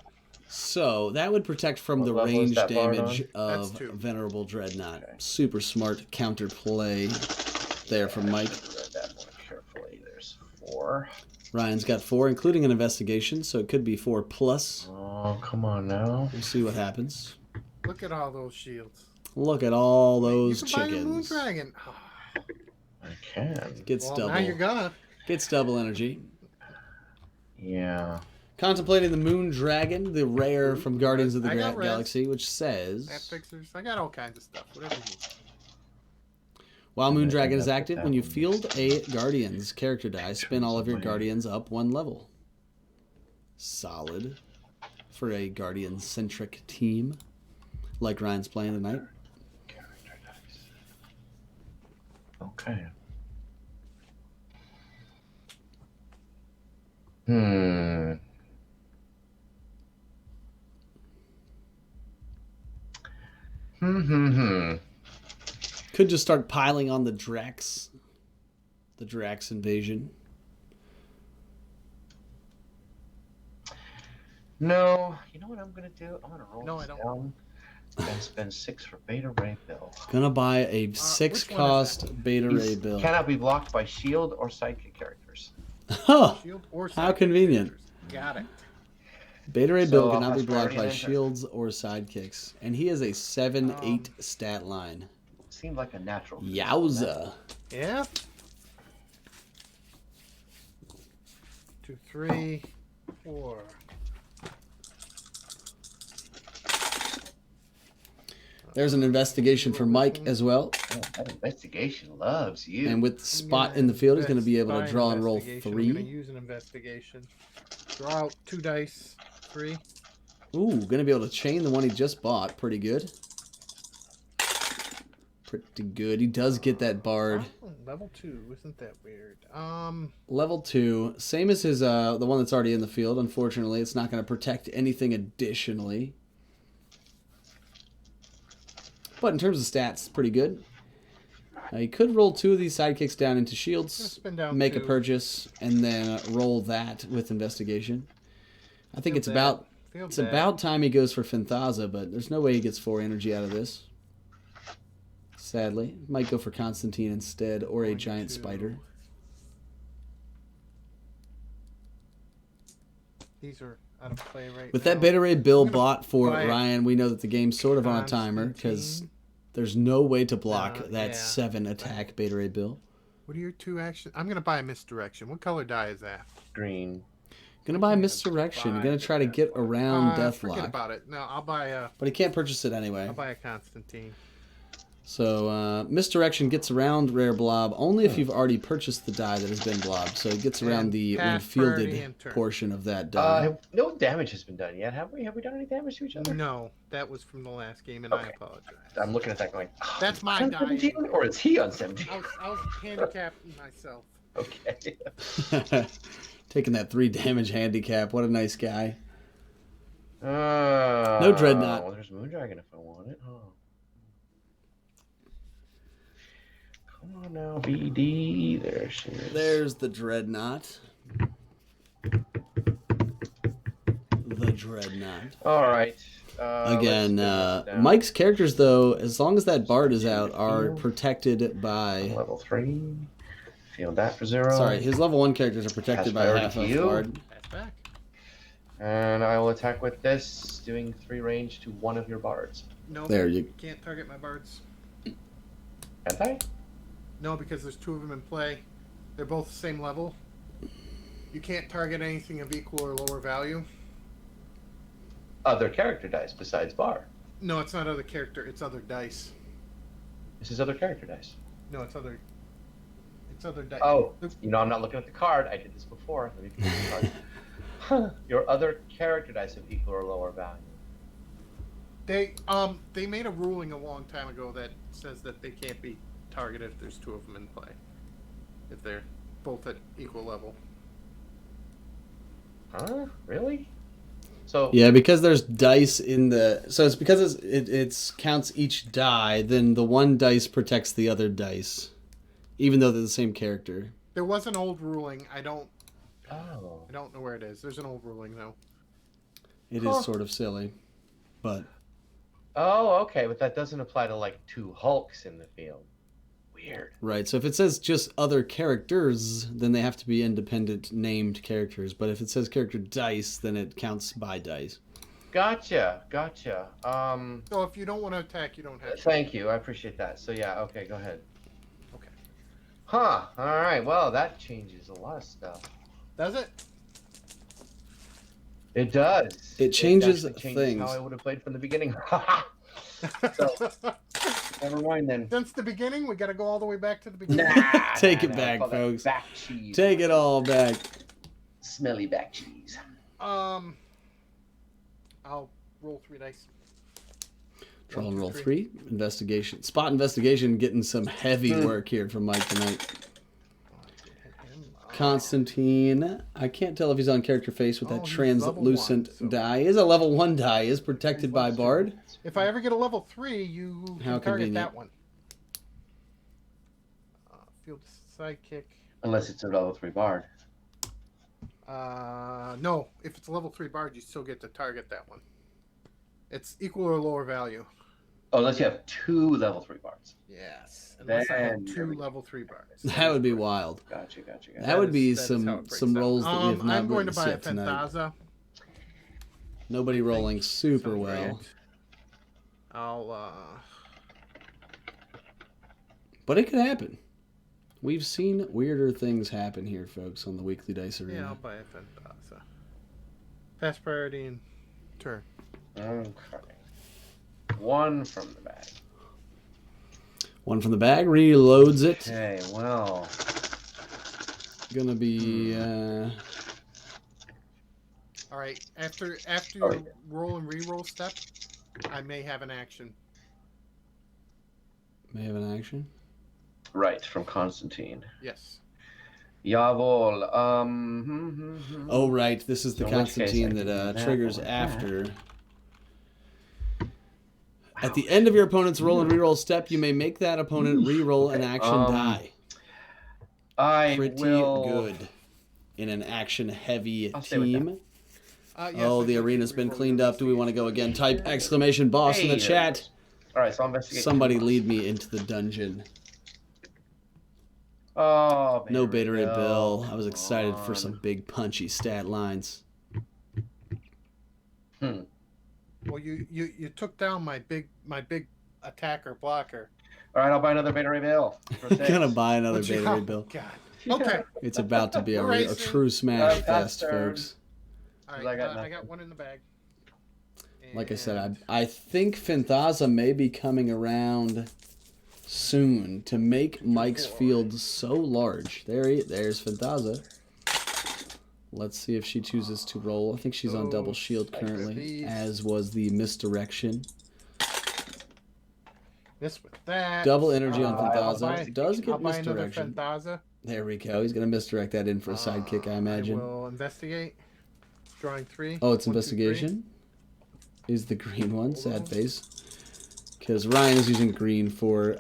So that would protect from What the level is range that bard damage on? of That's 2. Venerable Dreadnought. Okay. Super smart counterplay there from Mike. Read that more carefully. There's 4. Ryan's got 4, including an investigation, so it could be 4 plus. Oh, come on now. We'll see what happens. Look at all those shields. Look at all those you can buy your Moon chickens. Dragon. I can. Gets Well, now you're double. gonna. Gets double energy. Yeah. Contemplating the Moon Dragon, the rare from Guardians of the I got res. Galaxy, which Map says, fixers. I got all kinds of stuff. Whatever you need. while Moon I Dragon is think I'll active, put when you that one. field a Guardians character die, spin all of your Somewhere. Guardians up 1 level. Solid for a Guardian-centric team, like Ryan's playing tonight. Character dice. Okay. Hmm. Could just start piling on the Drax invasion. No. You know what I'm gonna do? I'm gonna roll No, this I don't. down and spend 6 for Beta Ray Bill. Gonna buy a which 6 one is cost Beta Ray These bill. cannot be blocked by shield or sidekick characters. Oh, Shield or how sidekick convenient. characters. Got it. Beta Ray So Bill I'll cannot be pass blocked priority by then? shields or sidekicks. And he is a 7-8 stat line. Seemed like a natural. fit. Yowza. Yeah. 2, 3, 4. There's an investigation for Mike as well. Oh, that investigation loves you. And with the spot in the field, he's going to be able to draw and roll Investigation. I'm gonna 3. use an investigation. Draw out 2 dice. 3. Ooh, going to be able to chain the one he just bought. Pretty good. Pretty good. He does get that bard. Oh, level 2. Isn't that weird? Level 2. Same as his the one that's already in the field. Unfortunately, it's not going to protect anything additionally. But in terms of stats, it's pretty good. You could roll 2 of these sidekicks down into I'm gonna shields, spin down make a 2. purchase, and then roll that with investigation. I think Feel it's bad. about Feel it's bad. about time he goes for Fenthaza, but there's no way he gets 4 energy out of this. Sadly, might go for Constantine instead, or a 1, giant 2. spider. These are out of play right With now. that Beta Ray Bill I'm gonna bought for buy Ryan, we know that the game's sort of on a timer because Constantine. there's no way to block that yeah. 7 attack Beta Ray Bill. What are your 2 actions? I'm gonna buy a misdirection. What color die is that? Green. Gonna buy Misdirection. You're gonna try to get around Forget Deathlock, about it. No, I'll buy a but he can't purchase it anyway. Constantine. So Misdirection gets around Rare Blob only if you've already purchased the die that has been blobbed. So it gets around And the when pass priority fielded and turn. portion of that die. No damage has been done yet, have we? Have we done any damage to each other? No, that was from the last game, and I Okay. apologize. I'm looking at that going. "Oh, That's my I'm die 17, anyway." or is he on 17? I was handicapping myself. Okay. Taking that 3 damage handicap. What a nice guy. No Dreadnought. Well, there's Moondragon if I want it. Oh. Come on now, BD. There she is. There's the Dreadnought. The Dreadnought. All right. Again, let's spin this down. Mike's characters, though, as long as that Bard is out, are protected by Level 3. Field that for 0. Sorry, his level 1 characters are protected by Pass half priority of to you. Bard. Pass back. And I will attack with this, doing 3 range to one of your bards. No, There you. can't target my bards. Can't I? No, because there's 2 of them in play. They're both the same level. You can't target anything of equal or lower value. Other character dice besides bar. No, it's not other character. It's other dice. This is other character dice. No, it's other. It's other dice. Oh, you know I'm not looking at the card. I did this before. Let me put the card. Your other character dice of equal or lower value. They made a ruling a long time ago that says that they can't be targeted if there's 2 of them in play. If they're both at equal level. Huh? Really? So Yeah, because there's dice in the. So it's because it's counts each die, then the one dice protects the other dice, even though they're the same character. There was an old ruling. I don't Oh. know where it is. There's an old ruling though. It Huh. is sort of silly, but Oh, okay, but that doesn't apply to like 2 Hulks in the field. Weird. right. So if it says just other characters, then they have to be independent named characters. But if it says character dice, then it counts by dice. Gotcha. So if you don't want to attack, you don't have to. Thank you. I appreciate that. So yeah, okay, go ahead. Okay. Huh. All right. Well, that changes a lot of stuff. Does it? It does. It changes actually changes things. how I would have played from the beginning. Never mind then. Since the beginning, we got to go all the way back to the beginning. Take it back, Call that folks. Back cheese. Take it all back. Smelly back cheese. I'll roll 3 dice. Draw 1, and 2, roll 3. 3. Investigation. Spot investigation getting some heavy work here from Mike tonight. Constantine. I can't tell if he's on character face with that Oh, he's level translucent 1, so- die. Is a level 1 die. Is protected by Bard. If I ever get a level 3, you How can target convenient. that one. Field sidekick. Unless it's a level 3 bard. No, if it's a level 3 bard, you still get to target that one. It's equal or lower value. Oh, unless you have 2 level 3 bards. Yes, unless I have Then 2 level 3 bards. That would be wild. Gotcha. That would be that is how it some breaks some down. rolls that we have not I'm going to witnessed buy a yet tonight. Fanthaza. Nobody rolling super Sounds well. right. I'll But it could happen. We've seen weirder things happen here, folks, on the Weekly Dice Arena. I'll buy a Fanthaza. Pass priority and turn. Okay. 1 from the bag. One from the bag, reloads it. Okay, well. Gonna be All right. After Oh, your yeah. roll and re-roll step, I may have an action. may have an action. Right, from Constantine. Yes. Jawohl. Oh right, this is the So in which case Constantine I that can do that triggers or that. after. At the end of your opponent's roll and reroll step, you may make that opponent reroll an Okay, action die. I Pretty will. good in an action-heavy I'll stay with that. team. Yes, Oh, I the do arena's been re-roll cleaned your up. Do we want to go again? Type investigation. exclamation boss in the Hey, there chat. it goes. All right, so I'll investigate. Somebody 2 lead me into the dungeon. Oh, No Beta Beta Ray Ray Bill. I was Come excited for on. some big punchy stat lines. Well, you took down my big attacker blocker. All right, I'll buy another Beta Ray Bill. I'm gonna buy another But you- Beta Ray oh, Bill. God. Okay. It's about to be a Erasing. true smash Alright, fest, pass turn. folks. All I right. got I got nothing. one in the bag. Like I said, And- I think Fanthaza may be coming around soon to make Mike's field so large. There's Fanthaza. Let's see if she chooses to roll. I think she's on double shield currently, these. as was the misdirection. This with that. Double energy on I'll Fanthaza. buy- Does I'll get buy another misdirection. Fanthaza. There we go. He's going to misdirect that in for a sidekick, I imagine. I will investigate. Drawing 3. Oh, it's 1, 2, 3. investigation? Is the green one. Sad face. Because Ryan is using green for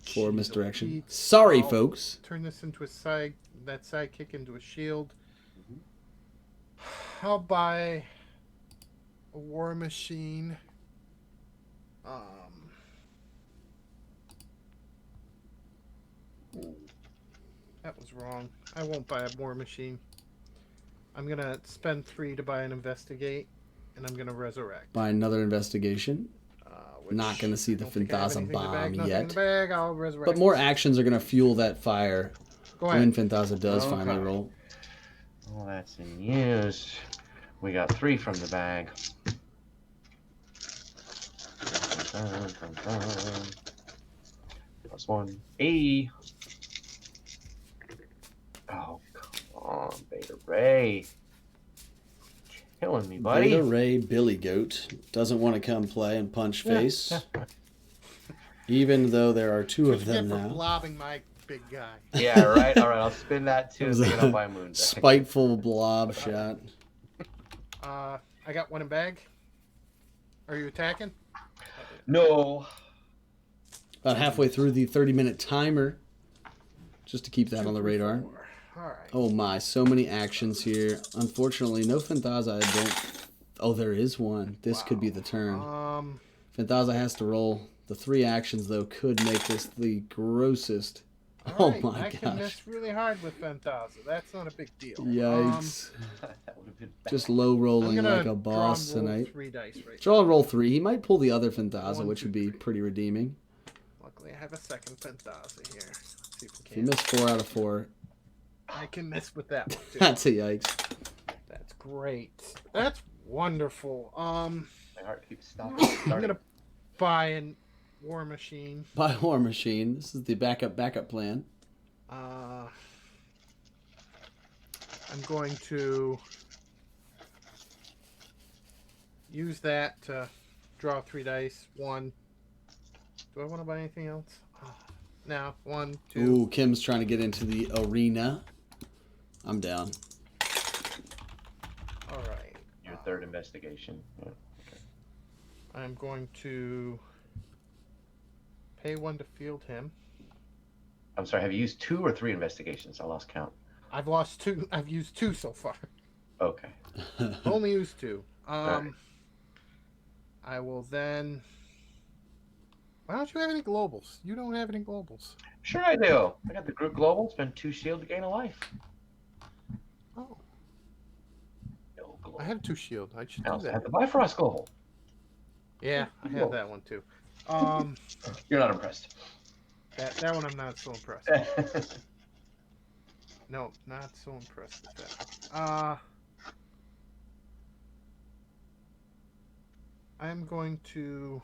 Shield misdirection. heat. Sorry, I'll folks. Turn this into a sidekick into a shield. I'll buy a war machine. That was wrong. I won't buy a War Machine. I'm gonna spend 3 to buy an Investigate, and I'm gonna Resurrect. By another investigation. Which Not gonna see I the don't think I have Phantaza anything in the bag. bomb Nothing in yet. the bag. I'll Resurrect. But more actions are gonna fuel that fire Go when ahead. Phantaza does Okay. finally roll. Well, that's in use. We got 3 from the bag. Plus 1. A. Oh, come on, Beta Ray. Killing me, buddy. Beta Ray Billy Goat doesn't want to come play and punch face. Even though there are 2 What of you get them for now. blobbing my big guy. Yeah, right. All right, I'll spin that too. It was Thinking I'll a buy Moon. spiteful blob shot. I got 1 in bag. Are you attacking? No. About halfway through the 30-minute timer. Just to keep that 2, on the 3, radar. 4. All right. Oh my, so many actions here. Unfortunately, no Phantaza. I don't. Oh, there is one. This could be the turn. Phantaza has to roll. The 3 actions, though, could make this the grossest. All right, Oh my I can gosh. miss really hard with Phantaza. That's not a big deal. Yikes. That would have been bad. Just low I'm rolling gonna like a boss draw and roll tonight. 3 dice right Draw and roll 3. He might pull the other Phantaza, 1, which 2, would be 3. pretty redeeming. Luckily, I have a second Phantaza here. Let's see if If we you can. miss 4 out of 4, I can miss with that one too. that's a yikes. That's great. That's wonderful. My heart keeps stopping. I'm Starting. gonna buy a War Machine. Buy War Machine. This is the backup plan. I'm going to use that to draw 3 dice. 1. Do I want to buy anything else? No. 1, 2. Ooh, Kim's trying to get into the arena. I'm down. All right. Your 3rd investigation. Yeah. I'm going to pay 1 to field him. I'm sorry. Have you used 2 or 3 investigations? I lost count. I've lost 2. I've used 2 so far. Okay. Only used 2. Alright. I will then. Why don't you have any globals? You don't have any globals. Sure I do. I got the group global. Spend 2 shield to gain a life. Oh, No global. I have 2 shield. I should I do also that. have the Bifrost global. Yeah, I have that one too. You're not impressed. That one I'm not so impressed. No, not so impressed with that. I'm going to.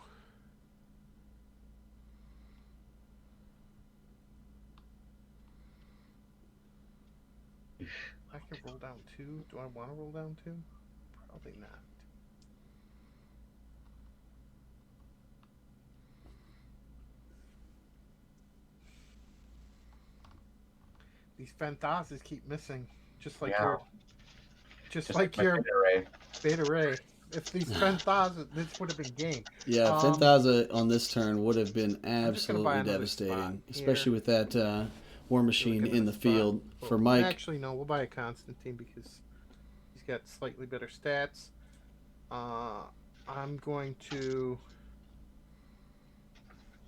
I can roll down 2. Do I want to roll down 2? Probably not. These Phantazas keep missing, just like Yeah. your, just Just like my your Beta Ray. Beta Ray. If these Phantazas, this would have been game. Yeah, Phantaza on this turn would have been I'm just gonna buy absolutely another spot devastating, here. especially with that War Machine Really good in the spot. field. For Well, Mike, Actually, no, we'll buy a Constantine because he's got slightly better stats. I'm going to.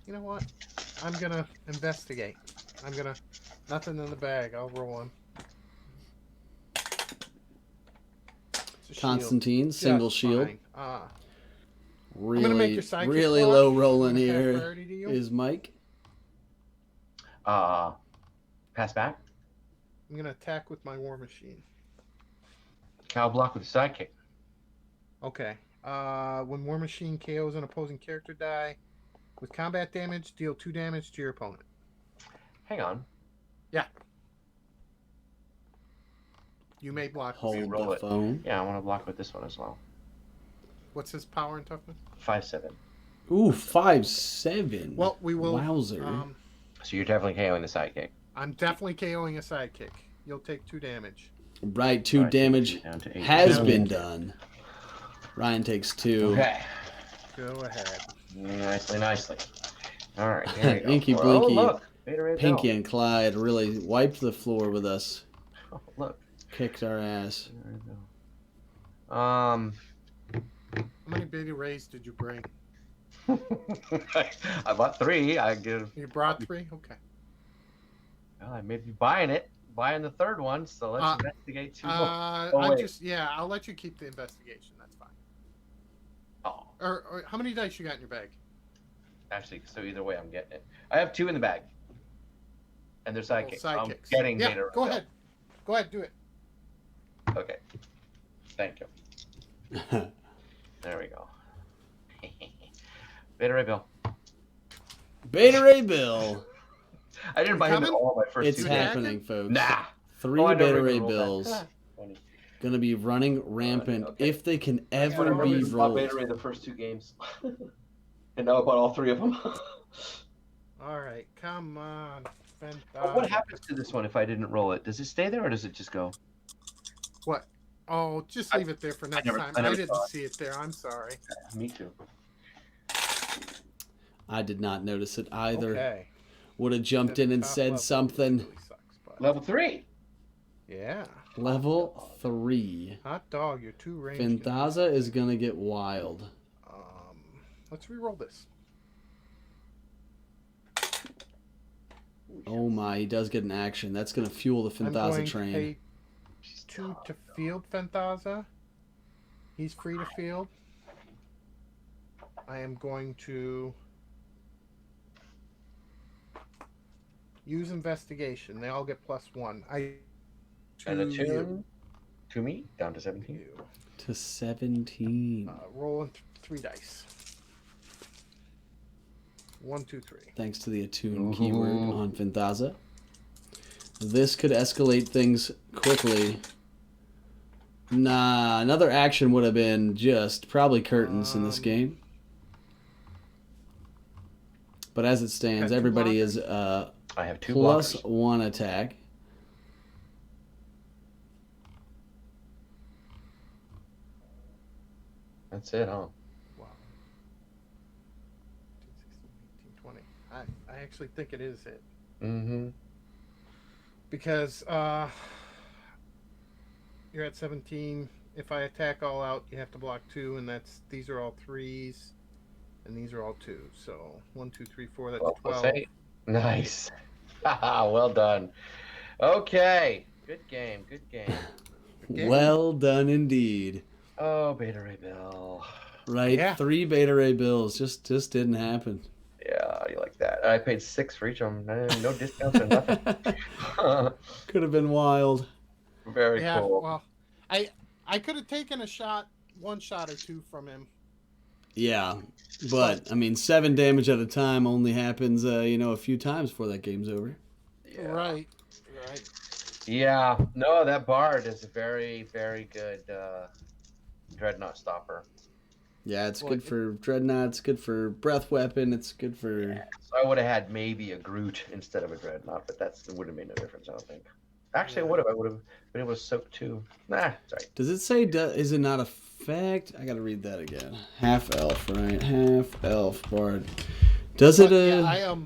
You know what? I'm gonna investigate. I'm gonna. Nothing in the bag. I'll roll one. It's a shield. Constantine, single Just shield. fine. gonna make Really, your sidekick really block. low rolling Half here priority to you. is Mike. Pass back. I'm gonna attack with my War Machine. Cow block with a sidekick. Okay. When War Machine KOs an opposing character die with combat damage, deal 2 damage to your opponent. Hang on. You may block. Hold roll the it. phone. Yeah, I want to block with this one as well. What's his power and toughness? 5/7. Ooh, 5/7. Well, we will. Wowzer. So you're definitely KOing the sidekick. I'm definitely KOing a sidekick. You'll take 2 damage. Right, 2 Alright, damage down to 8. has Yeah. been done. Ryan takes 2. Okay. Go ahead. Nicely, nicely. All right. Here we go. Inky Oh, Blinky, look. Beta Ray Pinky Bell. and Clyde really wiped the floor with us. Oh, look. Kicked our ass. Beta Ray Bell. How many Beta Rays did you bring? I bought 3. I give. You brought 3? Okay. Well, I may be buying the third one. So let's investigate two more. I'll let you keep the investigation. That's fine. Oh, Or how many dice you got in your bag? actually, so either way, I'm getting it. I have 2 in the bag, and they're sidekicks. Well, I'm sidekicks. getting Yeah, Beta go Ray ahead. Go ahead, do it. Bill. Okay. Thank you. There we go. Beta Ray Bill. Beta Ray Bill. I didn't buy him at coming? all my first It's 2 happening, folks. Nah. 3 Oh, I never Beta Ray even rolled that. Bills. Ah, funny. Gonna be running rampant Okay. if they can I ever remember be I bought rolled. Beta Ray the first 2 games. And now I bought all 3 of them. All right, come on. What happens to this one if I didn't roll it? Does it stay there or does it just go? What? Oh, just leave it there for next time. I never didn't saw it. see it there. I'm sorry. Me too. I did not notice it either. Okay. Would have jumped in and Top said level something. really sucks, but- Level 3. Yeah. Level 3. Hot dog, you're too ranged. Finthaza is gonna get wild. Let's re-roll this. Oh my, he does get an action. That's gonna fuel the I'm Finthaza going train. to pay 2 to field Fenthaza. He's free to field. I am going to use investigation. They all get +1. And a to 2 to me, down to 17. you. To 17. Rolling 3 dice. 1, 2, 3. Thanks to the attune keyword on Finthaza. This could escalate things quickly. Nah, another action would have been just probably curtains in this game. But as it stands, Got 2 everybody blockers? is I have 2 plus blockers. 1 attack. That's it, huh? Wow. 16, 18, 20. I actually think it is it. Mm-hmm. Because you're at 17. If I attack all out, you have to block 2, and these are all 3s, and these are all 2. So 1, 2, 3, 4. That's 12 plus 12. 8. Nice. Well done. Okay. Good game. Good game. game. Well done indeed. Oh, Beta Ray Bill. Right, Yeah. 3 Beta Ray Bills just didn't happen. Yeah, you like that. I paid 6 for each of them. No discounts or nothing. Could have been wild. Very Yeah. cool. Well, I could have taken one shot or 2 from him. Yeah, but I mean, 7 damage at a time only happens, a few times before that game's over. Yeah. Right. Yeah. No, that Bard is a very, very good Dreadnought stopper. Yeah, it's Well, good for Dreadnought, it's good for Breath Weapon, it's good for... So I would have had maybe a Groot instead of a Dreadnought, but that would have made no difference, I don't think. Actually, I would have been able to soak 2. Nah, sorry. Does it say, is it not effect? I gotta read that again. Half elf, right? Half elf Bard. Does it, Yeah,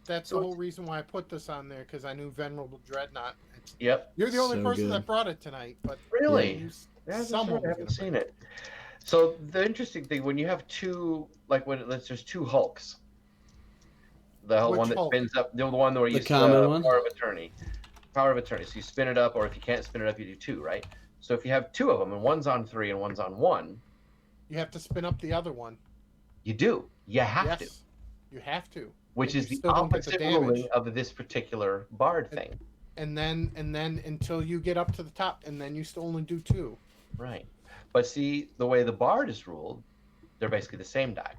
that's the whole reason why I put this on there, because I knew Venerable Dreadnought. Yep. You're the only So person good. that brought it tonight, but Really? Yeah, someone I was haven't gonna seen bring it. So the interesting thing, when you have 2, like there's 2 Hulks. The Which one that Hulk? spins up, the one where you The common one? Power of Attorney. Power of Attorney. So you spin it up, or if you can't spin it up, you do 2, right? So if you have 2 of them, and one's on 3 and one's on 1, You have to spin up the other one. you do. You have to. You have to. Which And is you the still don't get the opposite damage. ruling of this particular Bard thing. And then until you get up to the top, and then you still only do 2. Right. But see, the way the Bard is ruled, they're basically the same die.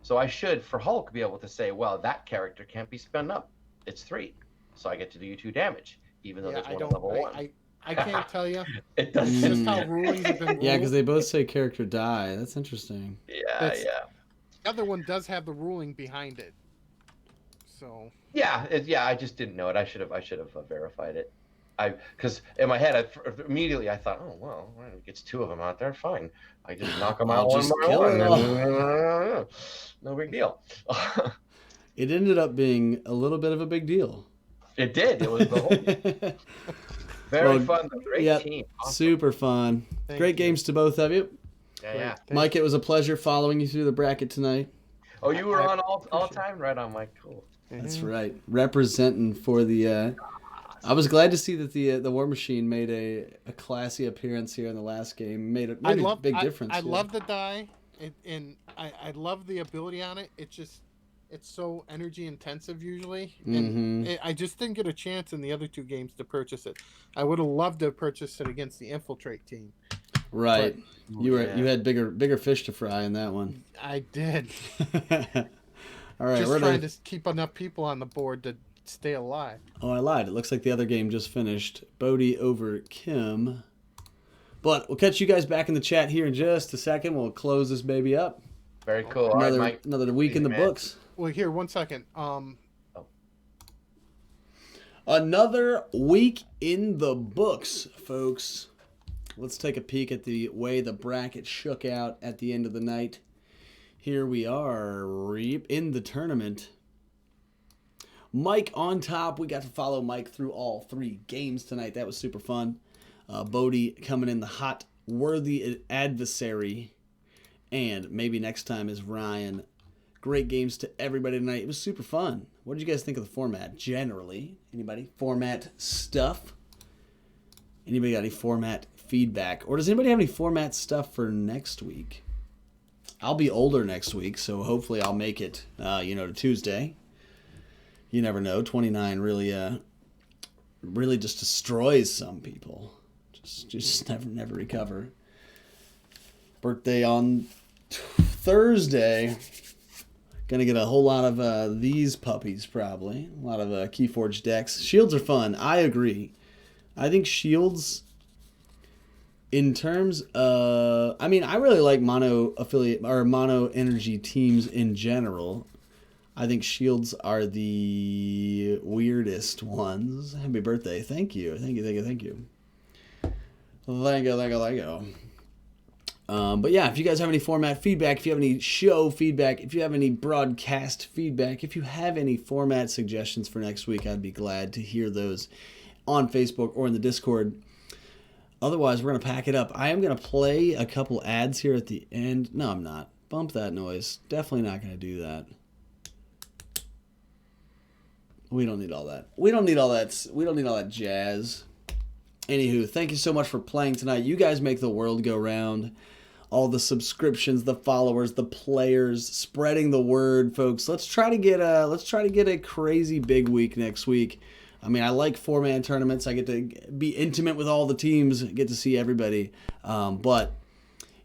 So I should, for Hulk, be able to say, well, that character can't be spun up. It's 3. So I get to do 2 damage, even though Yeah, there's I one don't. at level 1. I can't tell you. It doesn't. Just how rulings have been ruled. yeah, because they both say character die. That's interesting. Yeah, That's- yeah. The other one does have the ruling behind it. So Yeah, I just didn't know it. I should have verified it. Because in my head, immediately I thought, oh well, it gets 2 of them out there, fine. I just knock them I'll out one just by kill one. them No big deal. It ended up being a little bit of a big deal. It did. It was the whole very Well, fun. Great yep, team. Awesome. Super fun. Thank Great you. games to both of you. Yeah. Mike, it was a pleasure following you through the bracket tonight. Oh, you were I on all appreciate time, right on, Mike. Cool. That's Mhm. right. Representing for the. I was glad to see that the War Machine made a classy appearance here in the last game. Made a big difference. I yeah. love the die, and I love the ability on it. It's so energy intensive usually, and I just didn't get a chance in the other 2 games to purchase it. I would have loved to purchase it against the Infiltrate team. Right. You Yeah. had bigger fish to fry in that one. I did. All right, Just we're trying gonna. to keep enough people on the board to stay alive. Oh, I lied. It looks like the other game just finished. Bodie over Kim. But we'll catch you guys back in the chat here in just a second. We'll close this baby up. Very cool. All right, Another Mike. another week in the Man. books. Well, here, 1 second. Another week in the books, folks. Let's take a peek at the way the bracket shook out at the end of the night. Here we are in the tournament. Mike on top. We got to follow Mike through all 3 games tonight. That was super fun. Bodie coming in the hot, worthy adversary. And maybe next time is Ryan. Great games to everybody tonight. It was super fun. What did you guys think of the format generally? Anybody? Format stuff? Anybody got any format feedback? Or does anybody have any format stuff for next week? I'll be older next week, so hopefully I'll make it, to Tuesday. You never know. 29 really just destroys some people. Just never recover. Birthday on Thursday. Gonna get a whole lot of these puppies probably. A lot of Keyforge decks. Shields are fun. I agree. I think shields, in terms of, I really like mono affiliate or mono energy teams in general. I think shields are the weirdest ones. Happy birthday. Thank you. Thank you. But yeah, if you guys have any format feedback, if you have any show feedback, if you have any broadcast feedback, if you have any format suggestions for next week, I'd be glad to hear those on Facebook or in the Discord. Otherwise, we're going to pack it up. I am going to play a couple ads here at the end. No, I'm not. Bump that noise. Definitely not going to do that. We don't need all that. We don't need all that jazz. Anywho, thank you so much for playing tonight. You guys make the world go round. All the subscriptions, the followers, the players, spreading the word, folks. Let's try to get a crazy big week next week. I like 4-man tournaments. I get to be intimate with all the teams, get to see everybody. But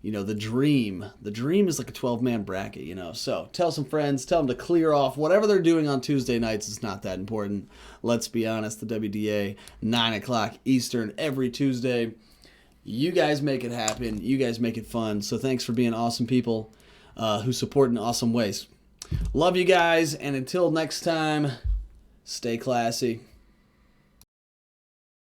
the dream is like a 12-man bracket, So tell some friends, tell them to clear off whatever they're doing on Tuesday nights. It's not that important. Let's be honest, the WDA, 9 o'clock Eastern every Tuesday. You guys make it happen. You guys make it fun. So thanks for being awesome people who support in awesome ways. Love you guys, and until next time, stay classy.